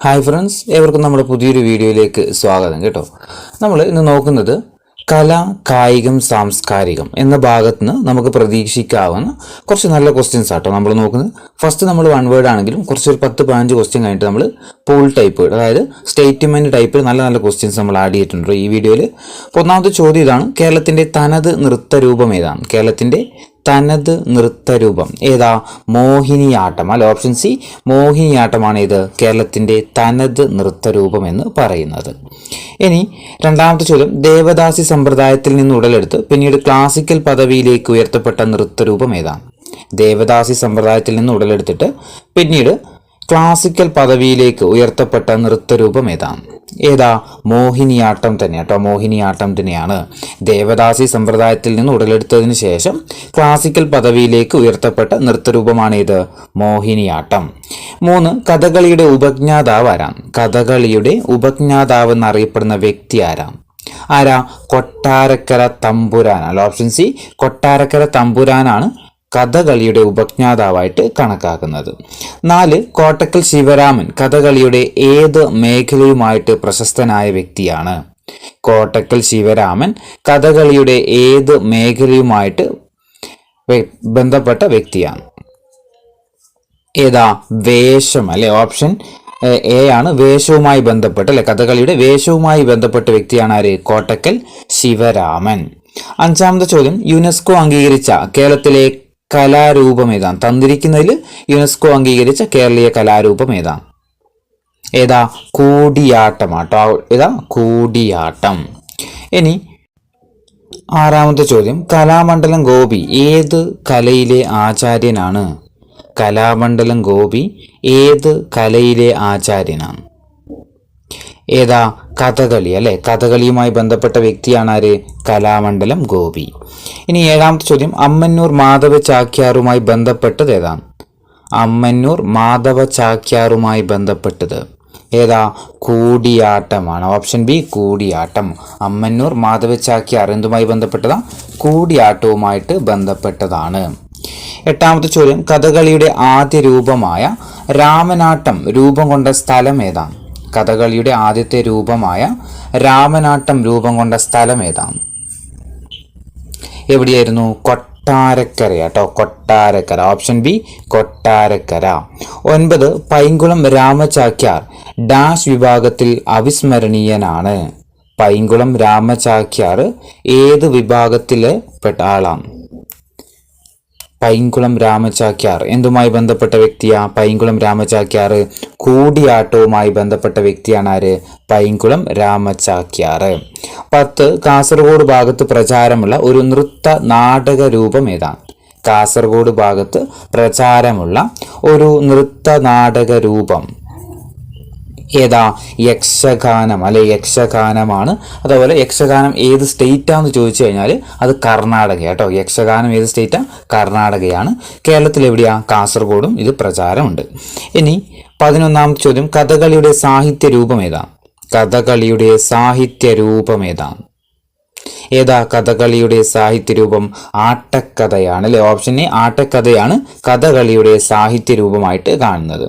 Hi friends, ഏവർക്കും നമ്മുടെ പുതിയൊരു വീഡിയോയിലേക്ക് സ്വാഗതം കേട്ടോ. നമ്മൾ ഇന്ന് നോക്കുന്നത് കല, കായികം, സാംസ്കാരികം എന്ന ഭാഗത്ത് നിന്ന് നമുക്ക് പ്രതീക്ഷിക്കാവുന്ന കുറച്ച് നല്ല ക്വസ്റ്റ്യൻസ് ആട്ടോ നമ്മൾ നോക്കുന്നത്. ഫസ്റ്റ് നമ്മൾ വൺ വേർഡ് ആണെങ്കിലും കുറച്ചൊരു 10-15 ക്വസ്റ്റ്യൻ കഴിഞ്ഞിട്ട് നമ്മൾ പൂൾ ടൈപ്പ്, അതായത് സ്റ്റേറ്റ്മെന്റ് ടൈപ്പിൽ നല്ല നല്ല ക്വസ്റ്റ്യൻസ് നമ്മൾ ആഡ് ചെയ്തിട്ടുണ്ട് ഈ വീഡിയോയിൽ. അപ്പോൾ ഒന്നാമത്തെ ചോദ്യം ഇതാണ്: കേരളത്തിന്റെ തനത് നൃത്തരൂപം ഏതാണ്? കേരളത്തിന്റെ തനത് നൃത്തരൂപം ഏതാ? മോഹിനിയാട്ടം അല്ലെ. ഓപ്ഷൻ സി, മോഹിനിയാട്ടമാണ് ഇത് കേരളത്തിന്റെ തനത് നൃത്തരൂപം എന്ന് പറയുന്നത്. ഇനി രണ്ടാമത്തെ ചോദ്യം: ദേവദാസി സമ്പ്രദായത്തിൽ നിന്ന് ഉടലെടുത്ത് പിന്നീട് ക്ലാസിക്കൽ പദവിയിലേക്ക് ഉയർത്തപ്പെട്ട നൃത്തരൂപം ഏതാണ്? ദേവദാസി സമ്പ്രദായത്തിൽ നിന്ന് ഉടലെടുത്തിട്ട് പിന്നീട് ക്ലാസിക്കൽ പദവിയിലേക്ക് ഉയർത്തപ്പെട്ട നൃത്തരൂപം ഏതാണ്? ഏതാ? മോഹിനിയാട്ടം തന്നെ കേട്ടോ, മോഹിനിയാട്ടം തന്നെയാണ്. ദേവദാസി സമ്പ്രദായത്തിൽ നിന്ന് ഉടലെടുത്തതിന് ശേഷം ക്ലാസിക്കൽ പദവിയിലേക്ക് ഉയർത്തപ്പെട്ട നൃത്തരൂപമാണ് ഇത്, മോഹിനിയാട്ടം. 3, കഥകളിയുടെ ഉപജ്ഞാതാവ് ആരാം? കഥകളിയുടെ ഉപജ്ഞാതാവ് എന്നറിയപ്പെടുന്ന വ്യക്തി ആരാം? ആരാ? കൊട്ടാരക്കര തമ്പുരാൻ അല്ല. ഓപ്ഷൻ സി, കൊട്ടാരക്കര തമ്പുരാനാണ് കഥകളിയുടെ ഉപജ്ഞാതാവായിട്ട് കണക്കാക്കുന്നത്. 4, കോട്ടക്കൽ ശിവരാമൻ കഥകളിയുടെ ഏത് മേഖലയുമായിട്ട് പ്രശസ്തനായ വ്യക്തിയാണ്? കോട്ടക്കൽ ശിവരാമൻ കഥകളിയുടെ ഏത് മേഖലയുമായിട്ട് ബന്ധപ്പെട്ട വ്യക്തിയാണ്? ഏതാ? വേഷം അല്ലെ. ഓപ്ഷൻ എ ആണ്, വേഷവുമായി ബന്ധപ്പെട്ട് അല്ലെ, കഥകളിയുടെ വേഷവുമായി ബന്ധപ്പെട്ട വ്യക്തിയാണ് ആര്? കോട്ടക്കൽ ശിവരാമൻ. 5ാമത്തെ ചോദ്യം: യുനെസ്കോ അംഗീകരിച്ച കേരളത്തിലെ കലാരൂപം ഏതാണ്? തന്നിരിക്കുന്നതിൽ യുനെസ്കോ അംഗീകരിച്ച കേരളീയ കലാരൂപം ഏതാണ്? ഏതാ? കൂടിയാട്ടമാട്ടോ. ഏതാ? കൂടിയാട്ടം. ഇനി 6ാമത്തെ ചോദ്യം: കലാമണ്ഡലം ഗോപി ഏത് കലയിലെ ആചാര്യനാണ്? കലാമണ്ഡലം ഗോപി ഏത് കലയിലെ ആചാര്യനാണ്? ഏതാ? കഥകളി അല്ലെ. കഥകളിയുമായി ബന്ധപ്പെട്ട വ്യക്തിയാണ് ആര്? കലാമണ്ഡലം ഗോപി. ഇനി 7ാമത്തെ ചോദ്യം: അമ്മന്നൂർ മാധവ ചാക്യാറുമായി ബന്ധപ്പെട്ടത് ഏതാണ്? അമ്മന്നൂർ മാധവ ചാക്യാറുമായി ബന്ധപ്പെട്ടത് ഏതാ? കൂടിയാട്ടമാണ്. Option B, Koodiyattam. അമ്മന്നൂർ മാധവ ചാക്യാർ എന്തുമായി ബന്ധപ്പെട്ടതാ? കൂടിയാട്ടവുമായിട്ട് ബന്ധപ്പെട്ടതാണ്. 8ാമത്തെ ചോദ്യം: കഥകളിയുടെ ആദ്യ രൂപമായ രാമനാട്ടം രൂപം കൊണ്ട സ്ഥലം ഏതാണ്? കഥകളിയുടെ ആദ്യത്തെ രൂപമായ രാമനാട്ടം രൂപം കൊണ്ട സ്ഥലം ഏതാണ്? എവിടെയായിരുന്നു? കൊട്ടാരക്കര കേട്ടോ, Kottarakkara. Option B, Kottarakkara. 9, Painkulam Rama Chakyar dash വിഭാഗത്തിൽ അവിസ്മരണീയനാണ്? പൈങ്കുളം രാമചാക്യാർ ഏത് വിഭാഗത്തിലെ പെട്ട ആളാണ്? പൈങ്കുളം രാമചാക്യാർ എന്തുമായി ബന്ധപ്പെട്ട വ്യക്തിയാ? പൈങ്കുളം രാമചാക്യാർ കൂടിയാട്ടവുമായി ബന്ധപ്പെട്ട വ്യക്തിയാണ് ആര്? പൈങ്കുളം രാമചാക്യാർ. 10, കാസർഗോഡ് ഭാഗത്ത് പ്രചാരമുള്ള ഒരു നൃത്ത നാടക രൂപം ഏതാണ്? കാസർഗോഡ് ഭാഗത്ത് പ്രചാരമുള്ള ഒരു നൃത്ത നാടക രൂപം ഏതാ? യക്ഷഗാനം അല്ലെ. യക്ഷഗാനമാണ്. അതുപോലെ യക്ഷഗാനം ഏത് സ്റ്റേറ്റാന്ന് ചോദിച്ചു കഴിഞ്ഞാൽ അത് കർണാടക കേട്ടോ. യക്ഷഗാനം ഏത് സ്റ്റേറ്റാ? കർണാടകയാണ്. കേരളത്തിൽ എവിടെയാ? കാസർഗോഡും ഇത് പ്രചാരമുണ്ട്. ഇനി 11ാമത്തെ ചോദ്യം: കഥകളിയുടെ സാഹിത്യ രൂപം ഏതാണ്? കഥകളിയുടെ സാഹിത്യ രൂപം ഏതാണ്? ഏതാ? കഥകളിയുടെ സാഹിത്യ രൂപം ആട്ടക്കഥയാണ് അല്ലെ. ഓപ്ഷൻ എ, ആട്ടക്കഥയാണ് കഥകളിയുടെ സാഹിത്യ രൂപമായിട്ട് കാണുന്നത്.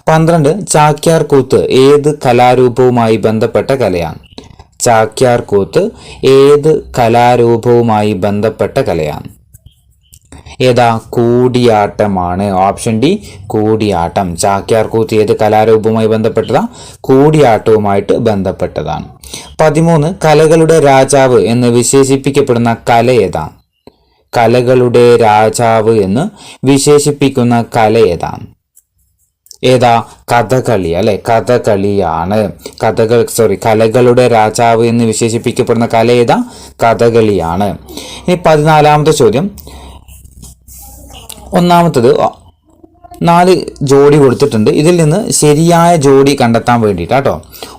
12, ചാക്യാർ കൂത്ത് ഏത് കലാരൂപവുമായി ബന്ധപ്പെട്ട കലയാണ്? ചാക്യാർ കൂത്ത് ഏത് കലാരൂപവുമായി ബന്ധപ്പെട്ട കലയാണ്? ഏതാ? കൂടിയാട്ടമാണ്. Option D, Koodiyattam. ചാക്യാർ കൂത്ത് ഏത് കലാരൂപവുമായി ബന്ധപ്പെട്ടതാ? കൂടിയാട്ടവുമായിട്ട് ബന്ധപ്പെട്ടതാണ്. 13, കലകളുടെ രാജാവ് എന്ന് വിശേഷിപ്പിക്കപ്പെടുന്ന കല ഏതാണ്? കലകളുടെ രാജാവ് എന്ന് വിശേഷിപ്പിക്കുന്ന കല ഏതാണ്? ഏതാ? കഥകളി അല്ലെ. കഥകളിയാണ്. കലകളുടെ രാജാവ് എന്ന് വിശേഷിപ്പിക്കപ്പെടുന്ന കല ഏതാ? കഥകളിയാണ്. ഇനി 14ാമത്തെ ചോദ്യം: ഒന്നാമത്തത് 4 ജോഡി കൊടുത്തിട്ടുണ്ട്. ഇതിൽ നിന്ന് ശരിയായ ജോഡി കണ്ടെത്താൻ വേണ്ടിയിട്ടാട്ടോ.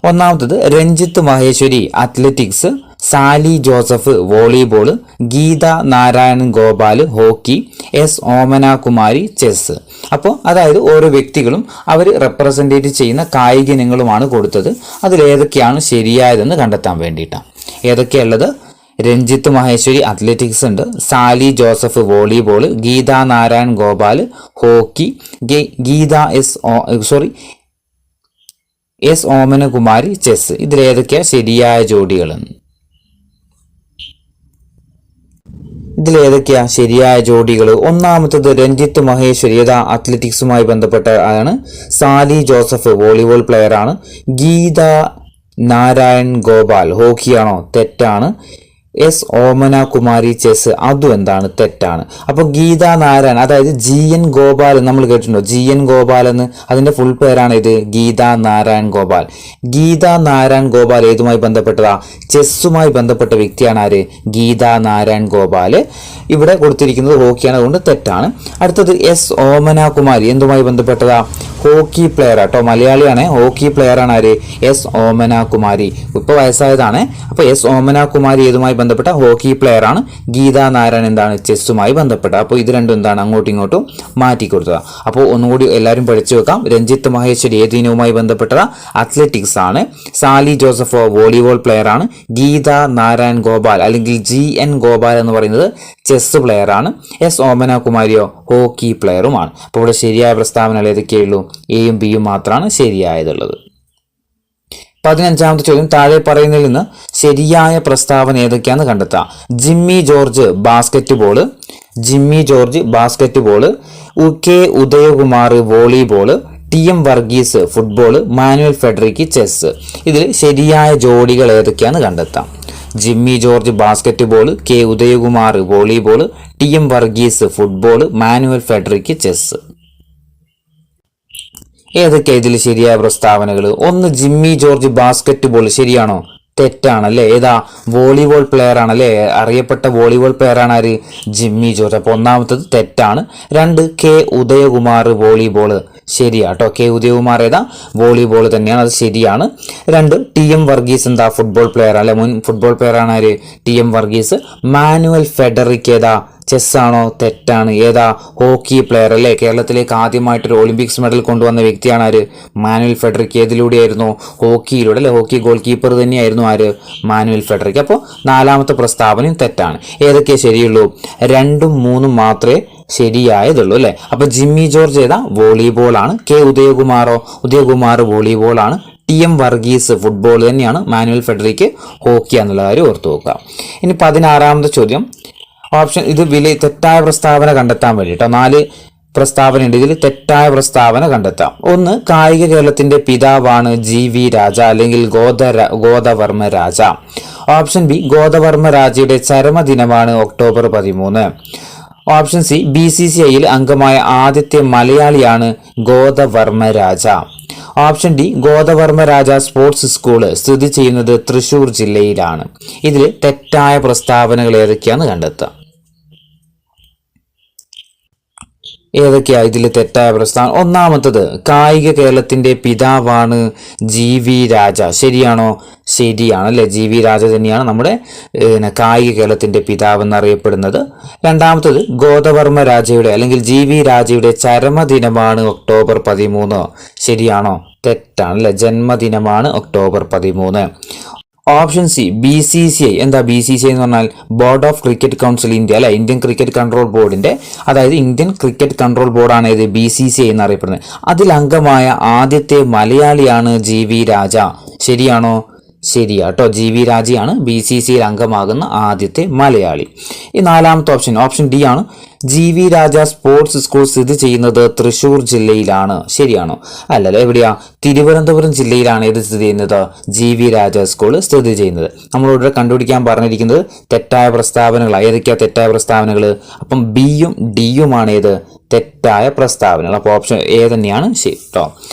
ഒന്നാമത്തത് Ranjith Maheshwari athletics, Sally Joseph volleyball, Geetha Narayanan Gopal hockey, S Omanakumari chess. അപ്പോൾ അതായത് ഓരോ വ്യക്തികളും അവർ റെപ്രസെൻറ്റേറ്റ് ചെയ്യുന്ന കായിക ഇനങ്ങളുമാണ് കൊടുത്തത്. അതിലേതൊക്കെയാണ് ശരിയായതെന്ന് കണ്ടെത്താൻ വേണ്ടിയിട്ടാണ്. ഏതൊക്കെയുള്ളത്? രഞ്ജിത്ത് മഹേശ്വരി അത്ലറ്റിക്സ് ഉണ്ട്, Sally Joseph volleyball, Geetha Narayan Gopal hockey, S Omanakumari chess. ഇതിലേതൊക്കെയാ ശരിയായ ജോഡികളെന്ന്? ഇതിലേതൊക്കെയാ ശരിയായ ജോഡികൾ? ഒന്നാമത്തത് രഞ്ജിത്ത് മഹേശ്വരി, ഏതാ അത്ലറ്റിക്സുമായി ബന്ധപ്പെട്ട ആണ്. സാലി ജോസഫ് വോളിബോൾ പ്ലെയർ ആണ്. ഗീത നാരായൺ ഗോപാൽ ഹോക്കിയാണോ? തെറ്റാണ്. എസ് ഓമന കുമാരി ചെസ്, അതും എന്താണ്? തെറ്റാണ്. അപ്പോൾ ഗീത നാരായൺ, അതായത് GN ഗോപാൽ നമ്മൾ കേട്ടിട്ടുണ്ടോ? GN ഗോപാൽ എന്ന്, അതിന്റെ ഫുൾ പേരാണ് ഇത്, ഗീത നാരായൺ ഗോപാൽ. ഗീത നാരായൺ ഗോപാൽ ഏതുമായി ബന്ധപ്പെട്ടതാ? ചെസ്സുമായി ബന്ധപ്പെട്ട വ്യക്തിയാണ് ആര്? ഗീത നാരായൺ ഗോപാൽ. ഇവിടെ കൊടുത്തിരിക്കുന്നത് ഹോക്കിയാണ്, അതുകൊണ്ട് തെറ്റാണ്. അടുത്തത് എസ് ഓമന കുമാരി എന്തുമായി ബന്ധപ്പെട്ടതാ? ഹോക്കി പ്ലെയർ ആട്ടോ, മലയാളിയാണ്, ഹോക്കി പ്ലെയർ ആണ് ആര്? എസ് ഓമന കുമാരി. ഇപ്പോൾ വയസ്സായതാണ്. അപ്പോൾ എസ് ഓമന കുമാരി ഏതുമായി ബന്ധപ്പെട്ട? ഹോക്കി പ്ലെയർ ആണ്. ഗീത നാരായൺ എന്താണ്? ചെസ്സുമായി ബന്ധപ്പെട്ട. അപ്പോൾ ഇത് രണ്ടും എന്താണ്? അങ്ങോട്ടും ഇങ്ങോട്ടും മാറ്റി കൊടുത്തത്. അപ്പോൾ ഒന്നുകൂടി എല്ലാവരും പഠിച്ചു വെക്കാം. രഞ്ജിത്ത് മഹേശ്വരി ഏത് ഇനവുമായി ബന്ധപ്പെട്ടതാ? അത്ലറ്റിക്സ് ആണ്. സാലി ജോസഫ് വോളിബോൾ പ്ലെയർ ആണ്. ഗീത നാരായൺ ഗോപാൽ അല്ലെങ്കിൽ GN ഗോപാൽ എന്ന് പറയുന്നത് ചെസ് പ്ലെയർ ആണ്. എസ് ഓമന കുമാരിയോ ഹോക്കി പ്ലെയറുമാണ്. അപ്പോൾ ഇവിടെ ശരിയായ പ്രസ്താവനകൾ ഏതൊക്കെയുള്ളൂ? എയും ബിയും മാത്രമാണ് ശരിയായതുള്ളത്. 15ാമത്തെ ചോദ്യം, താഴെ പറയുന്നതിൽ നിന്ന് ശരിയായ പ്രസ്താവന ഏതൊക്കെയാണെന്ന് കണ്ടെത്താം. Jimmy George basketball, Jimmy George basketball, K Udayakumar volleyball, TM Varghese football, Manuel Frederick chess. ഇതിൽ ശരിയായ ജോഡികൾ ഏതൊക്കെയാണെന്ന് കണ്ടെത്താം. Jimmy George basketball, K Udayakumar volleyball, TM Varghese football, Manuel Frederick chess. ഏതൊക്കെയാ ഇതിൽ ശരിയായ പ്രസ്താവനകൾ? ഒന്ന്, ജിമ്മി ജോർജ് ബാസ്കറ്റ്ബോൾ ശരിയാണോ? തെറ്റാണല്ലേ. ഏതാ? വോളിബോൾ പ്ലെയർ ആണല്ലേ, അറിയപ്പെട്ട വോളിബോൾ പ്ലെയർ ആണ് ആര്? ജിമ്മി ജോർജ്. അപ്പോൾ ഒന്നാമത്തത് തെറ്റാണ്. 2, കെ ഉദയകുമാർ വോളിബോൾ ശരിയാട്ടോ. കെ ഉദയകുമാർ ഏതാ? വോളിബോൾ തന്നെയാണ്, അത് ശരിയാണ്. 2, TM വർഗീസ് എന്താ? ഫുട്ബോൾ പ്ലെയർ അല്ലെ, മുൻ ഫുട്ബോൾ പ്ലെയർ ആണ് ആര്? TM വർഗീസ്. മാനുവൽ ഫെഡറിക് ഏതാ? ചെസ് ആണോ? തെറ്റാണ്. ഏതാ? ഹോക്കി പ്ലെയർ അല്ലേ, കേരളത്തിലേക്ക് ആദ്യമായിട്ടൊരു ഒളിമ്പിക്സ് മെഡൽ കൊണ്ടുവന്ന വ്യക്തിയാണ് ആര്? മാനുവൽ ഫെഡറിക്. ഏതിലൂടെയായിരുന്നു? ഹോക്കിയിലൂടെ അല്ലെ, ഹോക്കി ഗോൾ കീപ്പർ തന്നെയായിരുന്നു ആര്? മാനുവൽ ഫെഡറിക്. അപ്പോൾ 4ാമത്തെ പ്രസ്താവനയും തെറ്റാണ്. ഏതൊക്കെ ശരിയുള്ളൂ? 2ഉം 3ഉം മാത്രമേ ശരിയായതുള്ളൂ അല്ലെ. അപ്പൊ ജിമ്മി ജോർജ് ഏതാ? വോളിബോൾ ആണ്. കെ ഉദയകുമാറോ? ഉദയകുമാർ വോളിബോൾ ആണ്. TM വർഗീസ് ഫുട്ബോൾ തന്നെയാണ്. മാനുവൽ ഫെഡറിക് ഹോക്കി എന്നുള്ള കാര്യം ഓർത്തു നോക്കുക. ഇനി 16ാമത്തെ ചോദ്യം, ഓപ്ഷൻ ഇത് തെറ്റായ പ്രസ്താവന കണ്ടെത്താൻ വേണ്ടിട്ടോ 4 പ്രസ്താവന ഉണ്ട്. ഇതിൽ തെറ്റായ പ്രസ്താവന കണ്ടെത്താം. 1, കായിക കേരളത്തിന്റെ പിതാവാണ് GV രാജ അല്ലെങ്കിൽ ഗോദവർമ്മ രാജ. ഓപ്ഷൻ ബി, ഗോദവർമ്മ രാജയുടെ ചരമദിനമാണ് ഒക്ടോബർ 13. ഓപ്ഷൻ സി, BCCIയിൽ അംഗമായ ആദ്യത്തെ മലയാളിയാണ് Godavarma Raja. Option D, Godavarma Raja sports school സ്ഥിതി ചെയ്യുന്നത് തൃശൂർ ജില്ലയിലാണ്. ഇതിൽ തെറ്റായ പ്രസ്താവനകൾ ഏതൊക്കെയാന്ന് കണ്ടെത്താം. ഏതൊക്കെയാ ഇതിൽ തെറ്റായ പ്രസ്താവന? ഒന്നാമത്തത്, കായിക കേരളത്തിന്റെ പിതാവാണ് GV രാജ. ശരിയാണോ? ശരിയാണ് അല്ലെ, GV രാജ തന്നെയാണ് നമ്മുടെ കായിക കേരളത്തിന്റെ പിതാവ് എന്നറിയപ്പെടുന്നത്. 2ാമത്തത്, ഗോദവർമ്മ രാജയുടെ അല്ലെങ്കിൽ GV രാജയുടെ ചരമദിനമാണ് ഒക്ടോബർ 13. ശരിയാണോ? തെറ്റാണ് അല്ലെ, ജന്മദിനമാണ് ഒക്ടോബർ 13. Option C, BCCI. എന്താ BCCI എന്ന് പറഞ്ഞാൽ? Board of cricket council India അല്ലെ, ഇന്ത്യൻ ക്രിക്കറ്റ് കൺട്രോൾ ബോർഡിന്റെ, അതായത് ഇന്ത്യൻ ക്രിക്കറ്റ് കൺട്രോൾ ബോർഡാണ് ഇത് BCCI എന്നറിയപ്പെടുന്നത്. അതിൽ അംഗമായ ആദ്യത്തെ മലയാളിയാണ് GV രാജ. ശരിയാണോ? ശരിയാട്ടോ, GV രാജയാണ് BCCIയിൽ അംഗമാകുന്ന ആദ്യത്തെ മലയാളി. ഈ 4ാമത്തെ ഓപ്ഷൻ ഡി ആണ്. GV രാജ സ്പോർട്സ് സ്കൂൾ സ്ഥിതി ചെയ്യുന്നത് തൃശൂർ ജില്ലയിലാണ്. ശരിയാണോ? അല്ലല്ലോ, എവിടെയാ? തിരുവനന്തപുരം ജില്ലയിലാണ് ഇത് സ്ഥിതി ചെയ്യുന്നത്, GV രാജ സ്കൂൾ സ്ഥിതി ചെയ്യുന്നത്. നമ്മളിവിടെ കണ്ടുപിടിക്കാൻ പറഞ്ഞിരിക്കുന്നത് തെറ്റായ പ്രസ്താവനകൾ. ഏതൊക്കെയാ തെറ്റായ പ്രസ്താവനകൾ? അപ്പം ബിയും ഡിയുമാണ് ഏത്? തെറ്റായ പ്രസ്താവനകൾ. അപ്പോൾ ഓപ്ഷൻ എ തന്നെയാണ് ശരി കേട്ടോ.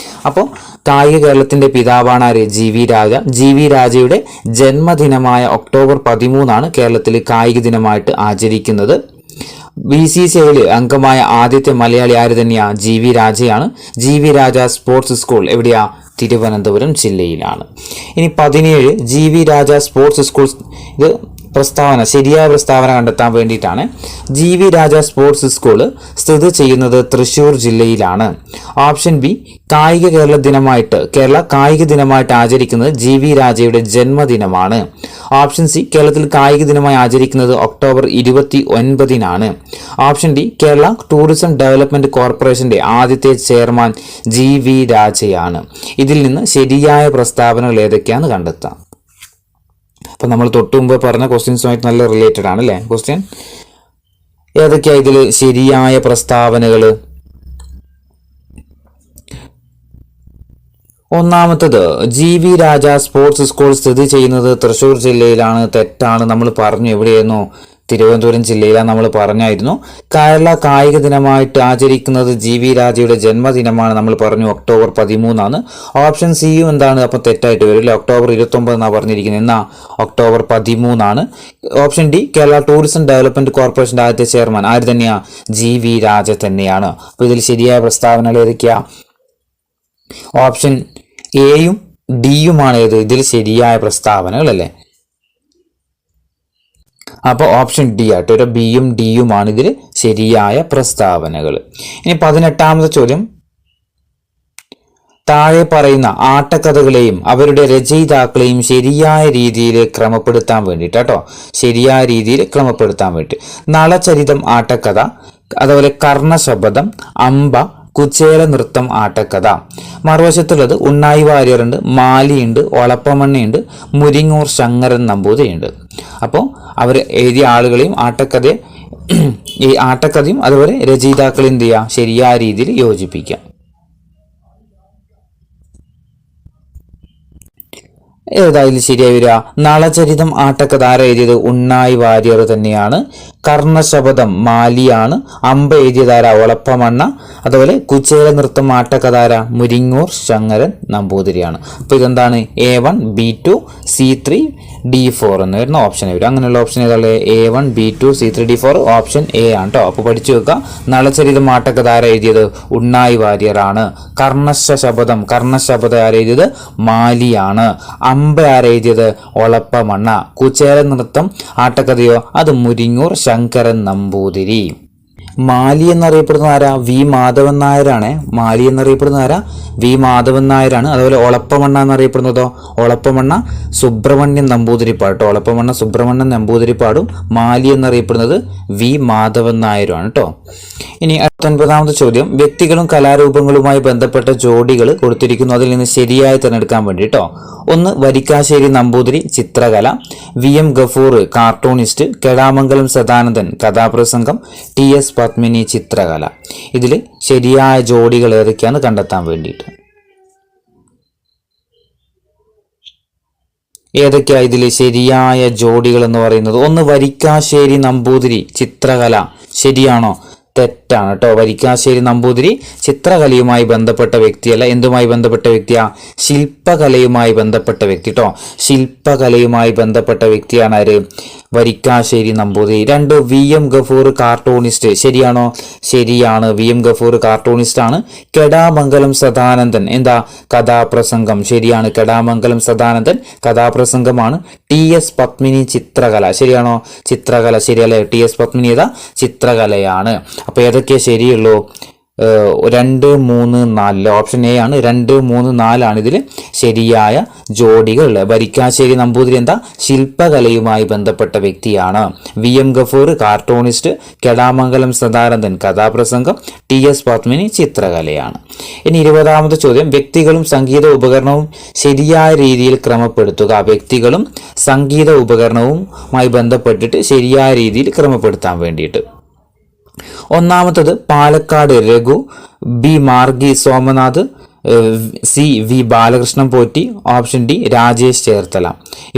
അപ്പോൾ കായിക കേരളത്തിന്റെ പിതാവാണ് ആര്? GV രാജ. GV രാജയുടെ ജന്മദിനമായ ഒക്ടോബർ 13 കേരളത്തിൽ കായിക ദിനമായിട്ട് ആചരിക്കുന്നത്. BCCIയിൽ അംഗമായ ആദ്യത്തെ മലയാളി ആര് തന്നെയാ? GV രാജയാണ്. GV രാജ സ്പോർട്സ് സ്കൂൾ എവിടെയാ? തിരുവനന്തപുരം ജില്ലയിലാണ്. ഇനി 17, GV രാജ സ്പോർട്സ് സ്കൂൾ ഇത് പ്രസ്താവന, ശരിയായ പ്രസ്താവന കണ്ടെത്താൻ വേണ്ടിയിട്ടാണ്. GV രാജ സ്പോർട്സ് സ്കൂൾ സ്ഥിതി ചെയ്യുന്നത് തൃശ്ശൂർ ജില്ലയിലാണ്. ഓപ്ഷൻ ബി, കേരള കായിക ദിനമായിട്ട് ആചരിക്കുന്നത് GV രാജയുടെ ജന്മദിനമാണ്. ഓപ്ഷൻ സി, കേരളത്തിൽ കായിക ദിനമായി ആചരിക്കുന്നത് ഒക്ടോബർ 29-നാണ്. Option D, Kerala tourism development കോർപ്പറേഷന്റെ ആദ്യത്തെ ചെയർമാൻ GV രാജയാണ്. ഇതിൽ നിന്ന് ശരിയായ പ്രസ്താവനകൾ ഏതൊക്കെയാണെന്ന് കണ്ടെത്താം. അപ്പം നമ്മൾ തൊട്ടു മുമ്പ് പറഞ്ഞ ക്വസ്റ്റ്യൻസുമായിട്ട് നല്ല റിലേറ്റഡ് ആണ് അല്ലേ ക്വസ്റ്റ്യൻ. ഏതൊക്കെയാണ് ഇതിൽ ശരിയായ പ്രസ്താവനകൾ? ഒന്നാമത്തത്, GV രാജ സ്പോർട്സ് സ്കൂൾ സ്ഥിതി ചെയ്യുന്നത് തൃശ്ശൂർ ജില്ലയിലാണ്. തെറ്റാണ്. നമ്മൾ പറഞ്ഞു എവിടെയായിരുന്നു? തിരുവനന്തപുരം ജില്ലയിലാണ് നമ്മൾ പറഞ്ഞായിരുന്നു. കേരള കായിക ദിനമായിട്ട് ആചരിക്കുന്നത് GV രാജയുടെ ജന്മദിനമാണ്. നമ്മൾ പറഞ്ഞു ഒക്ടോബർ 13-നാണ്. ഓപ്ഷൻ സിയും എന്താണ്? അപ്പം തെറ്റായിട്ട് വരില്ല. ഒക്ടോബർ 29 എന്നാണ് പറഞ്ഞിരിക്കുന്നത്. എന്നാ ഒക്ടോബർ 13-നാണ്. Option D, Kerala tourism development കോർപ്പറേഷന്റെ ആദ്യത്തെ ചെയർമാൻ ആര് തന്നെയാ? GV രാജ തന്നെയാണ്. അപ്പോൾ ഇതിൽ ശരിയായ പ്രസ്താവനകൾ ഏതൊക്കെയാ? ഓപ്ഷൻ എയും ഡിയുമാണ് ഇതിൽ ശരിയായ പ്രസ്താവനകൾ അല്ലേ. അപ്പോൾ ഓപ്ഷൻ ഡി ആട്ടോ. ഒരു ബിയും ഡിയുമാണ് ഇതിൽ ശരിയായ പ്രസ്താവനകൾ. ഇനി 18ാമത്തെ ചോദ്യം, താഴെ പറയുന്ന ആട്ടക്കഥകളെയും അവരുടെ രചയിതാക്കളെയും ശരിയായ രീതിയിൽ ക്രമപ്പെടുത്താൻ വേണ്ടിയിട്ടോ, ശരിയായ രീതിയിൽ ക്രമപ്പെടുത്താൻ വേണ്ടി. നളചരിതം ആട്ടക്കഥ, അതുപോലെ കർണശപഥം, അമ്പ, കുചേല നൃത്തം ആട്ടക്കഥ. മറുവശത്തുള്ളത് ഉണ്ണായി വാര്യറുണ്ട്, മാലിയുണ്ട്, ഒളപ്പമണ്ണയുണ്ട്, മുരിങ്ങൂർ ശങ്കരൻ നമ്പൂതിരിയുണ്ട്. അപ്പോൾ അവർ എഴുതിയ ആളുകളെയും ഈ ആട്ടക്കഥയും അതുപോലെ രചയിതാക്കളെയും എന്ത് ചെയ്യുക? ശരിയായ രീതിയിൽ യോജിപ്പിക്കാം. ഏതായാലും ശരിയായി വരിക. നളചരിതം ആട്ടക്കഥ ആരാ എഴുതിയത്? ഉണ്ണായി വാര്യർ തന്നെയാണ്. കർണശപഥം മാലിയാണ്. അമ്പ എഴുതിയതാര? ഒളപ്പമണ്ണ. അതുപോലെ കുചേല നൃത്തം ആട്ടക്കഥാര? മുരിങ്ങൂർ ശങ്കരൻ നമ്പൂതിരിയാണ്. അപ്പോൾ ഇതെന്താണ്? A1 B2 C3 D4 എന്ന് വരുന്ന ഓപ്ഷൻ വരും. അങ്ങനെയുള്ള ഓപ്ഷൻ ഏതാണ്? A1 B2 C3 D4 option A ആണ് കേട്ടോ. അപ്പോൾ പഠിച്ചു വെക്കുക. നളചരിതം ആട്ടക്കഥ ആരാ എഴുതിയത്? ഉണ്ണായി വാര്യറാണ്. കർണശപഥം ആരെഴുതിയത്? മാലിയാണ്. അമ്പ ആരെഴുതിയത്? ഒളപ്പമണ്ണ. കുചേല നൃത്തം ആട്ടക്കഥയോ? അത് മുരിങ്ങൂർ ശങ്കരൻ നമ്പൂതിരി. മാലി എന്നറിയപ്പെടുന്ന ആരാ? വി മാധവൻ നായരാണ്. മാലി എന്നറിയപ്പെടുന്ന ആരാ? വി മാധവൻ നായരാണ്. അതുപോലെ ഒളപ്പമണ്ണ എന്നറിയപ്പെടുന്നതോ? ഒളപ്പമണ്ണ സുബ്രഹ്മണ്യൻ നമ്പൂതിരിപ്പാട്. ഒളപ്പമണ്ണ സുബ്രഹ്മണ്യൻ നമ്പൂതിരിപ്പാടും മാലി എന്നറിയപ്പെടുന്നത് വി മാധവൻ നായരുമാണ് കേട്ടോ. ഇനി 19ാമത്തെ ചോദ്യം, വ്യക്തികളും കലാരൂപങ്ങളുമായി ബന്ധപ്പെട്ട ജോഡികൾ കൊടുത്തിരിക്കുന്നു. അതിൽ നിന്ന് ശരിയായി തിരഞ്ഞെടുക്കാൻ വേണ്ടി കേട്ടോ. ഒന്ന്, വരിക്കാശ്ശേരി നമ്പൂതിരി ചിത്രകല, VM ഗഫൂർ കാർട്ടൂണിസ്റ്റ്, കെടാമംഗലം സദാനന്ദൻ കഥാപ്രസംഗം, TS പത്മിനി ചിത്രകല. ഇതിൽ ശരിയായ ജോഡികൾ ഏതൊക്കെയാന്ന് കണ്ടെത്താൻ വേണ്ടിയിട്ട്. ഏതൊക്കെയാ ഇതിൽ ശരിയായ ജോഡികൾ എന്ന് പറയുന്നത്? ഒന്ന്, വരിക്കാശ്ശേരി നമ്പൂതിരി ചിത്രകല. ശരിയാണോ? തെറ്റാണ് കേട്ടോ. വരിക്കാശ്ശേരി നമ്പൂതിരി ചിത്രകലയുമായി ബന്ധപ്പെട്ട വ്യക്തിയല്ല. എന്തുമായി ബന്ധപ്പെട്ട വ്യക്തിയാ? ശില്പകലയുമായി ബന്ധപ്പെട്ട വ്യക്തി കേട്ടോ. ശില്പകലയുമായി ബന്ധപ്പെട്ട വ്യക്തിയാണ് ആര്? വരിക്കാശ്ശേരി നമ്പൂതിരി. 2, VM Gafoor cartoonist. ശരിയാണോ? ശരിയാണ്. VM ഗഫൂർ കാർട്ടൂണിസ്റ്റ് ആണ്. കെടാമംഗലം സദാനന്ദൻ എന്താ? കഥാപ്രസംഗം. ശരിയാണ്. കെടാമംഗലം സദാനന്ദൻ കഥാപ്രസംഗമാണ്. TS പത്മിനി ചിത്രകല. ശരിയാണോ? ചിത്രകല ശരിയല്ലേ. TS പത്മിനി ഏതാ? ചിത്രകലയാണ്. അപ്പോൾ ഏതൊക്കെയാ ശരിയുള്ളൂ? 2, 3, 4 ഓപ്ഷൻ എ ആണ്. 2, 3, 4 ആണ് ഇതിൽ ശരിയായ ജോഡികൾ. വരിക്കാശ്ശേരി നമ്പൂതിരി എന്താ? ശില്പകലയുമായി ബന്ധപ്പെട്ട വ്യക്തിയാണ്. VM ഗഫൂർ കാർട്ടൂണിസ്റ്റ്, കെടാമംഗലം സദാനന്ദൻ കഥാപ്രസംഗം, TS പത്മിനി ചിത്രകലയാണ്. ഇനി 20ാമത്തെ ചോദ്യം, വ്യക്തികളും സംഗീത ഉപകരണവും ശരിയായ രീതിയിൽ ക്രമപ്പെടുത്തുക. വ്യക്തികളും സംഗീത ഉപകരണവുമായി ബന്ധപ്പെട്ടിട്ട് ശരിയായ രീതിയിൽ ക്രമപ്പെടുത്താൻ വേണ്ടിയിട്ട്. ഒന്നാമത്തത് Palakkad Raghu, B Margi Somanath, C V Balakrishnan Potti, option D Rajesh Cherthala.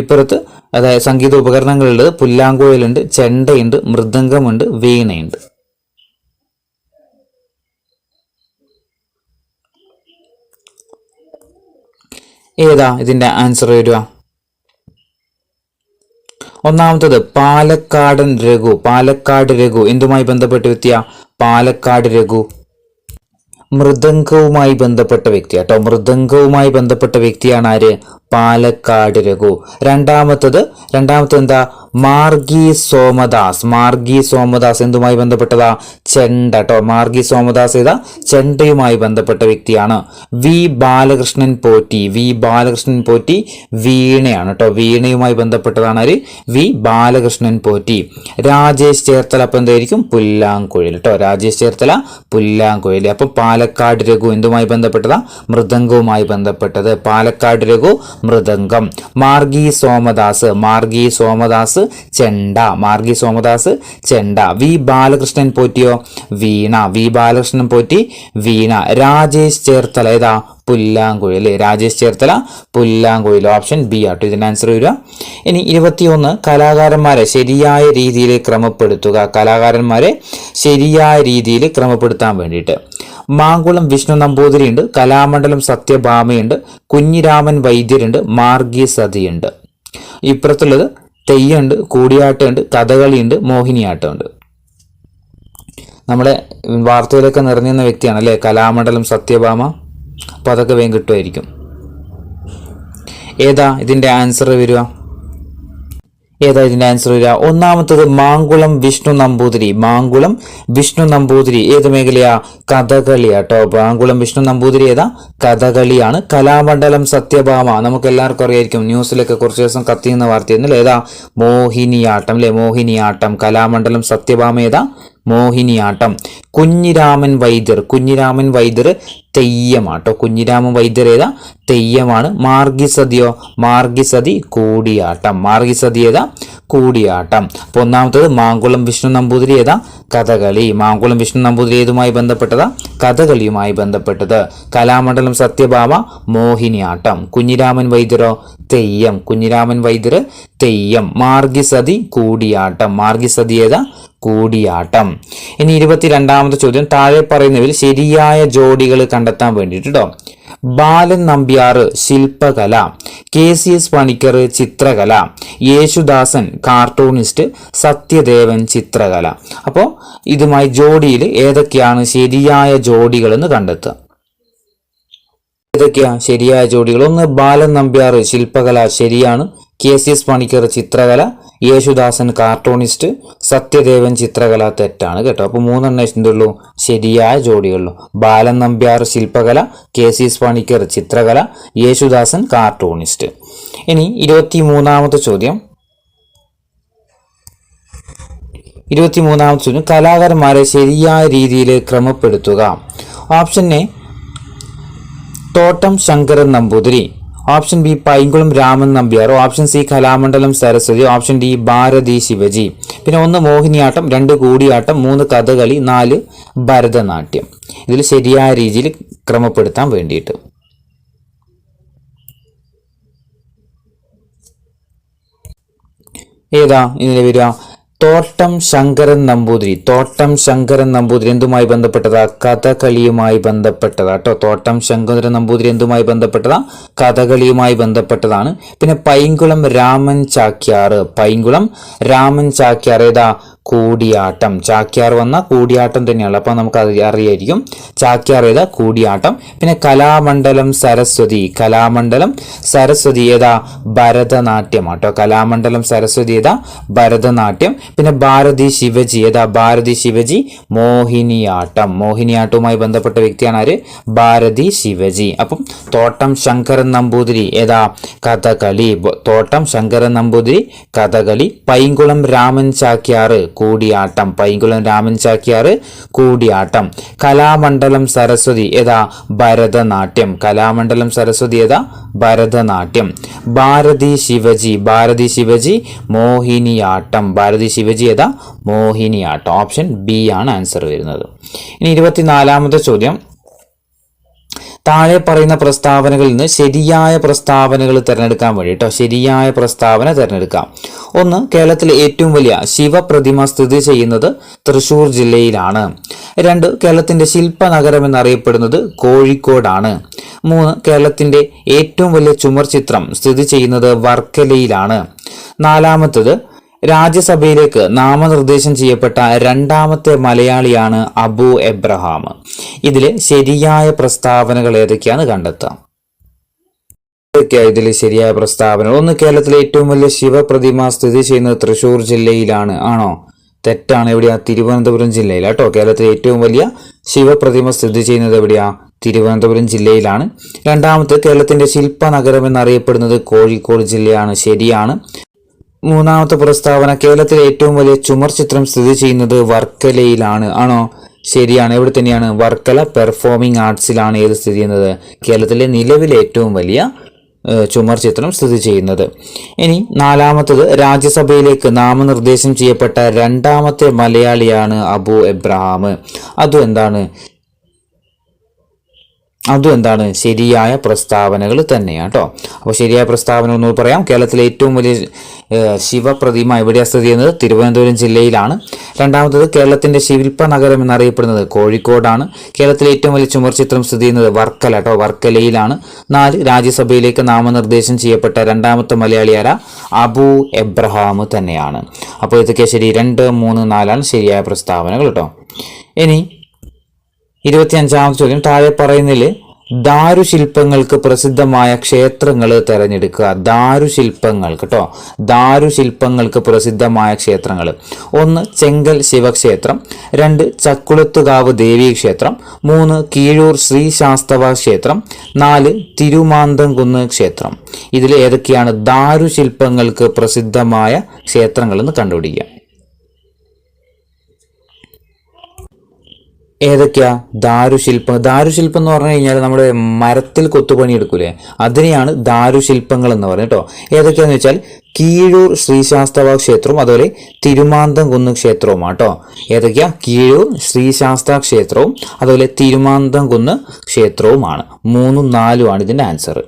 ഇപ്പുറത്ത് അതായത് സംഗീത ഉപകരണങ്ങളുള്ളത് പുല്ലാങ്കുഴലുണ്ട്, ചെണ്ടയുണ്ട്, മൃദംഗമുണ്ട്, വീണയുണ്ട്. ഏതാ ഇതിന്റെ ആൻസർ വരിക? ഒന്നാമത്തത് പാലക്കാട് രഘു എന്തുമായി ബന്ധപ്പെട്ട വ്യക്തിയാ? പാലക്കാട് രഘു മൃദംഗവുമായി ബന്ധപ്പെട്ട വ്യക്തി കേട്ടോ. മൃദംഗവുമായി ബന്ധപ്പെട്ട വ്യക്തിയാണ് ആര്? പാലക്കാട് രഘു. രണ്ടാമത്തത് എന്താ, മാർഗി സോമദാസ് എന്തുമായി ബന്ധപ്പെട്ടതാ, ചെണ്ട കേട്ടോ. മാർഗി സോമദാസ് ഏതാ, ചെണ്ടയുമായി ബന്ധപ്പെട്ട വ്യക്തിയാണ്. വി ബാലകൃഷ്ണൻ പോറ്റി വീണയാണ് കേട്ടോ. വീണയുമായി ബന്ധപ്പെട്ടതാണ് ആര്, വി ബാലകൃഷ്ണൻ പോറ്റി. രാജേഷ് ചേർത്തല അപ്പം എന്തായിരിക്കും, പുല്ലാങ്കുഴൽ കേട്ടോ. രാജേഷ് ചേർത്തല പുല്ലാങ്കുഴൽ. അപ്പൊ പാലക്കാട് രഘു എന്തുമായി ബന്ധപ്പെട്ടതാ, മൃദംഗവുമായി ബന്ധപ്പെട്ടത്. പാലക്കാട് രഘു മൃദംഗം. മാർഗി സോമദാസ് ചെണ്ട. വി ബാലകൃഷ്ണൻ പോറ്റിയോ, വീണ. രാജേഷ് ചേർത്തല ഏതാ, പുല്ലാങ്കുഴൽ. രാജേഷ് ചേർത്തല പുല്ലാങ്കുഴൽ. ഓപ്ഷൻ ബി ആട്ടോ ഇതിന്റെ ആൻസർ വരിക. ഇനി 21 കലാകാരന്മാരെ ശരിയായ രീതിയിൽ ക്രമപ്പെടുത്താൻ വേണ്ടിയിട്ട് മാങ്കുളം വിഷ്ണു നമ്പൂതിരി ഉണ്ട്, കലാമണ്ഡലം സത്യഭാമയുണ്ട്, കുഞ്ഞിരാമൻ വൈദ്യരുണ്ട്, മാർഗി സതിയുണ്ട്. ഇപ്പുറത്തുള്ളത് തെയ്യമുണ്ട്, കൂടിയാട്ടമുണ്ട്, കഥകളിയുണ്ട്, മോഹിനിയാട്ടമുണ്ട്. നമ്മുടെ വാർത്തയിലൊക്കെ നിറഞ്ഞിരുന്ന വ്യക്തിയാണ് അല്ലേ കലാമണ്ഡലം സത്യഭാമ. അപ്പോൾ അതൊക്കെ വേഗം കിട്ടുമായിരിക്കും. ഏതാ ഇതിന്റെ ആൻസർ വരിക? ഒന്നാമത്തത് മാങ്കുളം വിഷ്ണു നമ്പൂതിരി ഏത് മേഖലയാ, കഥകളിയാട്ടോ. മാങ്കുളം വിഷ്ണു നമ്പൂതിരി ഏതാ, കഥകളിയാണ്. കലാമണ്ഡലം സത്യഭാമ നമുക്ക് എല്ലാവർക്കും അറിയായിരിക്കും, ന്യൂസിലൊക്കെ കുറച്ച് ദിവസം കത്തിയുന്ന വാർത്തയായിരുന്നല്ലേ, ഏതാ, മോഹിനിയാട്ടം അല്ലെ, മോഹിനിയാട്ടം. കലാമണ്ഡലം സത്യഭാമ ഏതാ, മോഹിനിയാട്ടം. കുഞ്ഞിരാമൻ വൈദ്യർ തെയ്യമാട്ടോ. കുഞ്ഞിരാമൻ വൈദ്യർ ഏതാ, തെയ്യമാണ്. മാർഗിസതി കൂടിയാട്ടം. ഏതാ, കൂടിയാട്ടം. അപ്പൊ ഒന്നാമത്തത് മാങ്കുളം വിഷ്ണു നമ്പൂതിരി ഏതാ, കഥകളി. മാങ്കുളം വിഷ്ണു നമ്പൂതിരി ഏതുമായി ബന്ധപ്പെട്ടതാ, കഥകളിയുമായി ബന്ധപ്പെട്ടത്. കലാമണ്ഡലം സത്യഭാമ മോഹിനിയാട്ടം. കുഞ്ഞിരാമൻ വൈദ്യരോ, തെയ്യം. മാർഗിസതി കൂടിയാട്ടം. ഏതാ, കൂടിയാട്ടം. ഇനി 22ാമത്തെ ചോദ്യം, താഴെ പറയുന്നവയിൽ ശരിയായ ജോഡികൾ കണ്ടെത്താൻ വേണ്ടിയിട്ട് കേട്ടോ. ബാലൻ നമ്പ്യാർ ശില്പകല, KCS പണിക്കർ ചിത്രകല, യേശുദാസൻ കാർട്ടൂണിസ്റ്റ്, സത്യദേവൻ ചിത്രകല. അപ്പോൾ ഇതുമായി ജോഡിയിൽ ഏതൊക്കെയാണ് ശരിയായ ജോഡികൾ എന്ന് കണ്ടെത്തുക. ഏതൊക്കെയാ ശരിയായ ജോഡികൾ? ഒന്ന്, ബാലൻ നമ്പ്യാർ ശില്പകല ശരിയാണ്, KCS പണിക്കർ ചിത്രകല, യേശുദാസൻ കാർട്ടൂണിസ്റ്റ്, സത്യദേവൻ ചിത്രകല തെറ്റാണ് കേട്ടോ. അപ്പോൾ 3 എന്തുള്ളൂ ശരിയായ ജോഡികളുള്ളൂ. ബാലൻ നമ്പ്യാർ ശില്പകല, KCS പണിക്കർ ചിത്രകല, യേശുദാസൻ കാർട്ടൂണിസ്റ്റ്. ഇനി 23ാമത്തെ ചോദ്യം, കലാകാരന്മാരെ ശരിയായ രീതിയിൽ ക്രമപ്പെടുത്തുക. Option A Thottam Sankaran Namboothiri, option B Painkulam Raman Nambiar, option C Kalamandalam Saraswathi, option D Bharathi Shivaji. പിന്നെ 1 മോഹിനിയാട്ടം, 2 കൂടിയാട്ടം, 3 കഥകളി, 4 ഭരതനാട്യം. ഇതിൽ ശരിയായ രീതിയിൽ ക്രമപ്പെടുത്താൻ വേണ്ടിയിട്ട് ഏതാ ഇതിൽ വരിക? തോട്ടം ശങ്കരൻ നമ്പൂതിരി എന്തുമായി ബന്ധപ്പെട്ടതാ, കഥകളിയുമായി ബന്ധപ്പെട്ടതാ കേട്ടോ. തോട്ടം ശങ്കരൻ നമ്പൂതിരി എന്തുമായി ബന്ധപ്പെട്ടതാ, കഥകളിയുമായി ബന്ധപ്പെട്ടതാണ്. പിന്നെ പൈങ്കുളം രാമൻ ചാക്യാർ ഏതാ, കൂടിയാട്ടം. ചാക്യാർ വന്ന കൂടിയാട്ടം തന്നെയാണ്, അപ്പൊ നമുക്ക് അത് അറിയായിരിക്കും. ചാക്യാർ ഏതാ, കൂടിയാട്ടം. പിന്നെ കലാമണ്ഡലം സരസ്വതി ഏതാ, ഭരതനാട്യം ആട്ടോ. കലാമണ്ഡലം സരസ്വതി ഏതാ, ഭരതനാട്യം. പിന്നെ ഭാരതി ശിവജി മോഹിനിയാട്ടവുമായി ബന്ധപ്പെട്ട വ്യക്തിയാണ് ആര്, ഭാരതി ശിവജി. അപ്പം തോട്ടം ശങ്കരൻ നമ്പൂതിരി ഏതാ, കഥകളി. പൈങ്കുളം രാമൻ ചാക്യാർ കൂടിയാട്ടം. കലാമണ്ഡലം സരസ്വതി ഏതാ, ഭരതനാട്യം. ഭാരതി ശിവജി മോഹിനിയാട്ടം. ഏതാ, മോഹിനിയാട്ടം. ഓപ്ഷൻ ബി ആണ് ആൻസർ വരുന്നത്. ഇനി 24ാമത്തെ ചോദ്യം, താഴെ പറയുന്ന പ്രസ്താവനകളിൽ നിന്ന് ശരിയായ പ്രസ്താവനകൾ തിരഞ്ഞെടുക്കാൻ വേണ്ടി ശരിയായ പ്രസ്താവന തിരഞ്ഞെടുക്കാം. 1, കേരളത്തിലെ ഏറ്റവും വലിയ ശിവപ്രതിമ സ്ഥിതി ചെയ്യുന്നത് തൃശൂർ ജില്ലയിലാണ്. 2, കേരളത്തിന്റെ ശില്പനഗരം എന്നറിയപ്പെടുന്നത് കോഴിക്കോടാണ്. 3, കേരളത്തിന്റെ ഏറ്റവും വലിയ ചുമർ ചിത്രം സ്ഥിതി ചെയ്യുന്നത് വർക്കലയിലാണ്. 4, രാജ്യസഭയിലേക്ക് നാമനിർദ്ദേശം ചെയ്യപ്പെട്ട 2ാമത്തെ മലയാളിയാണ് അബു എബ്രഹാം. ഇതിലെ ശരിയായ പ്രസ്താവനകൾ ഏതൊക്കെയാണ് കണ്ടെത്താം. ഇതിൽ ശരിയായ പ്രസ്താവന? ഒന്ന്, കേരളത്തിലെ ഏറ്റവും വലിയ ശിവപ്രതിമ സ്ഥിതി ചെയ്യുന്നത് തൃശ്ശൂർ ജില്ലയിലാണ്. ആണോ? തെറ്റാണ്. എവിടെയാ? തിരുവനന്തപുരം ജില്ലയിലാണ് കേട്ടോ. കേരളത്തിലെ ഏറ്റവും വലിയ ശിവപ്രതിമ സ്ഥിതി ചെയ്യുന്നത് എവിടെയാ? തിരുവനന്തപുരം ജില്ലയിലാണ്. രണ്ടാമത്തെ, കേരളത്തിന്റെ ശില്പനഗരം എന്നറിയപ്പെടുന്നത് കോഴിക്കോട് ജില്ലയാണ്. ശരിയാണ്. മൂന്നാമത്തെ പ്രസ്താവന, കേരളത്തിലെ ഏറ്റവും വലിയ ചുമർ ചിത്രം സ്ഥിതി ചെയ്യുന്നത് വർക്കലയിലാണ്. ആണോ? ശരിയാണ്. എവിടെ തന്നെയാണ്? വർക്കല പെർഫോമിംഗ് ആർട്സിലാണ് ഏത് സ്ഥിതി ചെയ്യുന്നത്? കേരളത്തിലെ നിലവിലെ ഏറ്റവും വലിയ ചുമർ ചിത്രം സ്ഥിതി ചെയ്യുന്നത്. ഇനി നാലാമത്തത്, രാജ്യസഭയിലേക്ക് നാമനിർദ്ദേശം ചെയ്യപ്പെട്ട രണ്ടാമത്തെ മലയാളിയാണ് അബു എബ്രഹാം. അതും എന്താണ്? ശരിയായ പ്രസ്താവനകൾ തന്നെയാണ് കേട്ടോ. അപ്പോൾ ശരിയായ പ്രസ്താവന ഒന്ന് പറയാം. കേരളത്തിലെ ഏറ്റവും വലിയ ശിവപ്രതിമ എവിടെയാണ് സ്ഥിതി ചെയ്യുന്നത്? തിരുവനന്തപുരം ജില്ലയിലാണ്. രണ്ടാമത്തത്, കേരളത്തിന്റെ ശില്പനഗരം എന്നറിയപ്പെടുന്നത് കോഴിക്കോടാണ്. കേരളത്തിലെ ഏറ്റവും വലിയ ചുമർ ചിത്രം സ്ഥിതി ചെയ്യുന്നത് വർക്കല കേട്ടോ, വർക്കലയിലാണ്. 4, രാജ്യസഭയിലേക്ക് നാമനിർദ്ദേശം ചെയ്യപ്പെട്ട രണ്ടാമത്തെ മലയാളിയാര? അബു എബ്രഹാം തന്നെയാണ്. അപ്പോൾ ഇതൊക്കെ ശരി. 2, 3, 4 ശരിയായ പ്രസ്താവനകൾ കേട്ടോ. ഇനി 25ാമത്തെ ചോദ്യം, താഴെ പറയുന്നതിൽ ദാരുശില്പങ്ങൾക്ക് പ്രസിദ്ധമായ ക്ഷേത്രങ്ങൾ തിരഞ്ഞെടുക്കുക. ദാരുശില്പങ്ങൾ കേട്ടോ, ദാരുശില്പങ്ങൾക്ക് പ്രസിദ്ധമായ ക്ഷേത്രങ്ങൾ. 1, ചെങ്കൽ ശിവക്ഷേത്രം. 2, ചക്കുളത്തുകാവ് ദേവീക്ഷേത്രം. 3, കീഴൂർ ശ്രീ ശാസ്തവ ക്ഷേത്രം. 4, തിരുമാന്തംകുന്ന് ക്ഷേത്രം. ഇതിൽ ഏതൊക്കെയാണ് ദാരുശില്പങ്ങൾക്ക് പ്രസിദ്ധമായ ക്ഷേത്രങ്ങൾ എന്ന് കണ്ടുപിടിക്കുക. ഏതൊക്കെയാ ദാരുശില്പം? ദാരുശില്പം എന്ന് പറഞ്ഞു കഴിഞ്ഞാൽ നമ്മുടെ മരത്തിൽ കൊത്തുപണി എടുക്കൂലേ, അതിനെയാണ് ദാരുശില്പങ്ങൾ എന്ന് പറയുന്നത് കേട്ടോ. ഏതൊക്കെയാന്ന് വെച്ചാൽ കീഴൂർ ശ്രീശാസ്തവ ക്ഷേത്രവും അതുപോലെ തിരുമാന്തംകുന്ന് ക്ഷേത്രവുമാണ് കേട്ടോ. ഏതൊക്കെയാ? കീഴൂർ ശ്രീശാസ്ത ക്ഷേത്രവും അതുപോലെ തിരുമാന്തംകുന്ന് ക്ഷേത്രവുമാണ്. 3, 4 ഇതിന്റെ ആൻസർ.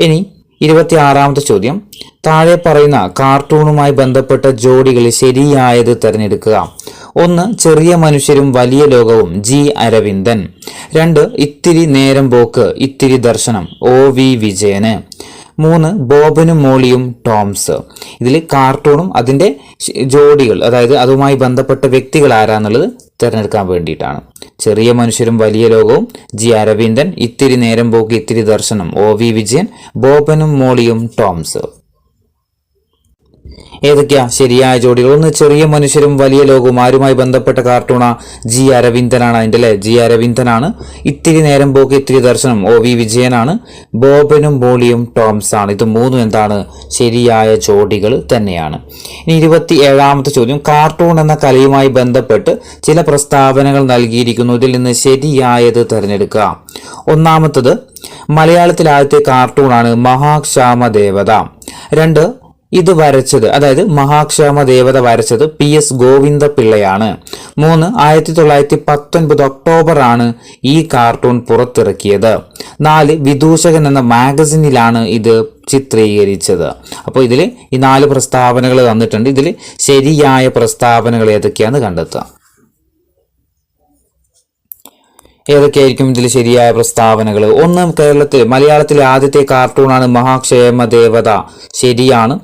ഇനി 26ാമത്തെ ചോദ്യം, താഴെ പറയുന്ന കാർട്ടൂണുമായി ബന്ധപ്പെട്ട ജോഡികളിൽ ശരിയായത് തിരഞ്ഞെടുക്കുക. 1, ചെറിയ മനുഷ്യരും വലിയ ലോകവും, ജി അരവിന്ദൻ. 2, ഇത്തിരി നേരം പോക്ക്, ഇത്തിരി ദർശനം, OV വിജയന്. 3, ബോബനും മോളിയും, ടോംസ്. ഇതിൽ കാർട്ടൂണും അതിന്റെ ജോഡികൾ, അതായത് അതുമായി ബന്ധപ്പെട്ട വ്യക്തികൾ ആരാന്നുള്ളത് തിരഞ്ഞെടുക്കാൻ വേണ്ടിയിട്ടാണ്. ചെറിയ മനുഷ്യരും വലിയ ലോകവും, ജി അരവിന്ദൻ. ഇത്തിരി നേരം പോക്ക്, ഇത്തിരി ദർശനം, OV വിജയൻ. ബോബനും മോളിയും, ടോംസ്. ഏതൊക്കെയാ ശരിയായ ജോഡികൾ? 1, ചെറിയ മനുഷ്യരും വലിയ ലോകവും ആരുമായി ബന്ധപ്പെട്ട കാർട്ടൂണാ? ജി അരവിന്ദനാണ് അതിൻ്റെ അല്ലേ, ജി അരവിന്ദനാണ്. ഇത്തിരി നേരം പോക്ക്, ഇത്തിരി ദർശനം, OV വിജയനാണ്. ബോബനും മോളിയും, ടോംസ് ആണ്. ഇത് 3 എന്താണ്? ശരിയായ ജോഡികൾ തന്നെയാണ്. ഇനി 27ാമത്തെ ചോദ്യം, കാർട്ടൂൺ എന്ന കലയുമായി ബന്ധപ്പെട്ട് ചില പ്രസ്താവനകൾ നൽകിയിരിക്കുന്നു. ഇതിൽ നിന്ന് ശരിയായത് തിരഞ്ഞെടുക്കുക. 1ാമത്തത്, മലയാളത്തിലെ ആദ്യത്തെ കാർട്ടൂണാണ് മഹാക്ഷാമ ദേവത. 2, ഇത് വരച്ചത്, അതായത് മഹാക്ഷാമ ദേവത വരച്ചത് PS ഗോവിന്ദപിള്ളയാണ്. 3, 1919 ഒക്ടോബർ ആണ് ഈ കാർട്ടൂൺ പുറത്തിറക്കിയത്. 4, വിദൂഷകൻ എന്ന മാഗസിനിലാണ് ഇത് ചിത്രീകരിച്ചത്. അപ്പോൾ ഇതിൽ ഈ 4 പ്രസ്താവനകൾ തന്നിട്ടുണ്ട്. ഇതിൽ ശരിയായ പ്രസ്താവനകൾ ഏതൊക്കെയാണെന്ന് കണ്ടെത്തുക. ഏതൊക്കെയായിരിക്കും ഇതിൽ ശരിയായ പ്രസ്താവനകൾ? 1, മലയാളത്തിലെ ആദ്യത്തെ കാർട്ടൂണാണ് മഹാക്ഷേമ ദേവത. ശരിയാണ്.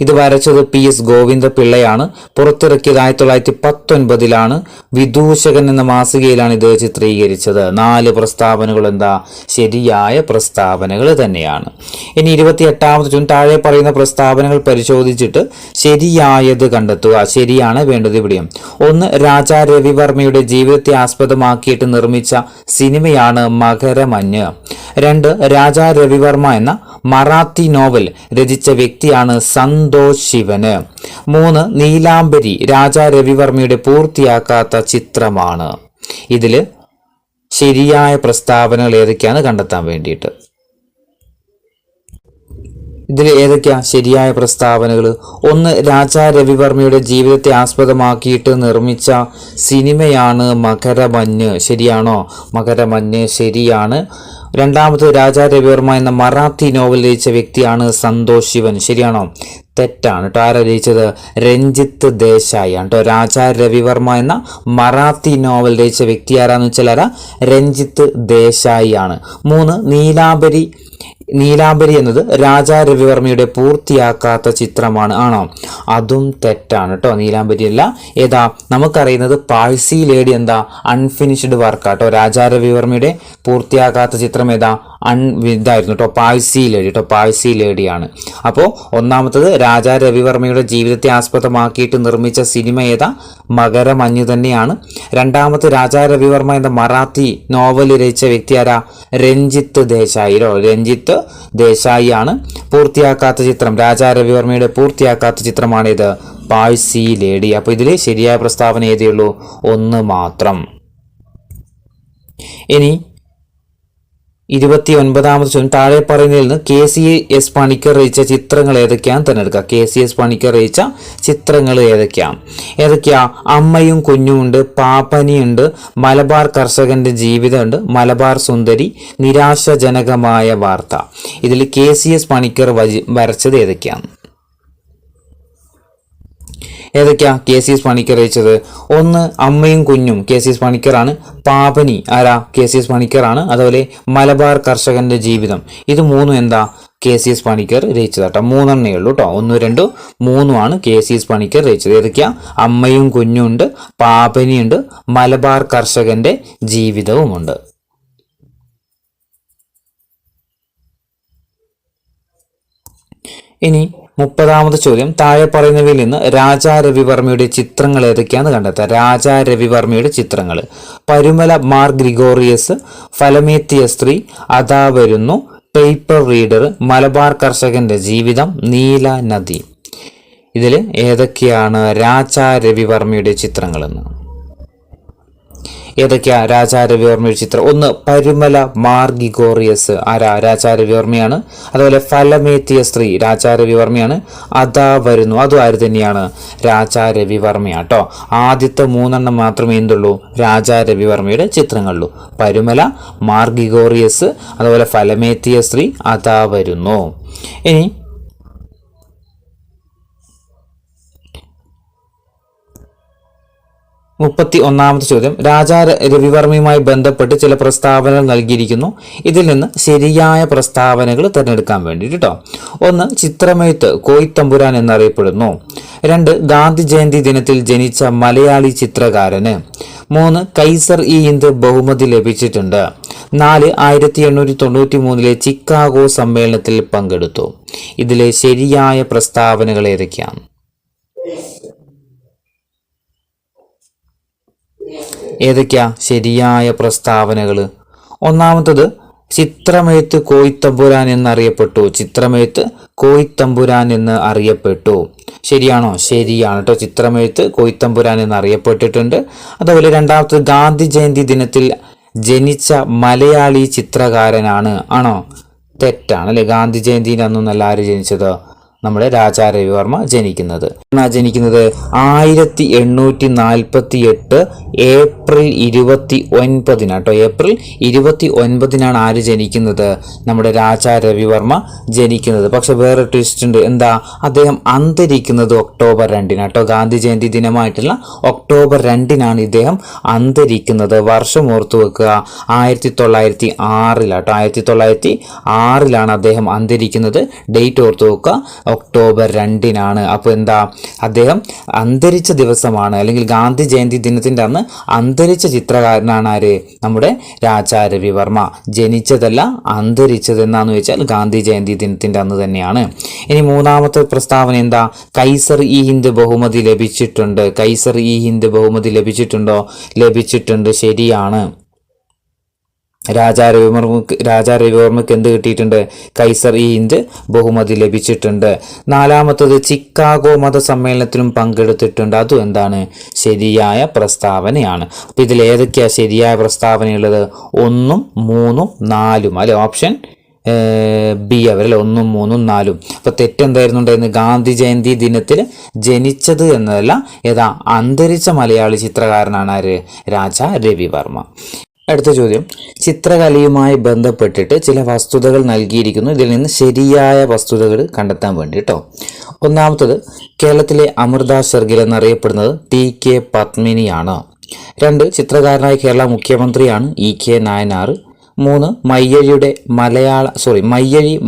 ഇത് വരച്ചത് PS ഗോവിന്ദപിള്ളയാണ്. പുറത്തിറക്കിയത് 1919 വിദൂഷകൻ എന്ന മാസികയിലാണ് ഇത് ചിത്രീകരിച്ചത്. 4 പ്രസ്താവനകൾ എന്താ? ശരിയായ പ്രസ്താവനകൾ തന്നെയാണ്. ഇനി 28ാമത്തെ ചോദ്യം, താഴെ പറയുന്ന പ്രസ്താവനകൾ പരിശോധിച്ചിട്ട് ശരിയായത് കണ്ടെത്തുക. ശരിയാണ് വേണ്ടത് ഇവിടെയും. 1, രാജാ രവിവർമ്മയുടെ ജീവിതത്തെ ആസ്പദമാക്കിയിട്ട് നിർമ്മിച്ച സിനിമയാണ് മകരമഞ്ഞ്. 2, രാജാ രവിവർമ്മ എന്ന മറാത്തി നോവൽ രചിച്ച വ്യക്തിയാണ് സന്തോഷ് ശിവന്. 3, നീലാംബരി രാജാ രവിവർമ്മയുടെ പൂർത്തിയാക്കാത്ത ചിത്രമാണ്. ഇതിൽ ശരിയായ പ്രസ്താവനകൾ ഏതൊക്കെയാണ് കണ്ടെത്താൻ വേണ്ടിയിട്ട്. ഇതിൽ ഏതൊക്കെയാ ശരിയായ പ്രസ്താവനകൾ? 1, രാജാ രവിവർമ്മയുടെ ജീവിതത്തെ ആസ്പദമാക്കിയിട്ട് നിർമ്മിച്ച സിനിമയാണ് മകരമഞ്ഞ്. ശരിയാണോ? മകരമഞ്ഞ് ശരിയാണ്. 2ാമത്, രാജാ രവിവർമ്മ എന്ന മറാത്തി നോവൽ രചിച്ച വ്യക്തിയാണ് സന്തോഷ് ശിവൻ. ശരിയാണോ? തെറ്റാണ് കേട്ടോ. ആരാ രചിച്ചത്? രഞ്ജിത്ത് ദേശായി ആണ് കേട്ടോ. രാജാ രവിവർമ്മ എന്ന മറാത്തി നോവൽ രചിച്ച വ്യക്തി ആരാന്ന് വെച്ചാൽ രഞ്ജിത്ത് ദേശായി ആണ്. 3, നീലാംബരി നീലാംബരി എന്നത് രാജാ രവിവർമ്മയുടെ പൂർത്തിയാക്കാത്ത ചിത്രമാണ്. ആണോ? അതും തെറ്റാണ് കേട്ടോ. നീലാംബരി അല്ല. ഏതാ? നമുക്കറിയുന്നത് പാഴ്സി ലേഡി എന്താ? അൺഫിനിഷ്ഡ് വർക്കാട്ടോ. രാജാ രവിവർമ്മയുടെ പൂർത്തിയാക്കാത്ത ചിത്രം ഏതാ? ഇതായിരുന്നു കേട്ടോ, പാഴ്സി ലേഡി കേട്ടോ. പാഴ്സി ലേഡിയാണ്. അപ്പോൾ ഒന്നാമത്തത് രാജാ രവിവർമ്മയുടെ ജീവിതത്തെ ആസ്പദമാക്കിയിട്ട് നിർമ്മിച്ച സിനിമ ഏതാ? മകരമഞ്ഞ് തന്നെയാണ്. രണ്ടാമത് രാജാ രവിവർമ്മ എന്ന മറാത്തി നോവൽ രചിച്ച വ്യക്തി ആരാ? രഞ്ജിത്ത് ദേശായിരോ. രഞ്ജിത്ത് ദേശായി ആണ്. പൂർത്തിയാക്കാത്ത ചിത്രം, രാജാ രവിവർമ്മയുടെ പൂർത്തിയാക്കാത്ത ചിത്രമാണിത്, പാഴ്സി ലേഡി. അപ്പോൾ ഇതിൽ ശരിയായ പ്രസ്താവന ഏതേ ഉള്ളൂ? ഒന്ന് മാത്രം. ഇനി 29ാമത് ചോദ്യം. താഴെ പറയുന്നതിൽ നിന്ന് KCS പണിക്കർ രചിച്ച ചിത്രങ്ങൾ ഏതൊക്കെയാണെന്ന് തിരഞ്ഞെടുക്കുക. KCS പണിക്കർ രചിച്ച ചിത്രങ്ങൾ ഏതൊക്കെയാ? അമ്മയും കുഞ്ഞുമുണ്ട്, പാപ്പനിയുണ്ട്, മലബാർ കർഷകന്റെ ജീവിതമുണ്ട്, മലബാർ സുന്ദരി, നിരാശാജനകമായ വാർത്ത. ഇതിൽ KCS പണിക്കർ വരച്ചത് ഏതൊക്കെയാണ്? KCS പണിക്കർ രചിച്ചത്? ഒന്ന് അമ്മയും കുഞ്ഞും KCS പണിക്കറാണ്. പാപനി ആരാ? KCS പണിക്കറാണ്. അതുപോലെ മലബാർ കർഷകന്റെ ജീവിതം. ഇത് മൂന്നും എന്താ? KCS പണിക്കർ രചിച്ചതാട്ടോ. 3 എണ്ണേ ഉള്ളൂ കേട്ടോ. 1, 2, 3 KCS പണിക്കർ രചിച്ചത്. ഏതൊക്കെയാ? അമ്മയും കുഞ്ഞുണ്ട്, പാപനിയുണ്ട്, മലബാർ കർഷകന്റെ ജീവിതവുമുണ്ട്. ഇനി 30ാമത് ചോദ്യം. താഴെ പറയുന്നവയിൽ നിന്ന് രാജാ രവിവർമ്മയുടെ ചിത്രങ്ങൾ ഏതൊക്കെയാണെന്ന് കണ്ടെത്തുക. രാജാ രവിവർമ്മയുടെ ചിത്രങ്ങൾ: പരുമല മാർ ഗ്രിഗോറിയസ്, ഫലമേത്തിയ സ്ത്രീ, അതാ വരുന്നു, പേപ്പർ റീഡർ, മലബാർ കർഷകന്റെ ജീവിതം, നീല നദി. ഇതിൽ ഏതൊക്കെയാണ് രാജാ രവിവർമ്മയുടെ ചിത്രങ്ങളെന്ന്? ഏതൊക്കെയാ രാജാ രവിവർമ്മയുടെ ചിത്രം? ഒന്ന് പരുമല മാർ ഗ്രിഗോറിയസ് ആരാ? രാജാ രവിവർമ്മയാണ്. അതുപോലെ ഫലമേത്തിയ സ്ത്രീ രാജാ രവിവർമ്മയാണ്. അതാ വരുന്നു, അതും ആര് തന്നെയാണ്? രാജാ രവിവർമ്മയാട്ടോ. ആദ്യത്തെ 3 മാത്രമേ എന്തുള്ളൂ? രാജാ രവിവർമ്മയുടെ ചിത്രങ്ങളുള്ളൂ. പരുമല, മാർ ഗ്രിഗോറിയസ്, അതുപോലെ ഫലമേത്തിയ സ്ത്രീ, അതാ വരുന്നു. ഇനി 31ാമത് ചോദ്യം. രാജാ രവിവർമ്മയുമായി ബന്ധപ്പെട്ട് ചില പ്രസ്താവനകൾ നൽകിയിരിക്കുന്നു. ഇതിൽ നിന്ന് ശരിയായ പ്രസ്താവനകൾ തിരഞ്ഞെടുക്കാൻ വേണ്ടിയിട്ട് കേട്ടോ. 1. ചിത്രമെഴുത്ത് കോയിത്തമ്പുരാൻ എന്നറിയപ്പെടുന്നു. 2. ഗാന്ധി ജയന്തി ദിനത്തിൽ ജനിച്ച മലയാളി ചിത്രകാരന്. 3. കൈസർ-ഇ-ഹിന്ദ് ബഹുമതി ലഭിച്ചിട്ടുണ്ട്. 4. 1893 ചിക്കാഗോ സമ്മേളനത്തിൽ പങ്കെടുത്തു. ഇതിലെ ശരിയായ പ്രസ്താവനകൾ ഏതൊക്കെയാണ്? ഏതൊക്കെയാ ശരിയായ പ്രസ്താവനകൾ? ഒന്നാമത്തത് ചിത്രമെഴുത്ത് കോയിത്തമ്പുരാൻ എന്നറിയപ്പെട്ടു. ചിത്രമെഴുത്ത് കോയിത്തമ്പുരാൻ എന്ന് അറിയപ്പെട്ടു. ശരിയാണോ? ശരിയാണ് കേട്ടോ. ചിത്രമെഴുത്ത് കോയിത്തമ്പുരാൻ എന്ന് അറിയപ്പെട്ടിട്ടുണ്ട്. അതുപോലെ രണ്ടാമത്തത് ഗാന്ധി ജയന്തി ദിനത്തിൽ ജനിച്ച മലയാളി ചിത്രകാരനാണ്. ആണോ? തെറ്റാണ് അല്ലെ. ഗാന്ധി ജയന്തിയിൽ അന്നൊന്നല്ല ആര് ജനിച്ചത്? നമ്മുടെ രാജാ രവിവർമ്മ ജനിക്കുന്നത് 1848 ഏപ്രിൽ 29 കേട്ടോ. ഏപ്രിൽ 29 ആര് ജനിക്കുന്നത്? നമ്മുടെ രാജാ രവിവർമ്മ ജനിക്കുന്നത്. പക്ഷെ വേറെ ട്വിസ്റ്റ് ഉണ്ട്. എന്താ? അദ്ദേഹം അന്തരിക്കുന്നത് ഒക്ടോബർ 2 കേട്ടോ. ഗാന്ധി ജയന്തി ദിനമായിട്ടുള്ള ഒക്ടോബർ 2 ഇദ്ദേഹം അന്തരിക്കുന്നത്. വർഷം ഓർത്തു വെക്കുക, 1906 കേട്ടോ. 1906 അദ്ദേഹം അന്തരിക്കുന്നത്. ഡേറ്റ് ഓർത്തു വെക്കുക, ഒക്ടോബർ 2 അപ്പോൾ എന്താ? അദ്ദേഹം അന്തരിച്ച ദിവസമാണ്, അല്ലെങ്കിൽ ഗാന്ധി ജയന്തി ദിനത്തിൻ്റെ അന്ന് അന്തരിച്ച ചിത്രകാരനാണ് ആര്? നമ്മുടെ രാജാ രവിവർമ്മ. ജനിച്ചതല്ല, അന്തരിച്ചത്. എന്നാന്ന് വെച്ചാൽ ഗാന്ധി ജയന്തി ദിനത്തിൻ്റെ അന്ന് തന്നെയാണ്. ഇനി 3ാമത്തെ പ്രസ്താവന എന്താ? കൈസർ-ഇ-ഹിന്ദ് ബഹുമതി ലഭിച്ചിട്ടുണ്ട്. കൈസർ-ഇ-ഹിന്ദ് ബഹുമതി ലഭിച്ചിട്ടുണ്ടോ? ലഭിച്ചിട്ടുണ്ട്. ശരിയാണ്. രാജാ രവിവർമ്മക്ക് എന്ത് കിട്ടിയിട്ടുണ്ട്? കൈസർ-ഇ-ഹിന്ദ് ബഹുമതി ലഭിച്ചിട്ടുണ്ട്. 4ാമത്തത് ചിക്കാഗോ മതസമ്മേളനത്തിലും പങ്കെടുത്തിട്ടുണ്ട്. അതും എന്താണ്? ശരിയായ പ്രസ്താവനയാണ്. അപ്പം ഇതിൽ ഏതൊക്കെയാ ശരിയായ പ്രസ്താവനയുള്ളത്? 1, 3, 4 അല്ലെ. ഓപ്ഷൻ ബി അവരല്ലേ, 1, 3, 4. അപ്പോൾ തെറ്റെന്തായിരുന്നു? ഗാന്ധി ജയന്തി ദിനത്തിൽ ജനിച്ചത് എന്നതല്ല, ഏതാ? അന്തരിച്ച മലയാളി ചിത്രകാരനാണ് ആര്? രാജാ രവിവർമ്മ. അടുത്ത ചോദ്യം. ചിത്രകലയുമായി ബന്ധപ്പെട്ടിട്ട് ചില വസ്തുതകൾ നൽകിയിരിക്കുന്നു. ഇതിൽ നിന്ന് ശരിയായ വസ്തുതകൾ കണ്ടെത്താൻ വേണ്ടി കേട്ടോ. ഒന്നാമത്തത്, കേരളത്തിലെ അമൃത ഷെർഗിൽ എന്നറിയപ്പെടുന്നത് TK പത്മിനിയാണ്. 2. ചിത്രകാരനായ കേരള മുഖ്യമന്ത്രിയാണ് EK നായനാർ. 3 മയ്യഴി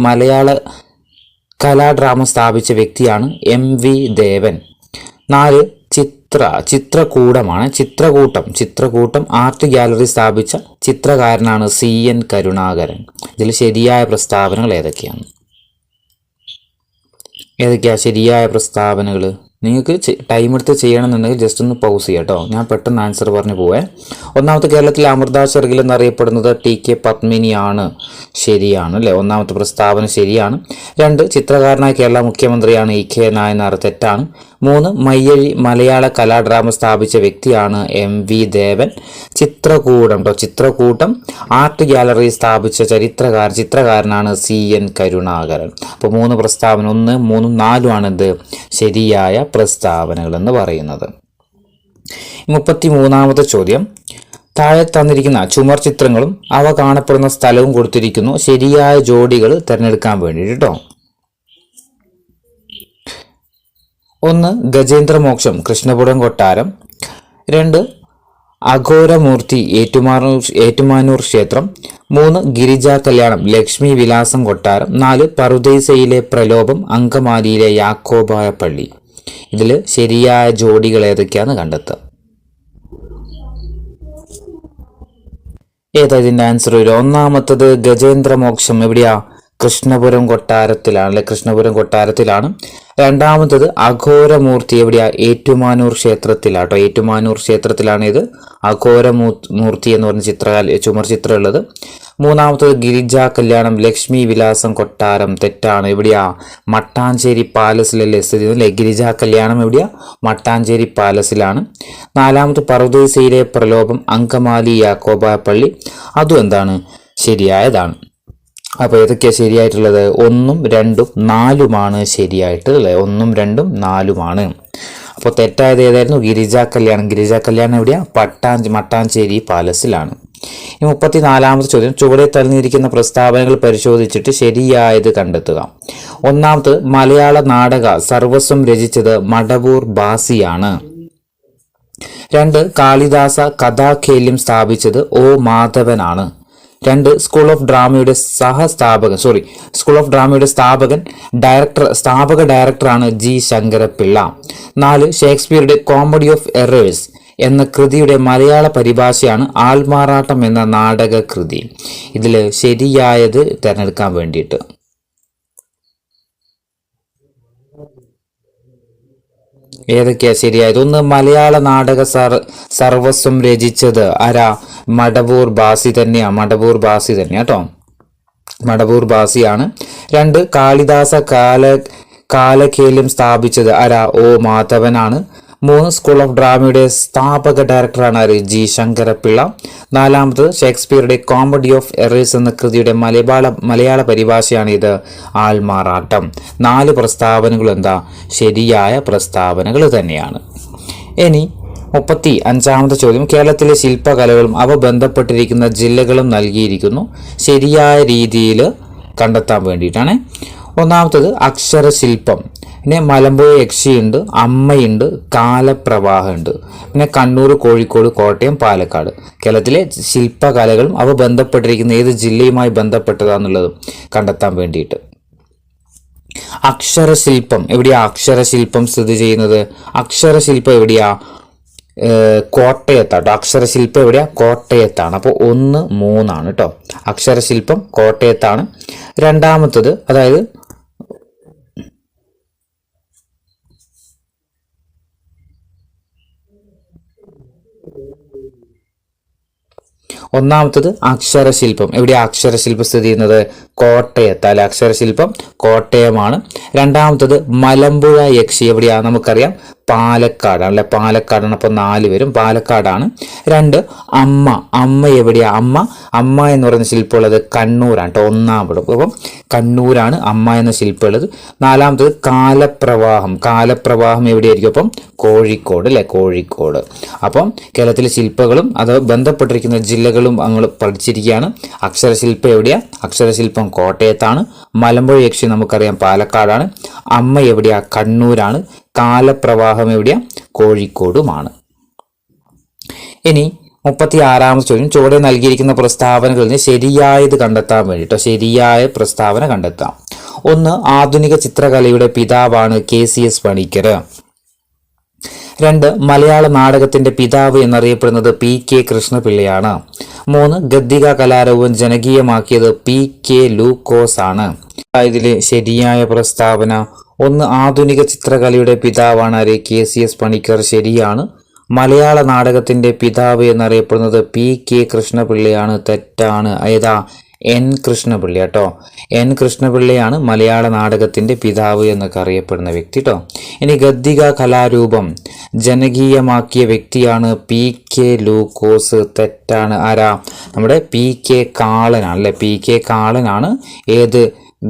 മലയാള കലാഡ്രാമ സ്ഥാപിച്ച വ്യക്തിയാണ് MV ദേവൻ. 4 ചിത്രകൂട്ടം ആർട്ട് ഗാലറി സ്ഥാപിച്ച ചിത്രകാരനാണ് CN കരുണാകരൻ. ഇതിൽ ശരിയായ പ്രസ്താവനകൾ ഏതൊക്കെയാണ് ശരിയായ പ്രസ്താവനകൾ? നിങ്ങൾക്ക് ടൈം എടുത്ത് ചെയ്യണമെന്നുണ്ടെങ്കിൽ ജസ്റ്റ് ഒന്ന് പൗസ് ചെയ്യാം കേട്ടോ. ഞാൻ പെട്ടെന്ന് ആൻസർ പറഞ്ഞു പോവേ. ഒന്നാമത്തെ, കേരളത്തിലെ അമൃത ചെറുകിൽ എന്നറിയപ്പെടുന്നത് TK പത്മിനിയാണ്. ശരിയാണ് അല്ലേ? ഒന്നാമത്തെ പ്രസ്താവന ശരിയാണ്. 2 ചിത്രകാരനായ കേരള മുഖ്യമന്ത്രിയാണ് EK നായനാർ. തെറ്റാണ്. 3 മയ്യഴി മലയാള കലാഡ്രാമ സ്ഥാപിച്ച വ്യക്തിയാണ് MV ദേവൻ. ചിത്രകൂട്ടം ആർട്ട് ഗാലറി സ്ഥാപിച്ച ചിത്രകാരനാണ് CN കരുണാകരൻ. അപ്പോൾ 3 പ്രസ്താവന 1, 3, 4 ആണിത് ശരിയായ പ്രസ്താവനകൾ എന്ന് പറയുന്നത്. 33ാമത്തെ ചോദ്യം, താഴെ തന്നിരിക്കുന്ന ചുമർ ചിത്രങ്ങളും അവ കാണപ്പെടുന്ന സ്ഥലവും കൊടുത്തിരിക്കുന്നു. ശരിയായ ജോഡികൾ തിരഞ്ഞെടുക്കാൻ വേണ്ടിയിട്ട് കേട്ടോ. 1 ഗജേന്ദ്രമോക്ഷം കൃഷ്ണപുരം കൊട്ടാരം. 2 അഘോരമൂർത്തി ഏറ്റുമാനൂർ ക്ഷേത്രം. 3 ഗിരിജാ കല്യാണം ലക്ഷ്മി വിലാസം കൊട്ടാരം. 4 പറുദീസയിലെ പ്രലോഭം അങ്കമാലിയിലെ യാക്കോബായ പള്ളി. ഇതിൽ ശരിയായ ജോഡികൾ ഏതൊക്കെയാന്ന് കണ്ടെത്തുക. ഏതാ ഇതിന്റെ ആൻസർ വരിക? ഒന്നാമത്തത് ഗജേന്ദ്രമോക്ഷം എവിടെയാ? കൃഷ്ണപുരം കൊട്ടാരത്തിലാണ്. രണ്ടാമത്തത് അഘോരമൂർത്തി എവിടെയാ? ഏറ്റുമാനൂർ ക്ഷേത്രത്തിലാണ് ഇത്. അഘോരമൂർത്തി എന്ന് പറഞ്ഞ ചുമർ ചിത്രം ഉള്ളത്. മൂന്നാമത്തത് ഗിരിജാ കല്യാണം ലക്ഷ്മി വിലാസം കൊട്ടാരം. തെറ്റാണ്. എവിടെയാ? മട്ടാഞ്ചേരി പാലസിലല്ലേ സ്ഥിതി ചെയ്യുന്നത്? ഗിരിജാ കല്യാണം എവിടെയാ? മട്ടാഞ്ചേരി പാലസിലാണ്. നാലാമത് പറുദീസയിലെ പ്രലോഭം അങ്കമാലി യാക്കോബായ പള്ളി. അതും എന്താണ്? ശരിയായതാണ്. അപ്പോൾ ഏതൊക്കെയാണ് ശരിയായിട്ടുള്ളത്? 1, 2, 4 ശരിയായിട്ട് അല്ലേ? 1, 2, 4. അപ്പോൾ തെറ്റായത് ഏതായിരുന്നു? ഗിരിജാ കല്യാണം എവിടെയാ? മട്ടാഞ്ചേരി പാലസിലാണ്. 34ാമത്തെ ചോദ്യം, ചുവടെ തന്നിരിക്കുന്ന പ്രസ്താവനകൾ പരിശോധിച്ചിട്ട് ശരിയായത് കണ്ടെത്തുക. ഒന്നാമത്, മലയാള നാടക സർവസ്വം രചിച്ചത് മടവൂർ ബാസിയാണ്. 2 കാളിദാസ കഥാഖേല്യം സ്ഥാപിച്ചത് O മാധവനാണ്. 2 സ്കൂൾ ഓഫ് ഡ്രാമയുടെ സ്ഥാപക ഡയറക്ടറാണ് G ശങ്കരപ്പിള്ള. 4 ഷേക്സ്പിയറുടെ കോമഡി ഓഫ് എറേഴ്സ് എന്ന കൃതിയുടെ മലയാള പരിഭാഷയാണ് ആൾമാറാട്ടം എന്ന നാടക കൃതി. ഇതിൽ ശരിയായത് തിരഞ്ഞെടുക്കാൻ വേണ്ടിയിട്ട് ഏതൊക്കെയാ ശരിയായത്? 1 മലയാള നാടക സർവസ്വം രചിച്ചത് ആരാ? മടവൂർ ബാസി തന്നെയാ കേട്ടോ. മടവൂർ ബാസിയാണ്. 2 കാളിദാസ കാലഖേല്യം സ്ഥാപിച്ചത് ആരാ? O മാധവനാണ്. 3 സ്കൂൾ ഓഫ് ഡ്രാമയുടെ സ്ഥാപക ഡയറക്ടറാണ് ആര്? G ശങ്കരപ്പിള്ള. 4 ഷേക്സ്പിയറുടെ കോമഡി ഓഫ് എറേഴ്സ് എന്ന കൃതിയുടെ മലയാള പരിഭാഷയാണ് ഇത് ആൾമാറാട്ടം. 4 പ്രസ്താവനകൾ എന്താ? ശരിയായ പ്രസ്താവനകൾ തന്നെയാണ്. ഇനി 35ാമത്തെ ചോദ്യം, കേരളത്തിലെ ശില്പകലകളും അവ ബന്ധപ്പെട്ടിരിക്കുന്ന ജില്ലകളും നൽകിയിരിക്കുന്നു. ശരിയായ രീതിയിൽ കണ്ടെത്താൻ വേണ്ടിയിട്ടാണ്. ഒന്നാമത്തത് അക്ഷരശില്പം. പിന്നെ മലമ്പുഴ യക്ഷിയുണ്ട്, അമ്മയുണ്ട്, കാലപ്രവാഹമുണ്ട്. പിന്നെ കണ്ണൂർ, കോഴിക്കോട്, കോട്ടയം, പാലക്കാട്. കേരളത്തിലെ ശില്പകലകളും അവ ബന്ധപ്പെട്ടിരിക്കുന്ന ഏത് ജില്ലയുമായി ബന്ധപ്പെട്ടതാന്നുള്ളത് കണ്ടെത്താൻ വേണ്ടിയിട്ട്. അക്ഷരശില്പം എവിടെയാ? അക്ഷരശില്പം സ്ഥിതി ചെയ്യുന്നത്? അക്ഷരശില്പം എവിടെയാ? കോട്ടയത്താട്ടോ. അക്ഷരശില്പം എവിടെയാ? കോട്ടയത്താണ്. അപ്പോൾ 1, 3 കേട്ടോ. അക്ഷരശില്പം കോട്ടയത്താണ്. രണ്ടാമത്തത്, അതായത് ഒന്നാമത്തത് അക്ഷരശില്പം എവിടെയാ? അക്ഷരശില്പം സ്ഥിതി ചെയ്യുന്നത് കോട്ടയത്ത് അല്ലെ? അക്ഷരശില്പം കോട്ടയമാണ്. രണ്ടാമത്തത് മലമ്പുഴ യക്ഷി എവിടെയാ? നമുക്കറിയാം പാലക്കാടാണ് അല്ലെ? പാലക്കാടാണ്. അപ്പോൾ 4 വരും. പാലക്കാടാണ്. 2 അമ്മ എവിടെയാ? അമ്മ എന്ന് പറയുന്ന ശില്പം ഉള്ളത് കണ്ണൂരാണ് കേട്ടോ. 1 അപ്പം കണ്ണൂരാണ് അമ്മ എന്ന ശില്പം ഉള്ളത്. 4മത്തത് കാലപ്രവാഹം എവിടെയായിരിക്കും? അപ്പം കോഴിക്കോട് അല്ലെ? കോഴിക്കോട്. അപ്പം കേരളത്തിലെ ശില്പങ്ങളും അത് ബന്ധപ്പെട്ടിരിക്കുന്ന ജില്ലകളും നമ്മൾ പഠിച്ചിരിക്കുകയാണ്. അക്ഷരശില്പം എവിടെയാ? അക്ഷരശില്പം കോട്ടയത്താണ്. മലമ്പുഴ യക്ഷി നമുക്കറിയാം പാലക്കാടാണ്. അമ്മ എവിടെയാ? കണ്ണൂരാണ്. കാലപ്രവാഹം എവിടെയാ? കോഴിക്കോടുമാണ്. ഇനി 36ാമത്തെ ചോദ്യം, ചുവടെ നൽകിയിരിക്കുന്ന പ്രസ്താവനകളിൽ നിന്ന് ശരിയായത് കണ്ടെത്താൻ വേണ്ടിട്ടോ ശരിയായ പ്രസ്താവന കണ്ടെത്താം. 1. ആധുനിക ചിത്രകലയുടെ പിതാവാണ് KCS പണിക്കർ. 2. മലയാള നാടകത്തിന്റെ പിതാവ് എന്നറിയപ്പെടുന്നത് PK കൃഷ്ണപിള്ളയാണ്. 3. ഗദ്ദിക കലാരൂപം ജനകീയമാക്കിയത് PK ലൂക്കോസ് ആണ്. ഇതിലെ ശരിയായ പ്രസ്താവന 1. ആധുനിക ചിത്രകലയുടെ പിതാവാണ് ആര്? KCS പണിക്കർ. ശരിയാണ്. മലയാള നാടകത്തിന്റെ പിതാവ് എന്നറിയപ്പെടുന്നത് PK കൃഷ്ണപിള്ളയാണ്. തെറ്റാണ്. ഏതാ? N കൃഷ്ണപിള്ളി കേട്ടോ. N കൃഷ്ണപിള്ളയാണ് മലയാള നാടകത്തിന്റെ പിതാവ് എന്നൊക്കെ അറിയപ്പെടുന്ന വ്യക്തി കേട്ടോ. ഇനി ഗദ്ദിക കലാരൂപം ജനകീയമാക്കിയ വ്യക്തിയാണ് PK ലൂക്കോസ്. തെറ്റാണ്. ആരാ? നമ്മുടെ PK കാളനാണ് അല്ലെ. PK കാളനാണ് ഏത്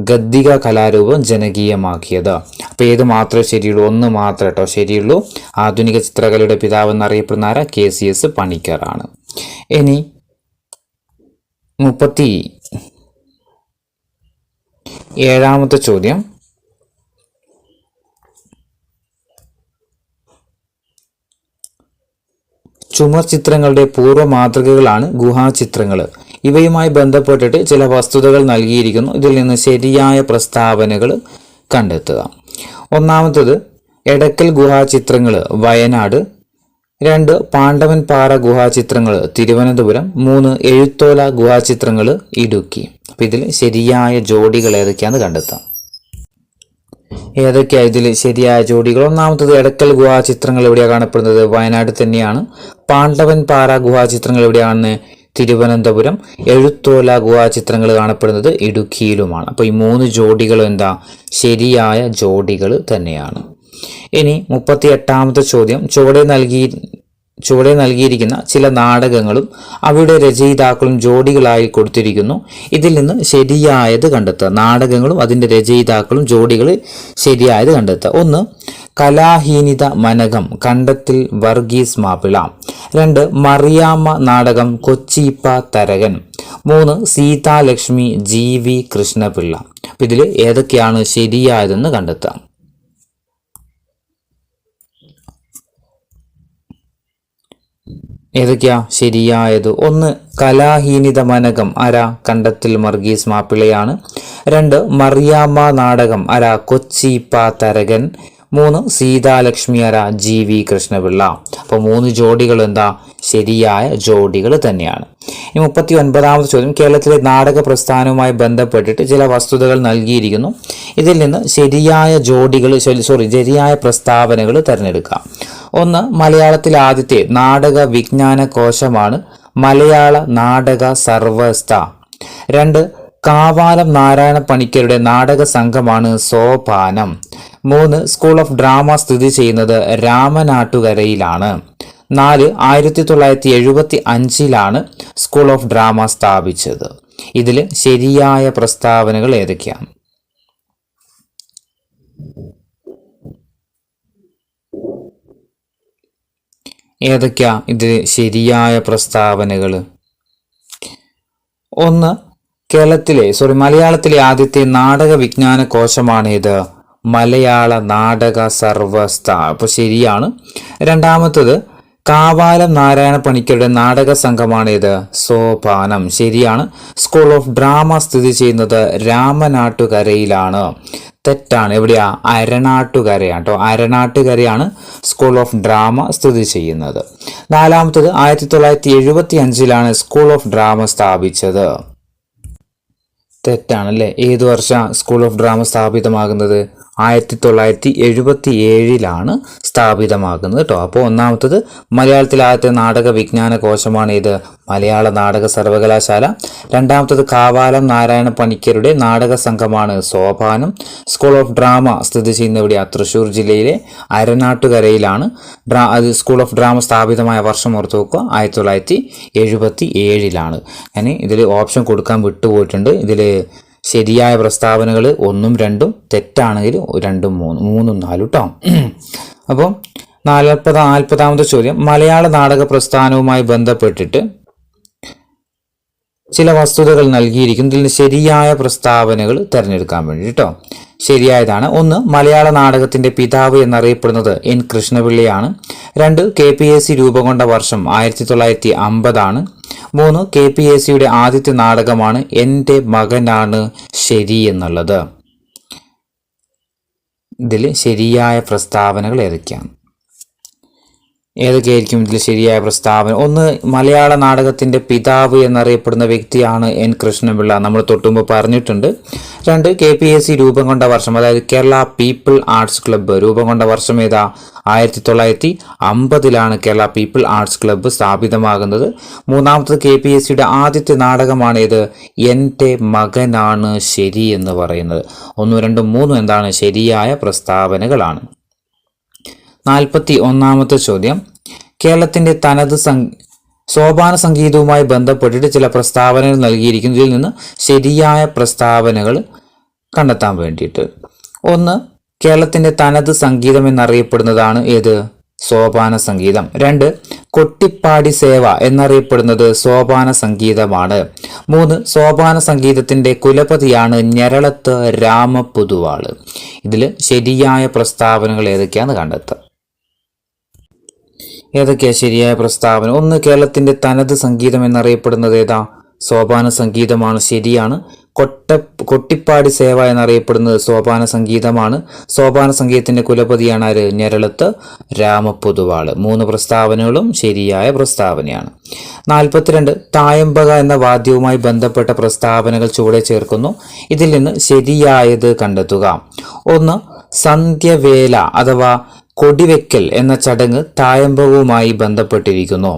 ഗദ്ദിക കലാരൂപം ജനകീയമാക്കിയത്. അപ്പോൾ ഏത് മാത്രമേ ശരിയുള്ളൂ? 1 മാത്രമേ കേട്ടോ ശരിയുള്ളൂ. ആധുനിക ചിത്രകലയുടെ പിതാവ് എന്നറിയപ്പെടുന്ന ആരാ? KCS പണിക്കറാണ്. ഇനി 37ാമത്തെ ചോദ്യം, ചുമർ ചിത്രങ്ങളുടെ പൂർവ്വ മാതൃകകളാണ് ഗുഹാചിത്രങ്ങൾ. ഇവയുമായി ബന്ധപ്പെട്ടിട്ട് ചില വസ്തുതകൾ നൽകിയിരിക്കുന്നു. ഇതിൽ നിന്ന് ശരിയായ പ്രസ്താവനകൾ കണ്ടെത്തുക. 1. എടക്കൽ ഗുഹാചിത്രങ്ങൾ വയനാട്. 2. പാണ്ഡവൻ പാറ ഗുഹാചിത്രങ്ങൾ തിരുവനന്തപുരം. 3. എഴുത്തോല ഗുഹാചിത്രങ്ങൾ ഇടുക്കി. അപ്പം ഇതിൽ ശരിയായ ജോഡികൾ ഏതൊക്കെയാണെന്ന് കണ്ടെത്താം. ഏതൊക്കെയാണ് ഇതിൽ ശരിയായ ജോഡികൾ? 1. എടക്കൽ ഗുഹാചിത്രങ്ങൾ എവിടെയാണ് കാണപ്പെടുന്നത്? വയനാട് തന്നെയാണ്. പാണ്ഡവൻ പാറ ഗുഹാചിത്രങ്ങൾ എവിടെയാണ്? തിരുവനന്തപുരം. എഴുത്തോല ഗുഹാചിത്രങ്ങൾ കാണപ്പെടുന്നത് ഇടുക്കിയിലുമാണ്. അപ്പോൾ ഈ 3 ജോഡികളും എന്താ? ശരിയായ ജോഡികൾ തന്നെയാണ്. ഇനി 38ാമത്തെ ചോദ്യം, ചുവടെ നൽകിയിരിക്കുന്ന ചില നാടകങ്ങളും അവയുടെ രചയിതാക്കളും ജോഡികളായി കൊടുത്തിരിക്കുന്നു. ഇതിൽ നിന്ന് ശരിയായത് കണ്ടെത്തുക. നാടകങ്ങളും അതിൻ്റെ രചയിതാക്കളും ജോഡികൾ ശരിയായത് കണ്ടെത്തുക. 1. കലാഹീനിത മനകം കണ്ടത്തിൽ വർഗീസ് മാപ്പിള. 2. മറിയാമ്മ നാടകം കൊച്ചിപ്പ തരകൻ. 3. സീതാലക്ഷ്മി GV കൃഷ്ണപിള്ള. അപ്പം ഇതിൽ ഏതൊക്കെയാണ് ശരിയായതെന്ന് കണ്ടെത്താം. ഏതൊക്കെയാ ശരിയായത്? 1. കലാഹീനിത മനകം ആരാ? കണ്ടത്തിൽ വർഗീസ് മാപ്പിളയാണ്. 2. മറിയാമ്മ നാടകം ആരാ? കൊച്ചിപ്പ തരകൻ. 3. സീതാലക്ഷ്മി ആരാ? GV കൃഷ്ണപിള്ള. അപ്പോൾ 3 ജോഡികൾ എന്താ? ശരിയായ ജോഡികൾ തന്നെയാണ്. ഈ 39ാമത്തെ ചോദ്യം, കേരളത്തിലെ നാടക പ്രസ്ഥാനവുമായി ബന്ധപ്പെട്ടിട്ട് ചില വസ്തുതകൾ നൽകിയിരിക്കുന്നു. ഇതിൽ നിന്ന് ശരിയായ ശരിയായ പ്രസ്താവനകൾ തിരഞ്ഞെടുക്കാം. 1. മലയാളത്തിലെ ആദ്യത്തെ നാടക വിജ്ഞാന കോശമാണ് മലയാള നാടക സർവസ്ഥ. 2. കാവാലം നാരായണ പണിക്കരുടെ നാടക സംഘമാണ് സോപാനം. 3. സ്കൂൾ ഓഫ് ഡ്രാമ സ്ഥിതി ചെയ്യുന്നത് രാമനാട്ടുകരയിലാണ്. 4. 1975 സ്കൂൾ ഓഫ് ഡ്രാമ സ്ഥാപിച്ചത്. ഇതിൽ ശരിയായ പ്രസ്താവനകൾ ഏതൊക്കെയാണ്? ഏതൊക്കെയാ ഇതിൽ ശരിയായ പ്രസ്താവനകൾ? 1. മലയാളത്തിലെ ആദ്യത്തെ നാടക വിജ്ഞാന കോശമാണേത്? മലയാള നാടക സർവസ്ഥ. അപ്പോൾ ശരിയാണ്. 2. കാവാലം നാരായണ പണിക്കരുടെ നാടക സംഘമാണേത്? സോപാനം. ശരിയാണ്. സ്കൂൾ ഓഫ് ഡ്രാമ സ്ഥിതി ചെയ്യുന്നത് രാമനാട്ടുകരയിലാണ്. തെറ്റാണ്. എവിടെയാ? അരണാട്ടുകരയാണ് കേട്ടോ. അരണാട്ടുകരയാണ് സ്കൂൾ ഓഫ് ഡ്രാമ സ്ഥിതി ചെയ്യുന്നത്. 4. 1975 സ്കൂൾ ഓഫ് ഡ്രാമ സ്ഥാപിച്ചത്. തെറ്റാണല്ലേ. ഏത് വർഷം സ്കൂൾ ഓഫ് ഡ്രാമ സ്ഥാപിതമാകുന്നത്? 1977 സ്ഥാപിതമാകുന്നത് കേട്ടോ. അപ്പോൾ 1. മലയാളത്തിലെ ആദ്യത്തെ നാടക വിജ്ഞാന കോശമാണ് ഇത്? മലയാള നാടക സർവകലാശാല. 2. കാവാലം നാരായണ പണിക്കരുടെ നാടക സംഘമാണ് സോപാനം. സ്കൂൾ ഓഫ് ഡ്രാമ സ്ഥിതി ചെയ്യുന്ന എവിടെയാണ്? തൃശ്ശൂർ ജില്ലയിലെ അരനാട്ടുകരയിലാണ്. സ്കൂൾ ഓഫ് ഡ്രാമ സ്ഥാപിതമായ വർഷം ഓർത്ത് നോക്കുക, 1977. ഞാൻ ഇതിൽ ഓപ്ഷൻ കൊടുക്കാൻ വിട്ടുപോയിട്ടുണ്ട്. ഇതിൽ ശരിയായ പ്രസ്താവനകൾ 1ഉം 2ഉം, തെറ്റാണെങ്കിൽ 2ഉം 3ഉം 4 കേട്ടോ. അപ്പം 40ാമത്തെ ചോദ്യം, മലയാള നാടക പ്രസ്ഥാനവുമായി ബന്ധപ്പെട്ടിട്ട് ചില വസ്തുതകൾ നൽകിയിരിക്കും. ഇതിൽ ശരിയായ പ്രസ്താവനകൾ തിരഞ്ഞെടുക്കാൻ വേണ്ടി കേട്ടോ. ശരിയായതാണ്. 1. മലയാള നാടകത്തിന്റെ പിതാവ് എന്നറിയപ്പെടുന്നത് എൻ കൃഷ്ണപിള്ളിയാണ്. 2. KPSC രൂപം കൊണ്ട വർഷം 1950 ആണ്. 3. KPSCയുടെ ആദ്യത്തെ നാടകമാണ് എൻ്റെ മകനാണ് ശരി എന്നുള്ളത്. ഇതിൽ ശരിയായ പ്രസ്താവനകൾ ഏതൊക്കെയാണ്? ഏതൊക്കെയായിരിക്കും ഇതിൽ ശരിയായ പ്രസ്താവന? 1. മലയാള നാടകത്തിന്റെ പിതാവ് എന്നറിയപ്പെടുന്ന വ്യക്തിയാണ് എൻ കൃഷ്ണപിള്ള, നമ്മൾ തൊട്ടുമുമ്പ് പറഞ്ഞിട്ടുണ്ട്. 2. KPSC രൂപം കൊണ്ട വർഷം, അതായത് കേരള പീപ്പിൾ ആർട്സ് ക്ലബ്ബ് രൂപം കൊണ്ട വർഷം ഏതാ? 1950 കേരള പീപ്പിൾ ആർട്സ് ക്ലബ്ബ് സ്ഥാപിതമാകുന്നത്. 3. KPSCയുടെ ആദ്യത്തെ നാടകമാണ് ഇത്? എൻ്റെ മകനാണ് ശരി എന്ന് പറയുന്നത്. 1, 2, 3 എന്താണ്? ശരിയായ പ്രസ്താവനകളാണ്. 41 ചോദ്യം. കേരളത്തിന്റെ തനത് സോപാന സംഗീതവുമായി ബന്ധപ്പെട്ടിട്ട് ചില പ്രസ്താവനകൾ നൽകിയിരിക്കുന്നു. ഇതിൽ നിന്ന് ശരിയായ പ്രസ്താവനകൾ കണ്ടെത്താൻ വേണ്ടിയിട്ട്. 1. കേരളത്തിന്റെ തനത് സംഗീതം എന്നറിയപ്പെടുന്നതാണ് ഏത്? സോപാന സംഗീതം. 2. കൊട്ടിപ്പാടി സേവ എന്നറിയപ്പെടുന്നത് സോപാന സംഗീതമാണ്. 3. സോപാന സംഗീതത്തിന്റെ കുലപതിയാണ് ഞരളത്ത് രാമപൊതുവാള്. ഇതിൽ ശരിയായ പ്രസ്താവനകൾ ഏതൊക്കെയാണെന്ന് കണ്ടെത്താം. ഏതൊക്കെയാണ് ശരിയായ പ്രസ്താവന? 1. കേരളത്തിന്റെ തനത് സംഗീതം എന്നറിയപ്പെടുന്നത് ഏതാ? സോപാന സംഗീതമാണ്, ശരിയാണ്. കൊട്ടിപ്പാടി സേവ എന്നറിയപ്പെടുന്നത് സോപാന സംഗീതമാണ്. സോപാന സംഗീതത്തിന്റെ കുലപതിയാണ് ആര്? ഞരളത്ത് രാമപൊതുവാള്. 3 പ്രസ്താവനകളും ശരിയായ പ്രസ്താവനയാണ്. 42. തായമ്പക എന്ന വാദ്യവുമായി ബന്ധപ്പെട്ട പ്രസ്താവനകൾ ചുവടെ ചേർക്കുന്നു. ഇതിൽ നിന്ന് ശരിയായത് കണ്ടെത്തുക. 1. സന്ധ്യവേല അഥവാ കൊടിവെക്കൽ എന്ന ചടങ്ങ് തായമ്പകവുമായി ബന്ധപ്പെട്ടിരിക്കുന്നു.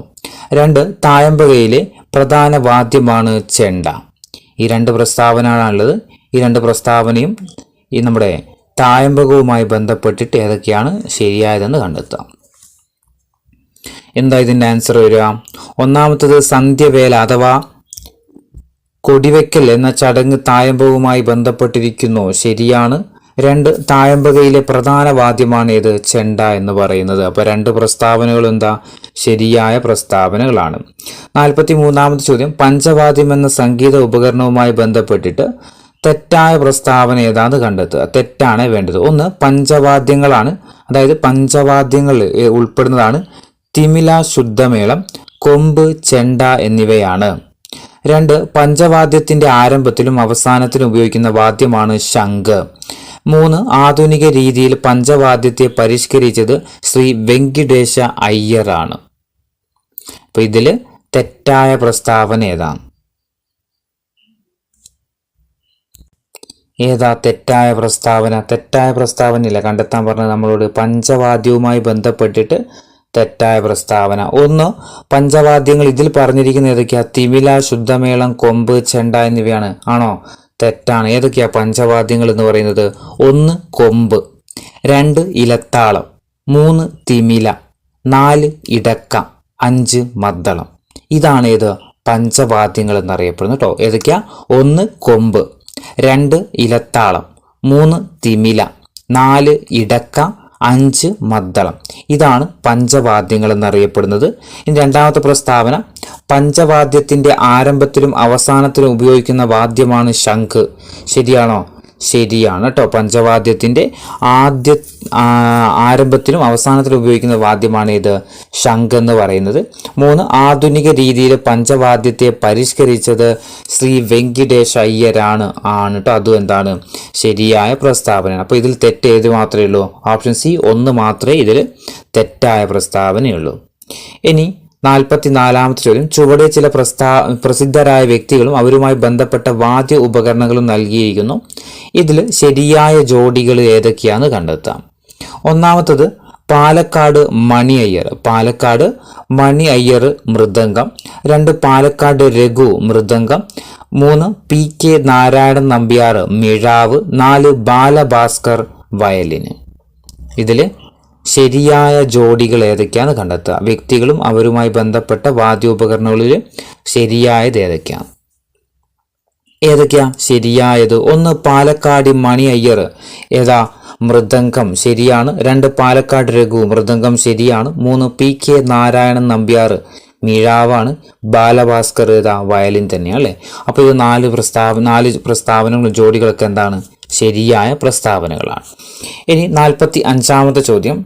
2. തായമ്പകയിലെ പ്രധാന വാദ്യമാണ് ചെണ്ട. ഈ 2 പ്രസ്താവനകളാണുള്ളത്. ഈ 2 പ്രസ്താവനയും ഈ നമ്മുടെ തായമ്പകവുമായി ബന്ധപ്പെട്ടിട്ട് ഏതൊക്കെയാണ് ശരിയായതെന്ന് കണ്ടെത്താം. എന്താ ഇതിൻ്റെ ആൻസർ വരിക? 1. സന്ധ്യവേല അഥവാ കൊടിവെക്കൽ എന്ന ചടങ്ങ് തായമ്പകവുമായി ബന്ധപ്പെട്ടിരിക്കുന്നു, ശരിയാണ്. 2. തായമ്പകയിലെ പ്രധാന വാദ്യമാണ് ഏത്? ചെണ്ട എന്ന് പറയുന്നത്. അപ്പോൾ 2 പ്രസ്താവനകൾ എന്താ? ശരിയായ പ്രസ്താവനകളാണ്. 43 ചോദ്യം. പഞ്ചവാദ്യം എന്ന സംഗീത ഉപകരണവുമായി ബന്ധപ്പെട്ടിട്ട് തെറ്റായ പ്രസ്താവന ഏതാന്ന് കണ്ടെത്തുക. തെറ്റാണ് വേണ്ടത്. 1. പഞ്ചവാദ്യങ്ങളാണ്, അതായത് പഞ്ചവാദ്യങ്ങൾ ഉൾപ്പെടുന്നതാണ് തിമില, ശുദ്ധമേളം, കൊമ്പ്, ചെണ്ട എന്നിവയാണ്. 2. പഞ്ചവാദ്യത്തിന്റെ ആരംഭത്തിലും അവസാനത്തിലും ഉപയോഗിക്കുന്ന വാദ്യമാണ് ശംഖ്. 3. ആധുനിക രീതിയിൽ പഞ്ചവാദ്യത്തെ പരിഷ്കരിച്ചത് ശ്രീ വെങ്കിടേശ അയ്യറാണ്. അപ്പൊ ഇതില് തെറ്റായ പ്രസ്താവന ഏതാണ്? ഏതാ തെറ്റായ പ്രസ്താവന? തെറ്റായ പ്രസ്താവനയില്ല, കണ്ടെത്താൻ പറഞ്ഞത് നമ്മളോട് പഞ്ചവാദ്യവുമായി ബന്ധപ്പെട്ടിട്ട് തെറ്റായ പ്രസ്താവന. 1. പഞ്ചവാദ്യങ്ങൾ ഇതിൽ പറഞ്ഞിരിക്കുന്ന ഏതൊക്കെയാ? തിമില, ശുദ്ധമേളം, കൊമ്പ്, ചെണ്ട എന്നിവയാണ്. ആണോ? തെറ്റാണ്. ഏതൊക്കെയാ പഞ്ചവാദ്യങ്ങൾ എന്ന് പറയുന്നത്? 1. കൊമ്പ്, 2. ഇലത്താളം, 3. തിമില, 4. ഇടക്ക, 5. മദ്ദളം. ഇതാണ് ഏത്? പഞ്ചവാദ്യങ്ങൾ എന്നറിയപ്പെടുന്നു കേട്ടോ. ഏതൊക്കെയാ? 1. കൊമ്പ്, 2. ഇലത്താളം, 3. തിമില, 4. ഇടക്ക, 5. മദ്ദളം. ഇതാണ് പഞ്ചവാദ്യങ്ങൾ എന്നറിയപ്പെടുന്നത്. ഇനി 2ാമത്തെ പ്രസ്താവന. പഞ്ചവാദ്യത്തിന്റെ ആരംഭത്തിലും അവസാനത്തിലും ഉപയോഗിക്കുന്ന വാദ്യമാണ് ശംഖ്. ശരിയാണോ? ശരിയാണ് കേട്ടോ. പഞ്ചവാദ്യത്തിന്റെ ആരംഭത്തിലും അവസാനത്തിലും ഉപയോഗിക്കുന്ന വാദ്യമാണ് ഇത്? ശംഖ് എന്ന് പറയുന്നത്. 3. ആധുനിക രീതിയിൽ പഞ്ചവാദ്യത്തെ പരിഷ്കരിച്ചത് ശ്രീ വെങ്കിടേശ അയ്യരാണ് ആണ് കേട്ടോ. അതും എന്താണ്? ശരിയായ പ്രസ്താവനയാണ്. അപ്പോൾ ഇതിൽ തെറ്റ് ഏത് മാത്രമേ ഉള്ളൂ? ഓപ്ഷൻ സി 1 മാത്രമേ ഇതിൽ തെറ്റായ പ്രസ്താവനയുള്ളൂ. ഇനി 44 ചോദ്യം. ചുവടെ ചില പ്രസിദ്ധരായ വ്യക്തികളും അവരുമായി ബന്ധപ്പെട്ട വാദ്യ ഉപകരണങ്ങളും നൽകിയിരിക്കുന്നു. ഇതിൽ ശരിയായ ജോഡികൾ ഏതൊക്കെയാണെന്ന് കണ്ടെത്താം. 1. പാലക്കാട് മണി അയ്യർ. പാലക്കാട് മണി അയ്യർ മൃദംഗം. 2. പാലക്കാട് രഘു മൃദംഗം. 3. PK നാരായണൻ നമ്പ്യാർ മിഴാവ്. 4. ബാലഭാസ്കർ വയലിന്. ഇതിൽ ശരിയായ ജോഡികൾ ഏതൊക്കെയാന്ന് കണ്ടെത്തുക. വ്യക്തികളും അവരുമായി ബന്ധപ്പെട്ട വാദ്യോപകരണങ്ങളിൽ ശരിയായത് ഏതൊക്കെയാണ്? ശരിയായത്? 1. പാലക്കാട് മണി അയ്യർ ഏതാ? മൃദംഗം, ശരിയാണ്. 2. പാലക്കാട് രഘു മൃദംഗം, ശരിയാണ്. 3. PK നാരായണൻ നമ്പ്യാർ മിഴാവാണ്. ബാലഭാസ്കർ ഏതാ? വയലിൻ തന്നെയാണ് അല്ലേ. അപ്പോൾ ഇത് 4 പ്രസ്താവനകളും ജോഡികളൊക്കെ എന്താണ്? ശരിയായ പ്രസ്താവനകളാണ്. ഇനി 45-ാമത്തെ ചോദ്യം,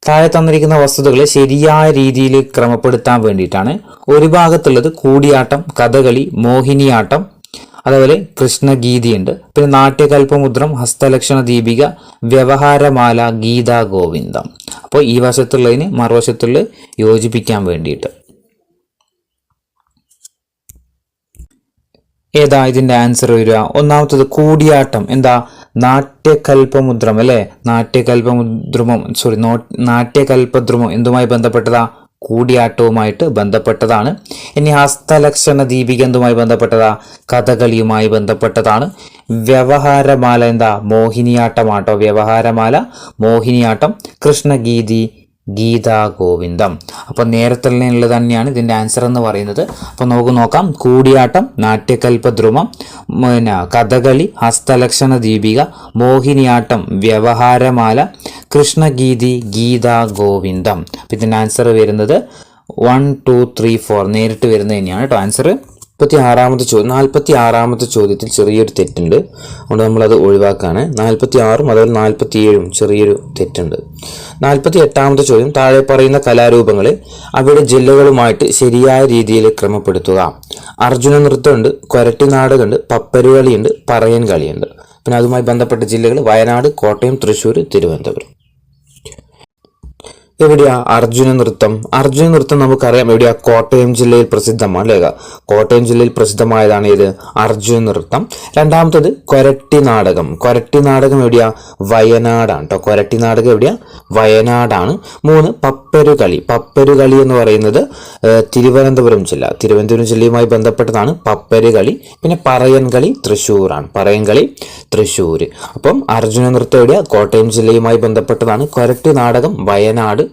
താഴെ തന്നിരിക്കുന്ന വസ്തുതകളെ ശരിയായ രീതിയിൽ ക്രമപ്പെടുത്താൻ വേണ്ടിയിട്ടാണ്. ഒരു ഭാഗത്തുള്ളത് കൂടിയാട്ടം, കഥകളി, മോഹിനിയാട്ടം, അതുപോലെ കൃഷ്ണഗീതിയുണ്ട്. പിന്നെ നാട്യകൽപ്പമുദ്രം, ഹസ്തലക്ഷണ ദീപിക, വ്യവഹാരമാല, ഗീതാ ഗോവിന്ദം. അപ്പോൾ ഈ വശത്തുള്ളതിന് മറുവശത്തുള്ള യോജിപ്പിക്കാൻ വേണ്ടിയിട്ട് ഏതാ ഇതിന്റെ ആൻസർ വരിക? ഒന്നാമത്തത് കൂടിയാട്ടം. എന്താ? നാട്യകൽപ്പമുദ്രം അല്ലെ? നാട്യകൽപ്പദ്രുമം എന്തുമായി ബന്ധപ്പെട്ടതാ? കൂടിയാട്ടവുമായിട്ട് ബന്ധപ്പെട്ടതാണ്. ഇനി ഹസ്തലക്ഷണ ദീപിക എന്തുമായി ബന്ധപ്പെട്ടതാ? കഥകളിയുമായി ബന്ധപ്പെട്ടതാണ്. വ്യവഹാരമാല എന്താ? മോഹിനിയാട്ടമാട്ടോ. വ്യവഹാരമാല മോഹിനിയാട്ടം. കൃഷ്ണഗീതി ഗീതാ ഗോവിന്ദം. അപ്പൊ നേരത്തെ ഉള്ളത് തന്നെയാണ് ഇതിന്റെ ആൻസർ എന്ന് പറയുന്നത്. അപ്പൊ നമുക്ക് നോക്കാം. കൂടിയാട്ടം, നാട്യകൽപ്പദ്രുമം, പിന്നെ കഥകളി, ഹസ്തലക്ഷണ ദീപിക, മോഹിനിയാട്ടം, വ്യവഹാരമാല, കൃഷ്ണഗീതി ഗീതാ ഗോവിന്ദം. അപ്പൊ ഇതിന്റെ ആൻസർ വരുന്നത് 1, 2, 3, 4 നേരിട്ട് വരുന്നത് തന്നെയാണ് കേട്ടോ ആൻസർ. 46-ാമത്തെ ചോദ്യത്തിൽ ചെറിയൊരു തെറ്റുണ്ട്, അതുകൊണ്ട് നമ്മളത് ഒഴിവാക്കാണ്. 46ഉം അതുപോലെ 47ഉം ചെറിയൊരു തെറ്റുണ്ട്. 48-ാമത്തെ ചോദ്യം, താഴെ പറയുന്ന കലാരൂപങ്ങളെ അവയുടെ ജില്ലകളുമായിട്ട് ശരിയായ രീതിയിൽ ക്രമപ്പെടുത്തുക. അർജുന നൃത്തമുണ്ട്, കൊരട്ടി നാടകമുണ്ട്, പപ്പരുകളിയുണ്ട്, പറയൻ കളിയുണ്ട്. പിന്നെ അതുമായി ബന്ധപ്പെട്ട ജില്ലകൾ വയനാട്, കോട്ടയം, തൃശ്ശൂർ, തിരുവനന്തപുരം. എവിടെയാ അർജുന നൃത്തം? അർജുന നൃത്തം നമുക്കറിയാം എവിടെയാ? കോട്ടയം ജില്ലയിൽ പ്രസിദ്ധമാണ് അല്ലേ? കോട്ടയം ജില്ലയിൽ പ്രസിദ്ധമായതാണ് ഇത് അർജുന നൃത്തം. രണ്ടാമത്തത് കൊരട്ടി നാടകം. കൊരട്ടി നാടകം എവിടെയാ? വയനാടാണ് കേട്ടോ. കൊരട്ടി നാടകം എവിടെയാ? വയനാടാണ്. 3 പപ്പരുകളി. പപ്പരുകളി എന്ന് പറയുന്നത് തിരുവനന്തപുരം ജില്ലയുമായി ബന്ധപ്പെട്ടതാണ് പപ്പരുകളി. പിന്നെ പറയൻ കളി തൃശ്ശൂറാണ്. പറയൻ കളി തൃശ്ശൂർ. അപ്പം അർജുന നൃത്തം എവിടെയാ? കോട്ടയം ജില്ലയുമായി ബന്ധപ്പെട്ടതാണ്. കൊരട്ടി നാടകം വയനാട്,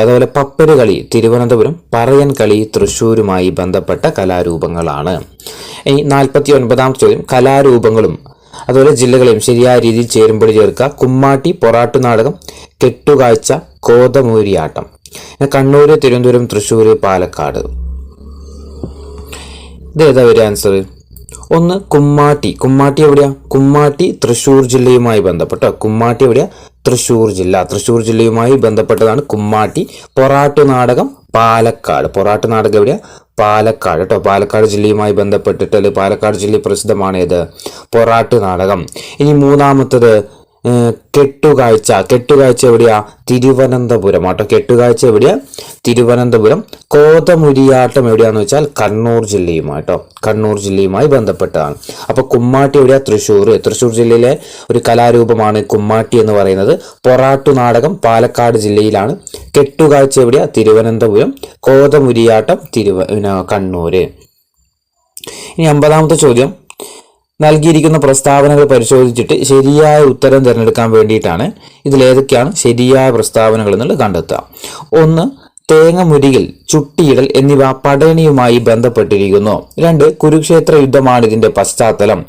അതുപോലെ പപ്പരുകളി തിരുവനന്തപുരം, പറയൻ കളി തൃശ്ശൂരുമായി ബന്ധപ്പെട്ട കലാരൂപങ്ങളാണ്. ഇനി 49-ാമത്തെ ചോദ്യം, കലാരൂപങ്ങളും അതുപോലെ ജില്ലകളെയും ശരിയായ രീതിയിൽ ചേരുമ്പോൾ ചേർക്കുക. കുമ്മാട്ടി, പൊറാട്ടു നാടകം, കെട്ടുകാഴ്ച, കോതമൂരിയാട്ടം. കണ്ണൂര്, തിരുവനന്തപുരം, തൃശ്ശൂർ, പാലക്കാട്. ഇതേതാ ഒരു ആൻസർ? 1 കുമ്മാട്ടി. കുമ്മാട്ടി എവിടെയാ? കുമ്മാട്ടി തൃശ്ശൂർ ജില്ലയുമായി ബന്ധപ്പെട്ട. കുമ്മാട്ടി എവിടെയാ? തൃശ്ശൂർ ജില്ലയുമായി ബന്ധപ്പെട്ടതാണ് കുമ്മാട്ടി. പൊറാട്ടു നാടകം പാലക്കാട്. പൊറാട്ടു നാടകം എവിടെയാ? പാലക്കാട് കേട്ടോ. പാലക്കാട് ജില്ലയുമായി ബന്ധപ്പെട്ടിട്ട് പാലക്കാട് ജില്ല പ്രസിദ്ധമാണ് ഏത്? പൊറാട്ടു നാടകം. ഇനി 3-ാമത്തത് കെട്ടുകാഴ്ച. കെട്ടുകാഴ്ച എവിടെയാ? തിരുവനന്തപുരം ആട്ടോ. കെട്ടുകാഴ്ച എവിടെയാ? തിരുവനന്തപുരം. കോതമുരിയാട്ടം എവിടെയാന്ന് വെച്ചാൽ കണ്ണൂർ ജില്ലയുമായി ബന്ധപ്പെട്ടതാണ്. അപ്പൊ കുമ്മാട്ടി എവിടെയാ? തൃശ്ശൂർ ജില്ലയിലെ ഒരു കലാരൂപമാണ് കുമ്മാട്ടി എന്ന് പറയുന്നത്. പൊറാട്ടു നാടകം പാലക്കാട് ജില്ലയിലാണ്. കെട്ടുകാഴ്ച എവിടെയാ? തിരുവനന്തപുരം. കോതമുരിയാട്ടം കണ്ണൂര്. ഇനി 50-ാമത്തെ ചോദ്യം, നൽകിയിരിക്കുന്ന പ്രസ്താവനകൾ പരിശോധിച്ചിട്ട് ശരിയായ ഉത്തരം തിരഞ്ഞെടുക്കാൻ വേണ്ടിയിട്ടാണ്. ഇതിലേതൊക്കെയാണ് ശരിയായ പ്രസ്താവനകൾ എന്നുള്ളത് കണ്ടെത്തുക. 1 തേങ്ങ മുരികിൽ, ചുട്ടിയിടൽ എന്നിവ പടയണിയുമായി ബന്ധപ്പെട്ടിരിക്കുന്നു. 2 കുരുക്ഷേത്ര യുദ്ധമാണ് ഇതിന്റെ പശ്ചാത്തലം.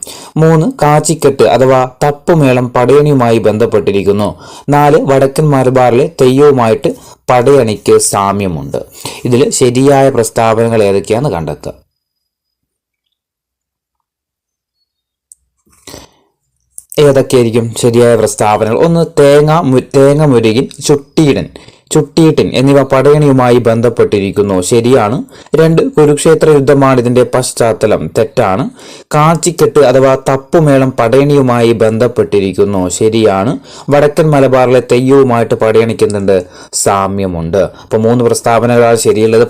3 കാച്ചിക്കെട്ട് അഥവാ തപ്പുമേളം പടയണിയുമായി ബന്ധപ്പെട്ടിരിക്കുന്നു. 4 വടക്കൻ മലബാറിലെ തെയ്യവുമായിട്ട് പടയണിക്ക് സാമ്യമുണ്ട്. ഇതിൽ ശരിയായ പ്രസ്താവനകൾ ഏതൊക്കെയാണെന്ന് കണ്ടെത്തുക. ഏതൊക്കെയായിരിക്കും ശരിയായ പ്രസ്താവനകൾ? 1 തേങ്ങ മുരുകിൻ, ചുട്ടിയിട്ടൻ എന്നിവ പടയണിയുമായി ബന്ധപ്പെട്ടിരിക്കുന്നു. ശരിയാണ്. 2 കുരുക്ഷേത്ര യുദ്ധമാണ് ഇതിന്റെ പശ്ചാത്തലം. തെറ്റാണ്. കാച്ചിക്കെട്ട് അഥവാ തപ്പുമേളം പടയണിയുമായി ബന്ധപ്പെട്ടിരിക്കുന്നു. ശരിയാണ്. വടക്കൻ മലബാറിലെ തെയ്യവുമായിട്ട് പടയണിക്കുന്നുണ്ട് സാമ്യമുണ്ട്. അപ്പൊ 3 പ്രസ്താവനകളാണ് ശരിയുള്ളത്.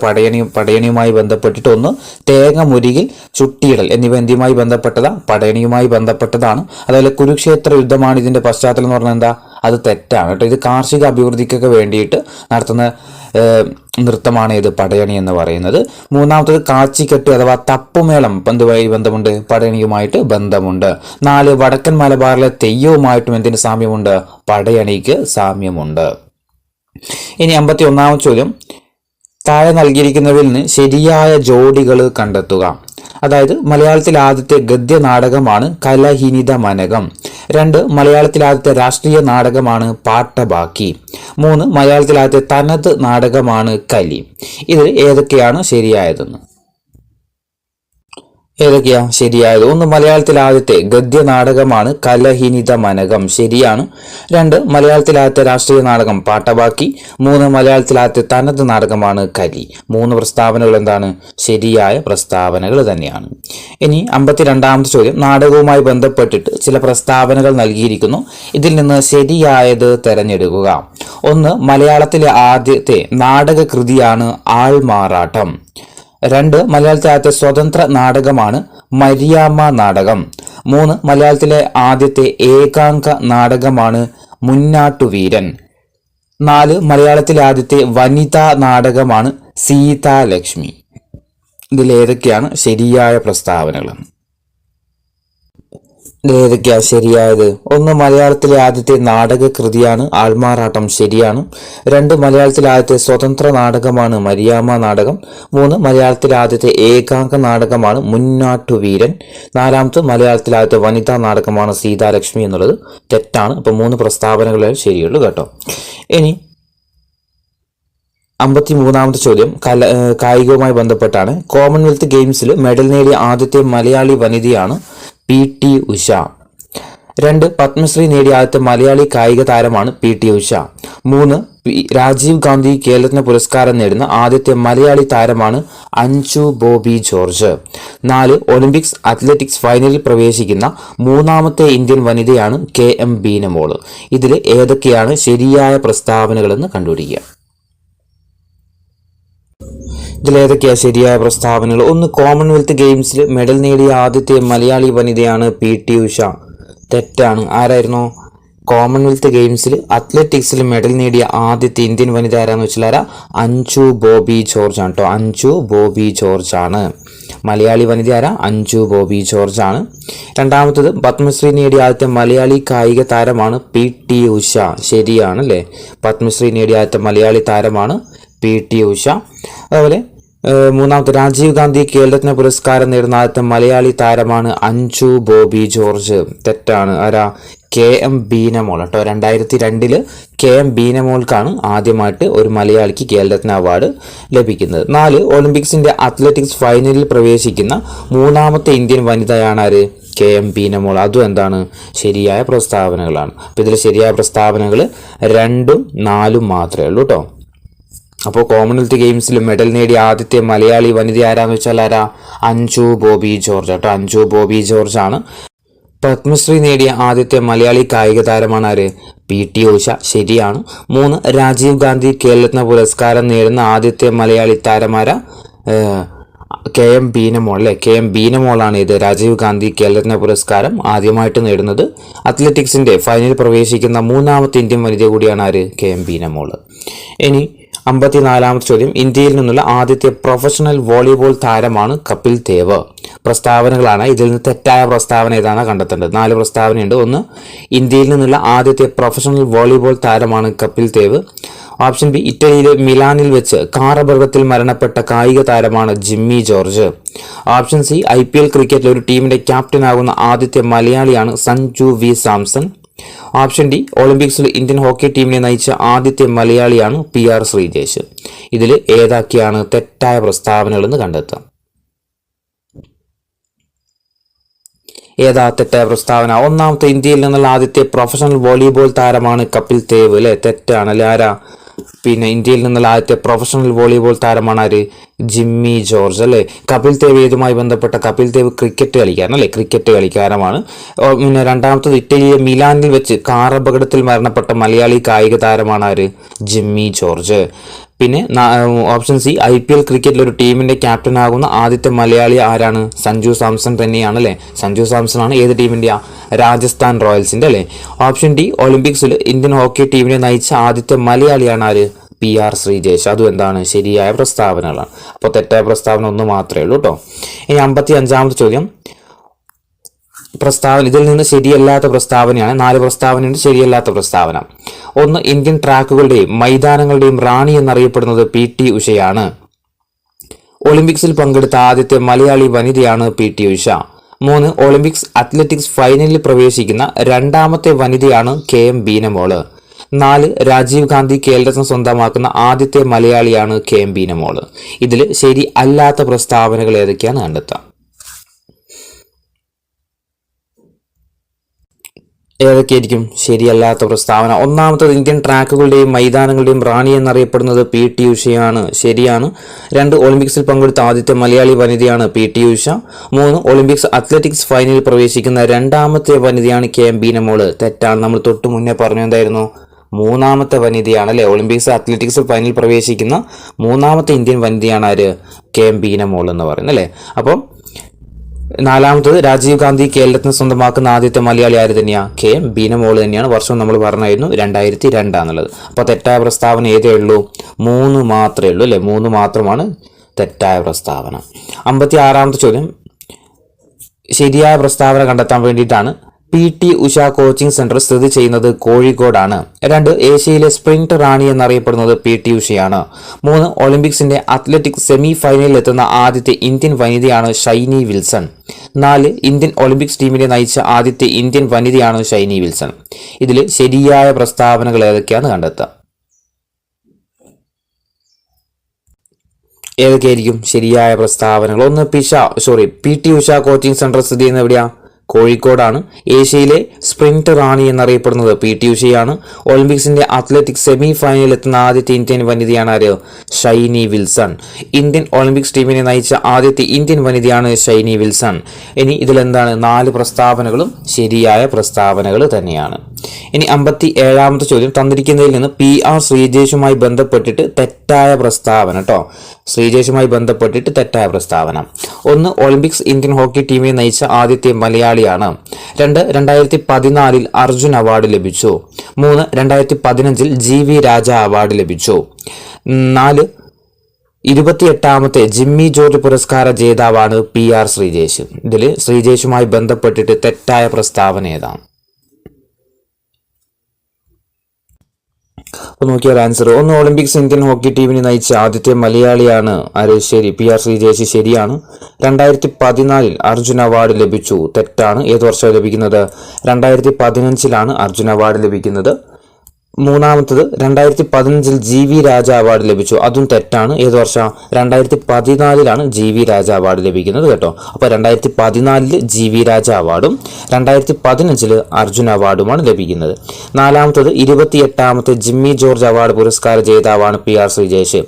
പടയണിയുമായി ബന്ധപ്പെട്ടിട്ട് 1 തേങ്ങ മുരികിൽ, ചുട്ടിയിടൽ എന്നിവ എന്തുമായി ബന്ധപ്പെട്ടതാ? പടയണിയുമായി ബന്ധപ്പെട്ടതാണ്. അതുപോലെ കുരുക്ഷേത്ര യുദ്ധമാണ് ഇതിന്റെ പശ്ചാത്തലം എന്ന് പറഞ്ഞാൽ എന്താ? അത് തെറ്റാണ് കേട്ടോ. ഇത് കാർഷിക അഭിവൃദ്ധിക്കൊക്കെ വേണ്ടിയിട്ട് നടത്തുന്ന നൃത്തമാണ് ഇത് പടയണി എന്ന് പറയുന്നത്. 3-ാമത്തത് കാച്ചിക്കെട്ട് അഥവാ തപ്പുമേളം എന്തുമായി ബന്ധമുണ്ട്? പടയണിയുമായിട്ട് ബന്ധമുണ്ട്. 4 വടക്കൻ മലബാറിലെ തെയ്യവുമായിട്ടും എന്തിന് സാമ്യമുണ്ട്? പടയണിക്ക് സാമ്യമുണ്ട്. ഇനി 51-ാമത്തെ ചോദ്യം, താഴെ നൽകിയിരിക്കുന്നവരിൽ നിന്ന് ശരിയായ ജോഡികൾ കണ്ടെത്തുക. അതായത് മലയാളത്തിൽ ആദ്യത്തെ ഗദ്യ നാടകമാണ് കലഹിനിത മനകം. 2 മലയാളത്തിൽ ആദ്യത്തെ രാഷ്ട്രീയ നാടകമാണ് പാട്ടബാക്കി. 3 മലയാളത്തിൽ ആദ്യത്തെ തനത് നാടകമാണ് കലി. ഇതിൽ ഏതൊക്കെയാണ് ശരിയായതെന്ന്? ഏതൊക്കെയാ ശരിയായത്? ഒന്ന്, മലയാളത്തിലെ ആദ്യത്തെ ഗദ്യ നാടകമാണ് കലഹിനിത മനകം, ശരിയാണ്. രണ്ട്, മലയാളത്തിലെ ആദ്യത്തെ രാഷ്ട്രീയ നാടകം പാട്ടബാക്കി. മൂന്ന്, മലയാളത്തിലെ ആദ്യത്തെ തനത് നാടകമാണ് കലി. മൂന്ന് പ്രസ്താവനകൾ എന്താണ്? ശരിയായ പ്രസ്താവനകൾ തന്നെയാണ്. ഇനി 52ാമത്തെ ചോദ്യം, നാടകവുമായി ബന്ധപ്പെട്ടിട്ട് ചില പ്രസ്താവനകൾ നൽകിയിരിക്കുന്നു. ഇതിൽ നിന്ന് ശരിയായത് തെരഞ്ഞെടുക്കുക. ഒന്ന്, മലയാളത്തിലെ ആദ്യത്തെ നാടകകൃതിയാണ് ആൾമാറാട്ടം. രണ്ട്, മലയാളത്തിലെ ആദ്യത്തെ സ്വതന്ത്ര നാടകമാണ് മരിയാമ്മ നാടകം. മൂന്ന്, മലയാളത്തിലെ ആദ്യത്തെ ഏകാംഗ നാടകമാണ് മുന്നാട്ടുവീരൻ. നാല്, മലയാളത്തിലെ ആദ്യത്തെ വനിതാ നാടകമാണ് സീതാലക്ഷ്മി. ഇതിലേതൊക്കെയാണ് ശരിയായ പ്രസ്താവനകൾ? ഇതിലേതൊക്കെയാ ശരിയായത്? ഒന്ന്, മലയാളത്തിലെ ആദ്യത്തെ നാടകകൃതിയാണ് ആൾമാറാട്ടം, ശരിയാണ്. രണ്ട്, മലയാളത്തിലെ ആദ്യത്തെ സ്വതന്ത്ര നാടകമാണ് മരിയാമ്മ നാടകം. മൂന്ന്, മലയാളത്തിലെ ആദ്യത്തെ ഏകാംഗ നാടകമാണ് മുന്നാട്ടുവീരൻ. നാലാമത്തെ, മലയാളത്തിലെ ആദ്യത്തെ വനിതാ നാടകമാണ് സീതാലക്ഷ്മി എന്നുള്ളത് തെറ്റാണ്. അപ്പോൾ മൂന്ന് പ്രസ്താവനകളെ ശരിയുള്ളൂ കേട്ടോ. ഇനി 53ാമത്തെ ചോദ്യം കായികവുമായി ബന്ധപ്പെട്ടാണ്. കോമൺവെൽത്ത് ഗെയിംസിൽ മെഡൽ നേടിയ ആദ്യത്തെ മലയാളി വനിതയാണ് PT ഉഷ. രണ്ട്, പത്മശ്രീ നേടിയ ആദ്യത്തെ മലയാളി കായിക താരമാണ് PT ഉഷ. മൂന്ന്, രാജീവ് ഗാന്ധി ഖേൽരത്ന പുരസ്കാരം നേടുന്ന ആദ്യത്തെ മലയാളി താരമാണ് അഞ്ജു ബോബി ജോർജ്. നാല്, ഒളിമ്പിക്സ് അത്ലറ്റിക്സ് ഫൈനലിൽ പ്രവേശിക്കുന്ന മൂന്നാമത്തെ ഇന്ത്യൻ വനിതയാണ് KM ബീനമോൾ. ഇതിൽ ഏതൊക്കെയാണ് ശരിയായ പ്രസ്താവനകളെന്ന് കണ്ടുപിടിക്കുക. ഇതിലേതൊക്കെയാ ശരിയായ പ്രസ്താവനകൾ? ഒന്ന്, കോമൺവെൽത്ത് ഗെയിംസിൽ മെഡൽ നേടിയ ആദ്യത്തെ മലയാളി വനിതയാണ് PT ഉഷ. തെറ്റാണ്. ആരായിരുന്നു? കോമൺവെൽത്ത് ഗെയിംസിൽ അത്ലറ്റിക്സിൽ മെഡൽ നേടിയ ആദ്യത്തെ ഇന്ത്യൻ വനിത ആരാന്ന് വെച്ചാൽ അഞ്ജു ബോബി ജോർജ് ആണ് കേട്ടോ. അഞ്ജു ബോബി ജോർജ് ആണ് മലയാളി വനിത. ആരാ? അഞ്ജു ബോബി ജോർജ് ആണ്. രണ്ടാമത്തത്, പത്മശ്രീ നേടിയ ആദ്യത്തെ മലയാളി കായിക താരമാണ് PT ഉഷ. ശരിയാണ് അല്ലേ? പത്മശ്രീ നേടിയ ആദ്യത്തെ മലയാളി താരമാണ് PT ഉഷ. അതുപോലെ മൂന്നാമത്തെ, രാജീവ് ഗാന്ധി ഖേൽരത്ന പുരസ്കാരം നേടുന്ന ആദ്യത്തെ മലയാളി താരമാണ് അഞ്ജു ബോബി ജോർജ്. തെറ്റാണ്. ആരാ? KM ബീനമോൾ കേട്ടോ. 2002 KM ബീനമോൾക്കാണ് ആദ്യമായിട്ട് ഒരു മലയാളിക്ക് ഖേൽരത്ന അവാർഡ് ലഭിക്കുന്നത്. നാല്, ഒളിമ്പിക്സിന്റെ അത്ലറ്റിക്സ് ഫൈനലിൽ പ്രവേശിക്കുന്ന മൂന്നാമത്തെ ഇന്ത്യൻ വനിതയാണ് ആര്? KM ബീനമോൾ. അതും എന്താണ്? ശരിയായ പ്രസ്താവനകളാണ്. അപ്പോൾ ഇതിൽ ശരിയായ പ്രസ്താവനകൾ 2ഉം 4ഉം മാത്രമേ ഉള്ളൂ കേട്ടോ. അപ്പോൾ കോമൺവെൽത്ത് ഗെയിംസിൽ മെഡൽ നേടിയ ആദ്യത്തെ മലയാളി വനിത ആരാന്ന് വെച്ചാൽ ആരാ? അഞ്ജു ബോബി ജോർജ് കേട്ടോ. അഞ്ജു ബോബി ജോർജ് ആണ്. പത്മശ്രീ നേടിയ ആദ്യത്തെ മലയാളി കായിക താരമാണ് ആര്? PT ഉഷ. ശരിയാണ്. മൂന്ന്, രാജീവ് ഗാന്ധി ഖേൽരത്ന പുരസ്കാരം നേടുന്ന ആദ്യത്തെ മലയാളി താരമാരാ? KM ബീനമോൾ അല്ലെ? KM ബീനമോളാണ് ഇത് രാജീവ് ഗാന്ധി ഖേൽരത്ന പുരസ്കാരം ആദ്യമായിട്ട് നേടുന്നത്. അത്ലറ്റിക്സിന്റെ ഫൈനൽ പ്രവേശിക്കുന്ന മൂന്നാമത്തെ ഇന്ത്യൻ വനിത കൂടിയാണ് ആര്? KM ബീനമോൾ. ഇനി 54ാമത്തെ ചോദ്യം, ഇന്ത്യയിൽ നിന്നുള്ള ആദ്യത്തെ പ്രൊഫഷണൽ വോളിബോൾ താരമാണ് കപിൽ ദേവ്. പ്രസ്താവനകളാണ്. ഇതിൽ നിന്ന് തെറ്റായ പ്രസ്താവന ഏതാണ് കണ്ടെത്തേണ്ടത്. 4 പ്രസ്താവനയുണ്ട്. ഒന്ന്, ഇന്ത്യയിൽ നിന്നുള്ള ആദ്യത്തെ പ്രൊഫഷണൽ വോളിബോൾ താരമാണ് കപിൽ ദേവ്. ഓപ്ഷൻ ബി, ഇറ്റലിയിലെ മിലാനിൽ വെച്ച് കാർ അപകടത്തിൽ മരണപ്പെട്ട കായിക താരമാണ് Jimmy George. Option C, IPL ക്രിക്കറ്റിൽ ഒരു ടീമിന്റെ ക്യാപ്റ്റനാകുന്ന ആദ്യത്തെ മലയാളിയാണ് Sanju V Samson. Option D, ഒളിമ്പിക്സിൽ ഇന്ത്യൻ ഹോക്കി ടീമിനെ നയിച്ച ആദ്യത്തെ മലയാളിയാണ് PR ശ്രീജേഷ്. ഇതിൽ ഏതൊക്കെയാണ് തെറ്റായ പ്രസ്താവനകൾ എന്ന് കണ്ടെത്താം. ഏതാ തെറ്റായ പ്രസ്താവന? ഒന്നാമത്തെ, ഇന്ത്യയിൽ നിന്നുള്ള ആദ്യത്തെ പ്രൊഫഷണൽ വോളിബോൾ താരമാണ് കപിൽ ദേവ് അല്ലെ? തെറ്റാണ് അല്ലെ? ആരാ? പിന്നെ ഇന്ത്യയിൽ നിന്നുള്ള ആദ്യത്തെ പ്രൊഫഷണൽ വോളിബോൾ താരമാണ് ആര്? ജിമ്മി ജോർജ് അല്ലെ? കപിൽ ദേവ് ഏതുമായി ബന്ധപ്പെട്ട? കപിൽ ദേവ് ക്രിക്കറ്റ് കളിക്കാരൻ അല്ലെ? ക്രിക്കറ്റ് കളിക്കാരമാണ്. പിന്നെ രണ്ടാമത്തത്, ഇറ്റലിയിലെ മിലാനിൽ വെച്ച് കാർ അപകടത്തിൽ മരണപ്പെട്ട മലയാളി കായിക താരമാണ് ആര്? ജിമ്മി ജോർജ്. പിന്നെ ഓപ്ഷൻ സി, IPL ക്രിക്കറ്റിൽ ഒരു ടീമിന്റെ ക്യാപ്റ്റൻ ആകുന്ന ആദ്യത്തെ മലയാളി ആരാണ്? സഞ്ജു സാംസൺ തന്നെയാണ് അല്ലെ? സഞ്ജു സാംസൺ ആണ്. ഏത് ടീമിന്റെ? രാജസ്ഥാൻ റോയൽസിന്റെ അല്ലെ? ഓപ്ഷൻ ഡി, ഒളിമ്പിക്സിൽ ഇന്ത്യൻ ഹോക്കി ടീമിനെ നയിച്ച ആദ്യത്തെ മലയാളിയാണ് ആര്? PR ശ്രീജേഷ്. അതും എന്താണ്? ശരിയായ പ്രസ്താവനകളാണ്. അപ്പോൾ തെറ്റായ പ്രസ്താവന ഒന്ന് മാത്രമേ ഉള്ളൂ കേട്ടോ. ഇനി 55ാമത്തെ ചോദ്യം, പ്രസ്താവന. ഇതിൽ നിന്ന് ശരിയല്ലാത്ത പ്രസ്താവനയാണ്. 4 പ്രസ്താവനയുണ്ട് ശരിയല്ലാത്ത പ്രസ്താവന. ഒന്ന്, ഇന്ത്യൻ ട്രാക്കുകളുടെയും മൈതാനങ്ങളുടെയും റാണി എന്നറിയപ്പെടുന്നത് PT ഉഷയാണ്. ഒളിമ്പിക്സിൽ പങ്കെടുത്ത ആദ്യത്തെ മലയാളി വനിതയാണ് PT ഉഷ. 3, ഒളിമ്പിക്സ് അത്ലറ്റിക്സ് ഫൈനലിൽ പ്രവേശിക്കുന്ന രണ്ടാമത്തെ വനിതയാണ് KM ബീനമോൾ. 4, രാജീവ് ഗാന്ധി ഖേൽരത്ന സ്വന്തമാക്കുന്ന ആദ്യത്തെ മലയാളിയാണ് KM ബീനമോൾ. ഇതിൽ ശരി അല്ലാത്ത പ്രസ്താവനകൾ ഏതൊക്കെയാണെന്ന് കണ്ടെത്താം. ഏതൊക്കെയായിരിക്കും ശരിയല്ലാത്ത പ്രസ്താവന? ഒന്നാമത്തത്, ഇന്ത്യൻ ട്രാക്കുകളുടെയും മൈതാനങ്ങളുടെയും റാണി എന്നറിയപ്പെടുന്നത് PT ഉഷയാണ്. ശരിയാണ്. 2, ഒളിമ്പിക്സിൽ പങ്കെടുത്ത ആദ്യത്തെ മലയാളി വനിതയാണ് PT ഉഷ. 3, ഒളിമ്പിക്സ് അത്ലറ്റിക്സ് ഫൈനലിൽ പ്രവേശിക്കുന്ന രണ്ടാമത്തെ വനിതയാണ് KM ബീനമോള്. തെറ്റാണ്. നമ്മൾ തൊട്ട് മുന്നേ പറഞ്ഞു എന്തായിരുന്നു? മൂന്നാമത്തെ വനിതയാണ് അല്ലേ? ഒളിമ്പിക്സ് അത്ലറ്റിക്സ് ഫൈനലിൽ പ്രവേശിക്കുന്ന മൂന്നാമത്തെ ഇന്ത്യൻ വനിതയാണ് ആര്? KM ബീനമോൾ എന്ന് പറയുന്നത് അല്ലേ? അപ്പം നാലാമത്തത്, രാജീവ് ഗാന്ധി കേരളത്തിന് സ്വന്തമാക്കുന്ന ആദ്യത്തെ മലയാളി ആര് തന്നെയാ? KM ബീനമോൾ തന്നെയാണ്. വർഷം നമ്മൾ പറഞ്ഞായിരുന്നു 2002 അപ്പോൾ തെറ്റായ പ്രസ്താവന ഏതേ ഉള്ളൂ? 3 മാത്രമേ ഉള്ളൂ അല്ലേ? 3 മാത്രമാണ് തെറ്റായ പ്രസ്താവന. 56ാമത്തെ ചോദ്യം ശരിയായ പ്രസ്താവന കണ്ടെത്താൻ വേണ്ടിയിട്ടാണ്. PT ഉഷ കോച്ചിങ് സെന്റർ സ്ഥിതി ചെയ്യുന്നത് കോഴിക്കോടാണ്. 2, ഏഷ്യയിലെ സ്പ്രിന്റ് റാണി എന്നറിയപ്പെടുന്നത് PT ഉഷയാണ്. 3, ഒളിമ്പിക്സിന്റെ അത്ലറ്റിക്സ് സെമി ഫൈനലിൽ എത്തുന്ന ആദ്യത്തെ ഇന്ത്യൻ വനിതയാണ് ഷൈനി വിൽസൺ. 4, ഇന്ത്യൻ ഒളിമ്പിക്സ് ടീമിനെ നയിച്ച ആദ്യത്തെ ഇന്ത്യൻ വനിതയാണ് ഷൈനി വിൽസൺ. ഇതിൽ ശരിയായ പ്രസ്താവനകൾ ഏതൊക്കെയാണെന്ന് കണ്ടെത്താം. ഏതൊക്കെയായിരിക്കും ശരിയായ പ്രസ്താവനകൾ? 1, PT ഉഷ കോച്ചിങ് സെന്റർ സ്ഥിതി ചെയ്യുന്നത് എവിടെയാ? കോഴിക്കോടാണ്. ഏഷ്യയിലെ സ്പ്രിന്റ് റാണി എന്നറിയപ്പെടുന്നത് PT ഉഷയാണ്. ഒളിമ്പിക്സിന്റെ അത്ലറ്റിക്സ് സെമി ഫൈനലിൽ എത്തുന്ന ആദ്യത്തെ ഇന്ത്യൻ വനിതയാണ് ആര്? ഷൈനി വിൽസൺ. ഇന്ത്യൻ ഒളിമ്പിക്സ് ടീമിനെ നയിച്ച ആദ്യത്തെ ഇന്ത്യൻ വനിതയാണ് ഷൈനി വിൽസൺ. ഇനി ഇതിലെന്താണ്? 4 പ്രസ്താവനകളും ശരിയായ പ്രസ്താവനകൾ തന്നെയാണ്. ഇനി 57ാമത്തെ ചോദ്യം തന്നിരിക്കുന്നതിൽ നിന്ന് PR ശ്രീജേഷുമായി ബന്ധപ്പെട്ടിട്ട് തെറ്റായ പ്രസ്താവന കേട്ടോ. ശ്രീജേഷുമായി ബന്ധപ്പെട്ടിട്ട് തെറ്റായ പ്രസ്താവന. 1, ഒളിമ്പിക്സ് ഇന്ത്യൻ ഹോക്കി ടീമിനെ നയിച്ച ആദ്യത്തെ മലയാളിയാണ്. 2, 2014 അർജുൻ അവാർഡ് ലഭിച്ചു. 3, 2015 GV രാജ അവാർഡ് ലഭിച്ചു. 4, 28ാമത്തെ ജിമ്മി ജോർജ് പുരസ്കാര ജേതാവാണ് PR ശ്രീജേഷ്. ഇതിൽ ശ്രീജേഷുമായി ബന്ധപ്പെട്ടിട്ട് തെറ്റായ പ്രസ്താവന ഏതാണ്? അപ്പോൾ നോക്കിയാൽ ആൻസർ 1, ഒളിമ്പിക്സ് ഇന്ത്യൻ ഹോക്കി ടീമിനെ നയിച്ച ആദ്യത്തെ മലയാളിയാണ് ആര്? ശരി, PR ശ്രീജേഷ് ശരിയാണ്. 2014 അർജുൻ അവാർഡ് ലഭിച്ചു. തെറ്റാണ്. ഏത് വർഷമാണ് ലഭിക്കുന്നത്? 2015 അർജുൻ അവാർഡ് ലഭിക്കുന്നത്. മൂന്നാമത്തത് 2015 GV രാജ അവാർഡ് ലഭിച്ചു. അതും തെറ്റാണ്. ഏത് വർഷം? 2014 GV രാജ അവാർഡ് ലഭിക്കുന്നത് കേട്ടോ. അപ്പോൾ 2014 GV രാജ അവാർഡും 2015 അർജുൻ അവാർഡുമാണ് ലഭിക്കുന്നത്. നാലാമത്തത് 28ാമത്തെ ജിമ്മി ജോർജ് അവാർഡ് പുരസ്കാര ജേതാവാണ് PR ശ്രീജേഷ്.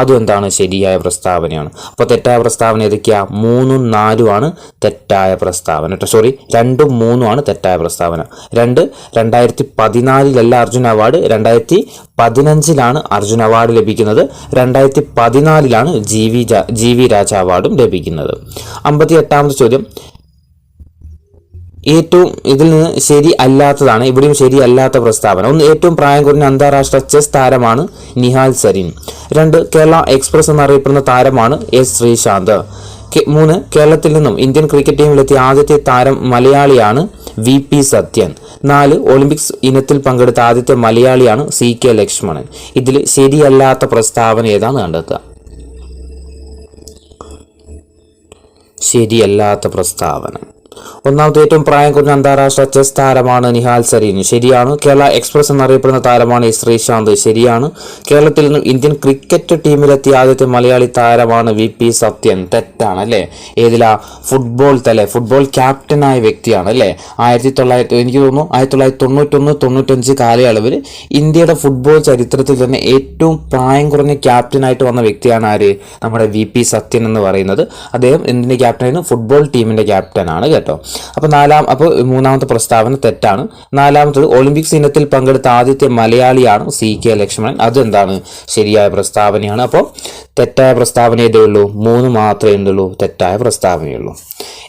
അതും എന്താണ്? ശരിയായ പ്രസ്താവനയാണ്. അപ്പോൾ തെറ്റായ പ്രസ്താവന ഏതൊക്കെയാ? 3, 4 തെറ്റായ പ്രസ്താവന കേട്ടോ. 2, 3 തെറ്റായ പ്രസ്താവന. 2, 2014 അർജുൻ അവാർഡ്, 2015 അർജുൻ അവാർഡ് ലഭിക്കുന്നത്. 2014 GV രാജ അവാർഡും ലഭിക്കുന്നത്. 58ാമത്തെ ചോദ്യം ഇതിൽ നിന്ന് ശരി അല്ലാത്തതാണ്. ഇവിടെയും ശരിയല്ലാത്ത പ്രസ്താവന. 1, ഏറ്റവും പ്രായം കുറഞ്ഞ അന്താരാഷ്ട്ര ചെസ് താരമാണ് നിഹാൽ സരീൻ. 2, കേരള എക്സ്പ്രസ് എന്നറിയപ്പെടുന്ന താരമാണ് S ശ്രീശാന്ത്. 3, കേരളത്തിൽ നിന്നും ഇന്ത്യൻ ക്രിക്കറ്റ് ടീമിലെത്തിയ ആദ്യത്തെ താരം മലയാളിയാണ് VP സത്യൻ. 4, ഒളിമ്പിക്സ് ഇനത്തിൽ പങ്കെടുത്ത ആദ്യത്തെ മലയാളിയാണ് CK ലക്ഷ്മണൻ. ഇതിൽ ശരിയല്ലാത്ത പ്രസ്താവന ഏതാണെന്ന് കണ്ടെത്തുക. ശരിയല്ലാത്ത പ്രസ്താവന. ഒന്നാമത്തെ ഏറ്റവും പ്രായം കുറഞ്ഞ അന്താരാഷ്ട്ര ചെസ് താരമാണ് നിഹാൽ സരീൻ. ശരിയാണ്. കേരള എക്സ്പ്രസ് എന്നറിയപ്പെടുന്ന താരമാണ് S ശ്രീശാന്ത്. ശരിയാണ്. കേരളത്തിൽ നിന്നും ഇന്ത്യൻ ക്രിക്കറ്റ് ടീമിലെത്തിയ ആദ്യത്തെ മലയാളി താരമാണ് VP സത്യൻ. തെറ്റാണ് അല്ലേ? ഏതിലാ? ഫുട്ബോൾ ക്യാപ്റ്റനായ വ്യക്തിയാണ് അല്ലേ? എനിക്ക് തോന്നുന്നു 1991-95 കാലയളവിൽ ഇന്ത്യയുടെ ഫുട്ബോൾ ചരിത്രത്തിൽ തന്നെ ഏറ്റവും പ്രായം കുറഞ്ഞ ക്യാപ്റ്റനായിട്ട് വന്ന വ്യക്തിയാണ് ആര്? നമ്മുടെ VP സത്യൻ എന്ന് പറയുന്നത്. അദ്ദേഹം എന്തിന്റെ ക്യാപ്റ്റനായിരുന്നു? ഫുട്ബോൾ ടീമിന്റെ ക്യാപ്റ്റനാണ് കേട്ടോ. അപ്പോൾ മൂന്നാമത്തെ പ്രസ്താവന തെറ്റാണ്. നാലാമത്തത് ഒളിമ്പിക്സ് ഇനത്തിൽ പങ്കെടുത്ത ആദ്യത്തെ മലയാളിയാണ് CK ലക്ഷ്മണൻ. അതെന്താണ്? ശരിയായ പ്രസ്താവനയാണ്. അപ്പോൾ തെറ്റായ പ്രസ്താവന ഏതേ ഉള്ളൂ? 3 മാത്രമേ ഉള്ളൂ തെറ്റായ പ്രസ്താവനയുള്ളൂ.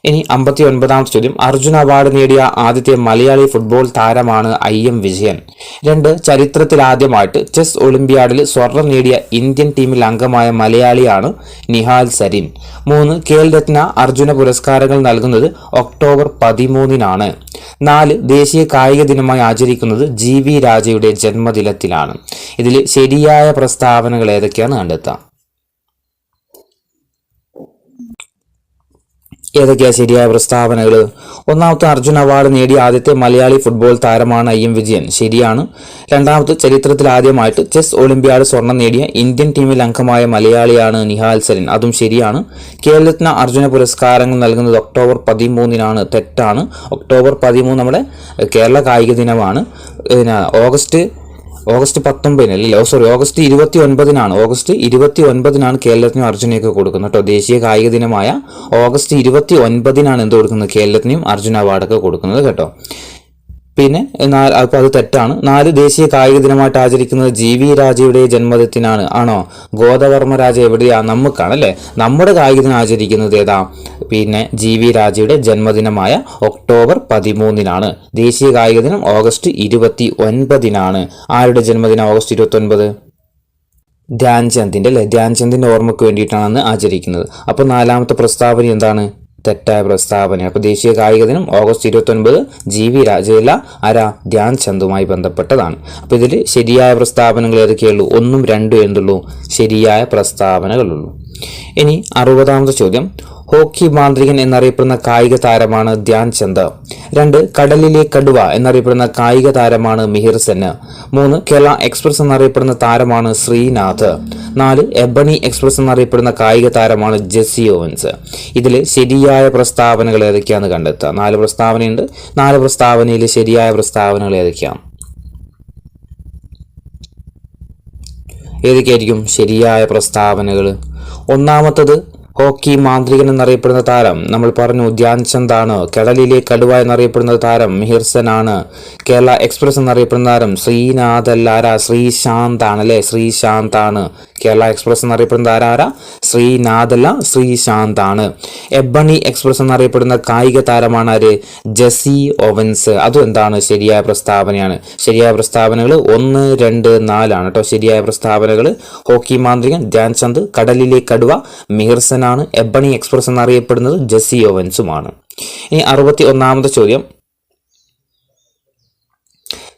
ഇനി 59ാമത്തെ ചോദ്യം അർജുൻ അവാർഡ് നേടിയ ആദ്യത്തെ മലയാളി ഫുട്ബോൾ താരമാണ് IM വിജയൻ. 2, ചരിത്രത്തിൽ ആദ്യമായിട്ട് ചെസ് ഒളിമ്പ്യാഡിൽ സ്വർണം നേടിയ ഇന്ത്യൻ ടീമിൽ അംഗമായ മലയാളിയാണ് നിഹാൽ സരീൻ. 3, ഖേൽ രത്ന അർജുന പുരസ്കാരങ്ങൾ നൽകുന്നത് ഒക്ടോബർ 13 4, ദേശീയ കായിക ദിനമായി ആചരിക്കുന്നത് GV രാജയുടെ ജന്മദിനത്തിലാണ്. ഇതിൽ ശരിയായ പ്രസ്താവനകൾ ഏതൊക്കെയാണെന്ന് കണ്ടെത്താം. ഏതൊക്കെയാണ് ശരിയായ പ്രസ്താവനകൾ? ഒന്നാമത്തെ, അർജുന അവാർഡ് നേടിയ ആദ്യത്തെ മലയാളി ഫുട്ബോൾ താരമാണ് IM വിജയൻ. ശരിയാണ്. രണ്ടാമത്തെ, ചരിത്രത്തിൽ ആദ്യമായിട്ട് ചെസ് ഒളിമ്പ്യാഡ് സ്വർണം നേടിയ ഇന്ത്യൻ ടീമിൽ അംഗമായ മലയാളിയാണ് നിഹാൽ സരീൻ. അതും ശരിയാണ്. കേരളത്തിന് അർജുന പുരസ്കാരങ്ങൾ നൽകുന്നത് ഒക്ടോബർ 13-നാണ്. തെറ്റാണ്. ഒക്ടോബർ 13 നമ്മുടെ കേരള കായിക ദിനമാണ്. ഓഗസ്റ്റ് 19 അല്ലേ, ഓഗസ്റ്റ് 29-നാണ്. ഓഗസ്റ്റ് 29-നാണ് കേരളത്തിനും അർജുനയൊക്കെ കൊടുക്കുന്നത് കേട്ടോ. ദേശീയ കായിക ദിനമായ ഓഗസ്റ്റ് 29-നാണ് എന്ത് കൊടുക്കുന്നത്? കേരളത്തിനും അർജുന അവാർഡൊക്കെ കൊടുക്കുന്നത് കേട്ടോ. പിന്നെ അപ്പോൾ അത് തെറ്റാണ്. 4, ദേശീയ കായിക ദിനമായിട്ട് ആചരിക്കുന്നത് GV രാജയുടെ ജന്മദിനത്തിനാണ്. ആണോ? ഗോദവർമ്മ രാജ എവിടെയാ? നമുക്കാണ് അല്ലേ. നമ്മുടെ കായിക ദിനം ആചരിക്കുന്നത് ഏതാ? പിന്നെ GV രാജയുടെ ജന്മദിനമായ ഒക്ടോബർ 13-നാണ്. ദേശീയ കായിക ദിനം ഓഗസ്റ്റ് 29-നാണ്. ആരുടെ ജന്മദിനം ഓഗസ്റ്റ് 29? ധ്യാൻചന്ദിന്റെ അല്ലേ. ധ്യാൻചന്ദിന്റെ ഓർമ്മയ്ക്ക് വേണ്ടിയിട്ടാണ് അന്ന് ആചരിക്കുന്നത്. അപ്പോൾ 4ാമത്തെ പ്രസ്താവന എന്താണ്? തെറ്റായ പ്രസ്താവന. അപ്പോൾ ദേശീയ കായിക ദിനം ഓഗസ്റ്റ് 29 GV രാജയല്ല, ആരാ? ധ്യാൻചന്ദുമായി ബന്ധപ്പെട്ടതാണ്. അപ്പോൾ ഇതിൽ ശരിയായ പ്രസ്താവനകൾ ഏതൊക്കെയുള്ളൂ? 1ഉം 2ഉം എന്തുള്ളൂ? ശരിയായ പ്രസ്താവനകളുള്ളൂ. ഇനി 60ാമത്തെ ചോദ്യം, ഹോക്കി മാന്ത്രികൻ എന്നറിയപ്പെടുന്ന കായിക താരമാണ് ധ്യാൻചന്ദ്. 2, കടലിലെ കടുവ എന്നറിയപ്പെടുന്ന കായിക താരമാണ് മിഹിർ സെൻ. 3, കേരള എക്സ്പ്രസ് എന്നറിയപ്പെടുന്ന താരമാണ് ശ്രീനാഥ്. 4, എബണി എക്സ്പ്രസ് എന്നറിയപ്പെടുന്ന കായിക താരമാണ് ജെസ്സി ഓവൻസ്. ഇതിൽ ശരിയായ പ്രസ്താവനകൾ ഏതൊക്കെയാണെന്ന് കണ്ടെത്തുക. 4 പ്രസ്താവനയുണ്ട്. 4 പ്രസ്താവനയിൽ ശരിയായ പ്രസ്താവനകൾ ഏതൊക്കെയാണ്? ഏതൊക്കെയായിരിക്കും ശരിയായ പ്രസ്താവനകൾ? ഒന്നാമത്തത്, ഹോക്കി മാന്ത്രികൻ എന്നറിയപ്പെടുന്ന താരം നമ്മൾ പറഞ്ഞു ധ്യാൻചന്ദ് ആണ്. കടലിലെ കടുവ എന്നറിയപ്പെടുന്ന താരം മിഹിർ സെൻ ആണ്. കേരള എക്സ്പ്രസ് എന്നറിയപ്പെടുന്ന താരം ശ്രീനാഥ് അല്ല, ആരാ? ശ്രീശാന്ത് ആണ് അല്ലേ. ശ്രീശാന്ത് ആണ്. കേരള എക്സ്പ്രസ് എന്നറിയപ്പെടുന്ന ആരാ? ശ്രീനാഥ് അല്ല, ശ്രീശാന്ത് ആണ്. എബണി എക്സ്പ്രസ് എന്നറിയപ്പെടുന്ന കായിക താരമാണ് ആര്? Jesse Owens. അതും എന്താണ്? ശരിയായ പ്രസ്താവനയാണ്. ശരിയായ പ്രസ്താവനകൾ 1, 2, 4 ആണ് കേട്ടോ. ശരിയായ പ്രസ്താവനകൾ ഹോക്കി മാന്ത്രികൻ ധ്യാൻചന്ദ്, കടലിലെ കടുവ മിഹിർ സെൻ ആണ്, എബണി എക്സ്പ്രസ് എന്നറിയപ്പെടുന്നത് ജെസ്സി ഓവൻസുമാണ്. ഇനി 61ാമത്തെ ചോദ്യം,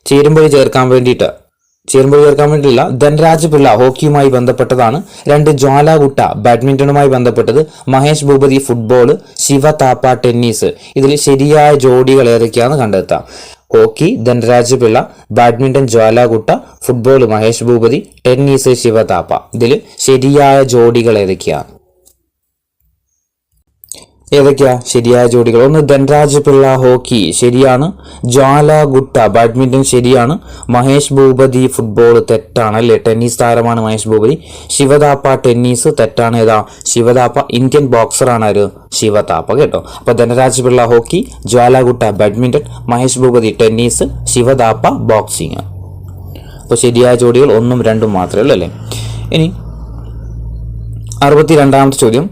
ചേരുംപടി ചേർക്കാൻ വേണ്ടിയിട്ടില്ല. ധനരാജ് പിള്ള ഹോക്കിയുമായി ബന്ധപ്പെട്ടതാണ്. 2, ജ്വാലാകുട്ട ബാഡ്മിന്റണുമായി ബന്ധപ്പെട്ടത്. Mahesh Bhupathi football, Shiva Thapa tennis. ഇതിൽ ശരിയായ ജോഡികൾ ഏതൊക്കെയാണെന്ന് കണ്ടെത്താം. Hockey Dhanraj Pillai, badminton Jwala Gutta, football Mahesh Bhupathi, tennis Shiva Thapa. ഇതിൽ ശരിയായ ജോഡികൾ ഏതൊക്കെയാണ്? ഏതൊക്കെയാ ശരിയായ ജോഡികൾ? 1, ധനരാജ് പിള്ള ഹോക്കി ശരിയാണ്. ജ്വാലാകുട്ട ബാഡ്മിന്റൺ ശരിയാണ്. മഹേഷ് ഭൂപതി ഫുട്ബോൾ തെറ്റാണ് അല്ലേ. ടെന്നീസ് താരമാണ് മഹേഷ് ഭൂപതി. ശിവതാപ്പ ടെന്നീസ് തെറ്റാണ്. ഏതാ? ശിവതാപ്പ ഇന്ത്യൻ ബോക്സറാണ് ആര്? ശിവതാപ്പ കേട്ടോ. അപ്പൊ Dhanraj Pillai hockey, Jwala Gutta badminton, Mahesh Bhupathi tennis, Shiva Thapa boxing. അപ്പോൾ ശരിയായ ജോഡികൾ 1ഉം 2ഉം മാത്രമേ ഉള്ളൂ അല്ലേ. ഇനി 62ാമത്തെ ചോദ്യം,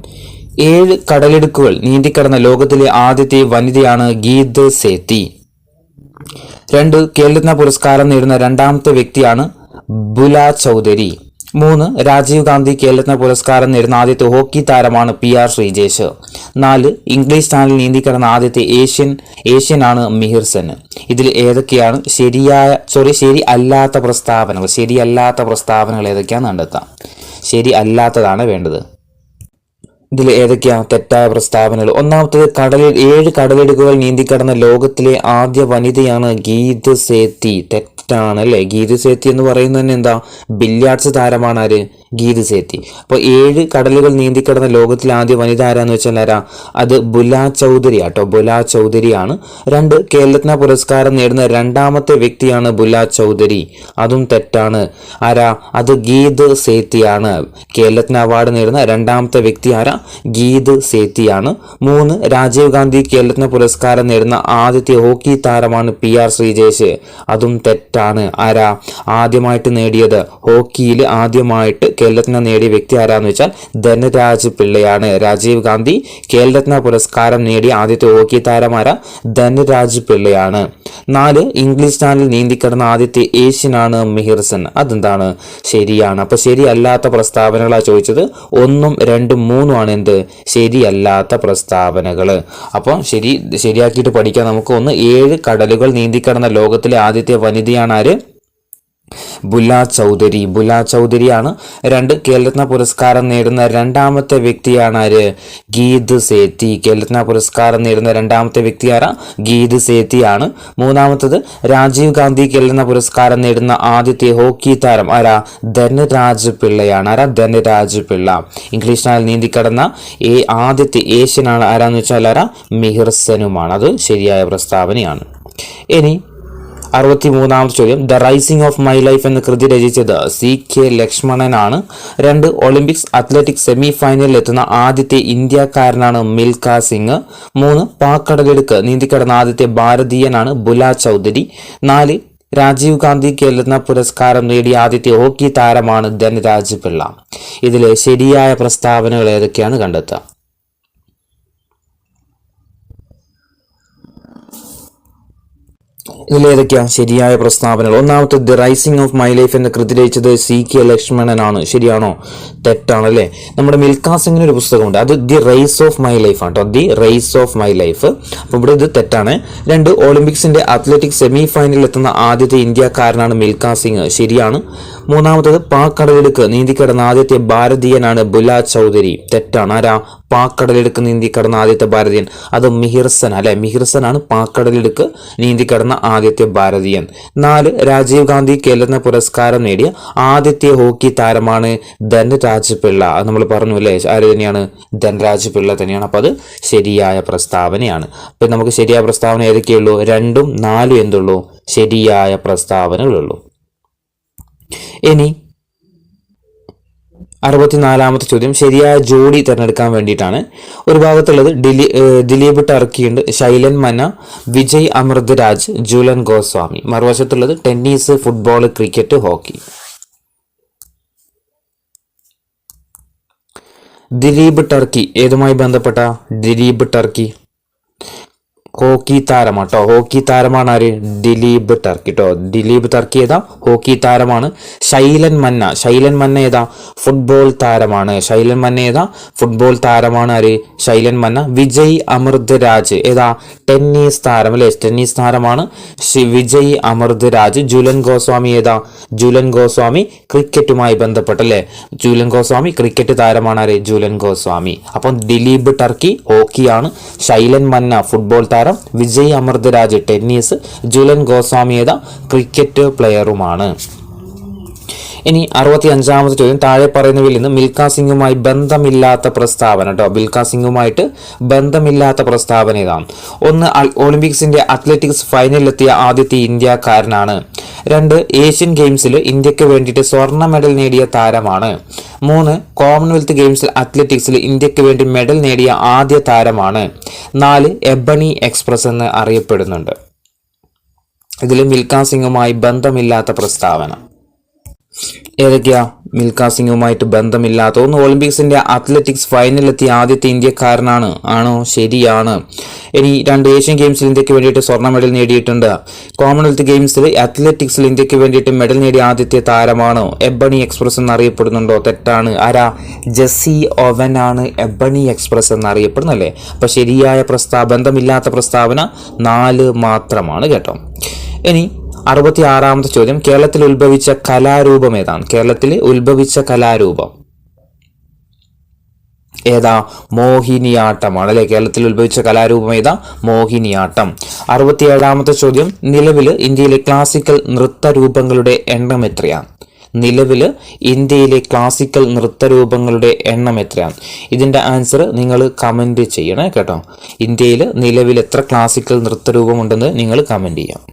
7 കടലിടുക്കുകൾ നീന്തിക്കടന്ന ലോകത്തിലെ ആദ്യത്തെ വനിതയാണ് ഗീത് സേത്തി. 2, കേരളരത്ന പുരസ്കാരം നേടുന്ന 2ാമത്തെ വ്യക്തിയാണ് ബുല ചൗധരി. 3, രാജീവ് ഗാന്ധി കേരളരത്ന പുരസ്കാരം നേടുന്ന ആദ്യത്തെ ഹോക്കി താരമാണ് PR ശ്രീജേഷ്. 4, ഇംഗ്ലീഷ് ചാനൽ നീന്തിക്കടന്ന ആദ്യത്തെ ഏഷ്യനാണ് മിഹിർ സെൻ. ഇതിൽ ഏതൊക്കെയാണ് ശരി അല്ലാത്ത പ്രസ്താവനകൾ? ശരിയല്ലാത്ത പ്രസ്താവനകൾ ഏതൊക്കെയാണെന്ന് കണ്ടെത്താം. ശരി അല്ലാത്തതാണ് വേണ്ടത്. ഇതിൽ ഏതൊക്കെയാ തെറ്റായ പ്രസ്താവനകൾ? ഒന്നാമത്തേത്, 7 കടലിടുക്കുകൾ നീന്തിക്കടന്ന ലോകത്തിലെ ആദ്യ വനിതയാണ് ഗീത് സേത്തി. തെറ്റാണ് അല്ലേ. ഗീത് സേത്തി എന്ന് പറയുന്നത് തന്നെ എന്താ? ബില്യാർഡ്സ് താരമാണ് ആര്? ഗീത് സേത്തി. അപ്പോൾ 7 കടലുകൾ നീന്തിക്കടന്ന ലോകത്തിലെ ആദ്യ വനിത ആരാന്ന് വെച്ചാൽ ആരാ? അത് ബുല ചൗധരി ആട്ടോ. ബുല ചൗധരിയാണ്. 2, കേരളരത്ന പുരസ്കാരം നേടുന്ന 2ാമത്തെ വ്യക്തിയാണ് ബുല ചൗധരി. അതും തെറ്റാണ്. ആരാ? അത് ഗീത് സേത്തിയാണ്. കേരളരത്ന അവാർഡ് നേടുന്ന 2ാമത്തെ വ്യക്തി ആരാ? ഗീത് സേത്തിയാണ്. 3, രാജീവ് ഗാന്ധി കേരളരത്ന പുരസ്കാരം നേടുന്ന ആദ്യത്തെ ഹോക്കി താരമാണ് PR ശ്രീജേഷ്. അതും തെറ്റാണ്. ആരാ? ആദ്യമായിട്ട് നേടിയത് ഹോക്കിയിൽ ആദ്യമായിട്ട് കേരളരത്ന നേടിയ വ്യക്തി ആരാന്ന് വെച്ചാൽ ധനരാജ് പിള്ളയാണ്. രാജീവ് ഗാന്ധി കേരളരത്ന പുരസ്കാരം നേടിയ ആദ്യത്തെ ഹോക്കി താരമാരാ? ധനരാജ് പിള്ളയാണ്. 4, ഇംഗ്ലീഷ് ചാനൽ നീന്തിക്കടന്ന ആദ്യത്തെ ഏഷ്യനാണ് മിഹിർ സെൻ. അതെന്താണ്? ശരിയാണ്. അപ്പൊ ശരിയല്ലാത്ത പ്രസ്താവനകളാണ് ചോദിച്ചത്. 1ഉം 2ഉം 3ഉം ആണ് എന്ത്? ശരിയല്ലാത്ത പ്രസ്താവനകൾ. അപ്പോൾ ശരിയാക്കിയിട്ട് പഠിക്കാം നമുക്ക്. 1, 7 കടലുകൾ നീന്തിക്കടന്ന ലോകത്തിലെ ആദ്യത്തെ വനിതയാണ് ആര്? ബുല ചൗധരിയാണ്. 2 ഖേൽരത്ന പുരസ്കാരം നേടുന്ന രണ്ടാമത്തെ വ്യക്തിയാണ് ആര്? ഗീത് സേത്തി. ഖേൽരത്ന പുരസ്കാരം നേടുന്ന രണ്ടാമത്തെ വ്യക്തി ആരാ? ഗീത് സേത്തിയാണ്. മൂന്നാമത്തത് രാജീവ് ഗാന്ധി ഖേൽരത്ന പുരസ്കാരം നേടുന്ന ആദ്യത്തെ ഹോക്കി താരം ആരാ? ധനരാജ് പിള്ളയാണ്. ആരാ? ധനരാജ് പിള്ള. ഇംഗ്ലീഷ് ചാനൽ നീന്തിക്കടന്ന ആദ്യത്തെ ഏഷ്യൻ ആണ് ആരാന്ന് വെച്ചാൽ ആരാ? മിഹിർ സെനുമാണ്. അത് ശരിയായ പ്രസ്താവനയാണ്. ഇനി 63ാമത്തെ ചോദ്യം, the rising of my life എന്ന കൃതി രചിച്ചത് CK ലക്ഷ്മണനാണ്. 2 ഒളിമ്പിക്സ് അത്ലറ്റിക്സ് സെമി ഫൈനലിൽ എത്തുന്ന ആദ്യത്തെ ഇന്ത്യക്കാരനാണ് മിൽഖ സിംഗ്. 3 പാക്കടലെടുക്ക് നീന്തിക്കടന്ന ആദ്യത്തെ ഭാരതീയനാണ് ബുല ചൗധരി. 4 രാജീവ് ഗാന്ധി ഖേൽരത്ന പുരസ്കാരം നേടിയ ആദ്യത്തെ ഹോക്കി താരമാണ് ധനരാജ് പിള്ള. ഇതിലെ ശരിയായ പ്രസ്താവനകൾ ഏതൊക്കെയാണ് കണ്ടെത്തുക. ഇതിലേതൊക്കെയാ ശരിയായ പ്രസ്താവനകൾ? ഒന്നാമത്തെ the rising of my life എന്ന കൃതി രചിച്ചത് CK ലക്ഷ്മണനാണ്. ശരിയാണോ? തെറ്റാണല്ലേ. നമ്മുടെ മിൽഖ സിംഗിന് ഒരു പുസ്തകമുണ്ട്, അത് the rise of my life ആണ് കേട്ടോ. The rise of my life. അപ്പോൾ ഇവിടെ ഇത് തെറ്റാണ്. 2 ഒളിമ്പിക്സിന്റെ അത്ലറ്റിക്സ് സെമി ഫൈനലിൽ എത്തുന്ന ആദ്യത്തെ ഇന്ത്യക്കാരനാണ് മിൽഖ സിംഗ്. ശരിയാണ്. മൂന്നാമത്തത് പാക്കടലെടുക്ക് നീന്തിക്കടന്ന ആദ്യത്തെ ഭാരതീയനാണ് ബുല ചൗധരി. തെറ്റാണ്. ആരാ? പാക്കടലെടുക്ക് നീന്തിക്കടന്ന ആദ്യത്തെ ഭാരതീയൻ അത് മിഹിർസൻ അല്ലെ. മിഹിർസനാണ് പാക്കടലെടുക്ക് നീന്തിക്കടന്ന ആദ്യത്തെ ഭാരതീയൻ. 4 രാജീവ് ഗാന്ധി ഖേൽരത്ന പുരസ്കാരം നേടിയ ആദ്യത്തെ ഹോക്കി താരമാണ് ധനരാജ് പിള്ള. അത് നമ്മൾ പറഞ്ഞു അല്ലേ. ആര് തന്നെയാണ്? ധനരാജ് പിള്ള തന്നെയാണ്. അപ്പൊ അത് ശരിയായ പ്രസ്താവനയാണ്. അപ്പൊ നമുക്ക് ശരിയായ പ്രസ്താവന ഏതൊക്കെയുള്ളൂ? 2ഉം 4ഉം എന്തുള്ളൂ? ശരിയായ പ്രസ്താവനകളുള്ളൂ. ഇനി 64ാമത്തെ ചോദ്യം, ശരിയായ ജോഡി തിരഞ്ഞെടുക്കാൻ വേണ്ടിയിട്ടാണ്. ഒരു ഭാഗത്തുള്ളത് ദിലീപ് ടർക്കിയുണ്ട്, ശൈലൻ മന്ന, വിജയ് അമൃതരാജ്, ജൂലൻ ഗോസ്വാമി. മറുവശത്തുള്ളത് tennis, football, cricket, hockey. Dilip Tirkey ഏതുമായി ബന്ധപ്പെട്ട? ദിലീപ് ടർക്കി ഹോക്കി താരമാട്ടോ. ഹോക്കി താരമാണ് ആര്? ദിലീപ് ടർക്കി കേട്ടോ. ദിലീപ് ടർക്കി ഏതാ? ഹോക്കി താരമാണ്. ശൈലൻ മന്ന ഏതാ? ഫുട്ബോൾ താരമാണ്. ഫുട്ബോൾ താരമാണ് ആര്? ശൈലൻ മന്ന. വിജയ് അമൃതരാജ് ഏതാ? ടെന്നീസ് താരം അല്ലെ. ടെന്നീസ് താരമാണ് വിജയ് അമൃതരാജ്. ജൂലൻ ഗോസ്വാമി ഏതാ? ജൂലൻ ഗോസ്വാമി ക്രിക്കറ്റുമായി ബന്ധപ്പെട്ടല്ലേ. ജൂലൻ ഗോസ്വാമി ക്രിക്കറ്റ് താരമാണ് ആര്? ജൂലൻ ഗോസ്വാമി. അപ്പം ദിലീപ് ടർക്കി ഹോക്കിയാണ്, ശൈലൻ മന്ന ഫുട്ബോൾ താരം, വിജയ് അമൃതരാജ് ടെന്നീസ്, ജൂലൻ ഗോസ്വാമി ഏതാ? ക്രിക്കറ്റ് പ്ലെയറുമാണ്. ഇനി 65ാമത്തെ ചോദ്യം, താഴെ പറയുന്നവയിൽ നിന്ന് മിൽഖ സിംഗുമായി ബന്ധമില്ലാത്ത പ്രസ്താവന കേട്ടോ. മിൽഖ സിംഗുമായിട്ട് ബന്ധമില്ലാത്ത പ്രസ്താവന ഏതാണ്? 1 ഒളിമ്പിക്സിന്റെ അത്ലറ്റിക്സ് ഫൈനലിലെത്തിയ ആദ്യത്തെ ഇന്ത്യക്കാരനാണ്. 2 ഏഷ്യൻ ഗെയിംസിൽ ഇന്ത്യക്ക് വേണ്ടിയിട്ട് സ്വർണ്ണ മെഡൽ നേടിയ താരമാണ്. 3 കോമൺവെൽത്ത് ഗെയിംസിൽ അത്ലറ്റിക്സിൽ ഇന്ത്യക്ക് വേണ്ടി മെഡൽ നേടിയ ആദ്യ താരമാണ്. 4 എബണി എക്സ്പ്രസ് എന്ന് അറിയപ്പെടുന്നുണ്ട്. ഇതിൽ മിൽഖ സിംഗുമായി ബന്ധമില്ലാത്ത പ്രസ്താവന ഏതൊക്കെയാ? മിൽഖ സിംഗുമായിട്ട് ബന്ധമില്ലാത്ത 1 ഒളിമ്പിക്സിന്റെ അത്ലറ്റിക്സ് ഫൈനലിലെത്തിയ ആദ്യത്തെ ഇന്ത്യക്കാരനാണ്. ആണോ? ശരിയാണ്. ഇനി 2 ഏഷ്യൻ ഗെയിംസിൽ ഇന്ത്യക്ക് വേണ്ടിയിട്ട് സ്വർണ്ണ മെഡൽ നേടിയിട്ടുണ്ട്. കോമൺവെൽത്ത് ഗെയിംസിൽ അത്ലറ്റിക്സിൽ ഇന്ത്യക്ക് വേണ്ടിയിട്ട് മെഡൽ നേടിയ ആദ്യത്തെ താരമാണോ? Ebony express എന്നറിയപ്പെടുന്നുണ്ടോ? തെറ്റാണ്. ആരാ? ജെസ്സി ഓവൻ ആണ് എബണി എക്സ്പ്രസ് എന്നറിയപ്പെടുന്നല്ലേ. അപ്പൊ ശരിയായ ബന്ധമില്ലാത്ത പ്രസ്താവന 4 മാത്രമാണ് കേട്ടോ. ഇനി 66ാമത്തെ ചോദ്യം, കേരളത്തിൽ ഉത്ഭവിച്ച കലാരൂപം ഏതാണ്? കേരളത്തിൽ ഉത്ഭവിച്ച കലാരൂപം ഏതാ? മോഹിനിയാട്ടമാണ് അല്ലെ. കേരളത്തിൽ ഉത്ഭവിച്ച കലാരൂപം ഏതാ? മോഹിനിയാട്ടം. 67ാമത്തെ ചോദ്യം, നിലവിൽ ഇന്ത്യയിലെ ക്ലാസിക്കൽ നൃത്തരൂപങ്ങളുടെ എണ്ണം എത്രയാണ്? നിലവിൽ ഇന്ത്യയിലെ ക്ലാസിക്കൽ നൃത്തരൂപങ്ങളുടെ എണ്ണം എത്രയാണ്? ഇതിന്റെ ആൻസർ നിങ്ങൾ കമന്റ് ചെയ്യണേ കേട്ടോ. ഇന്ത്യയിൽ നിലവിൽ എത്ര ക്ലാസിക്കൽ നൃത്തരൂപം ഉണ്ടെന്ന് നിങ്ങൾ കമന്റ് ചെയ്യാം.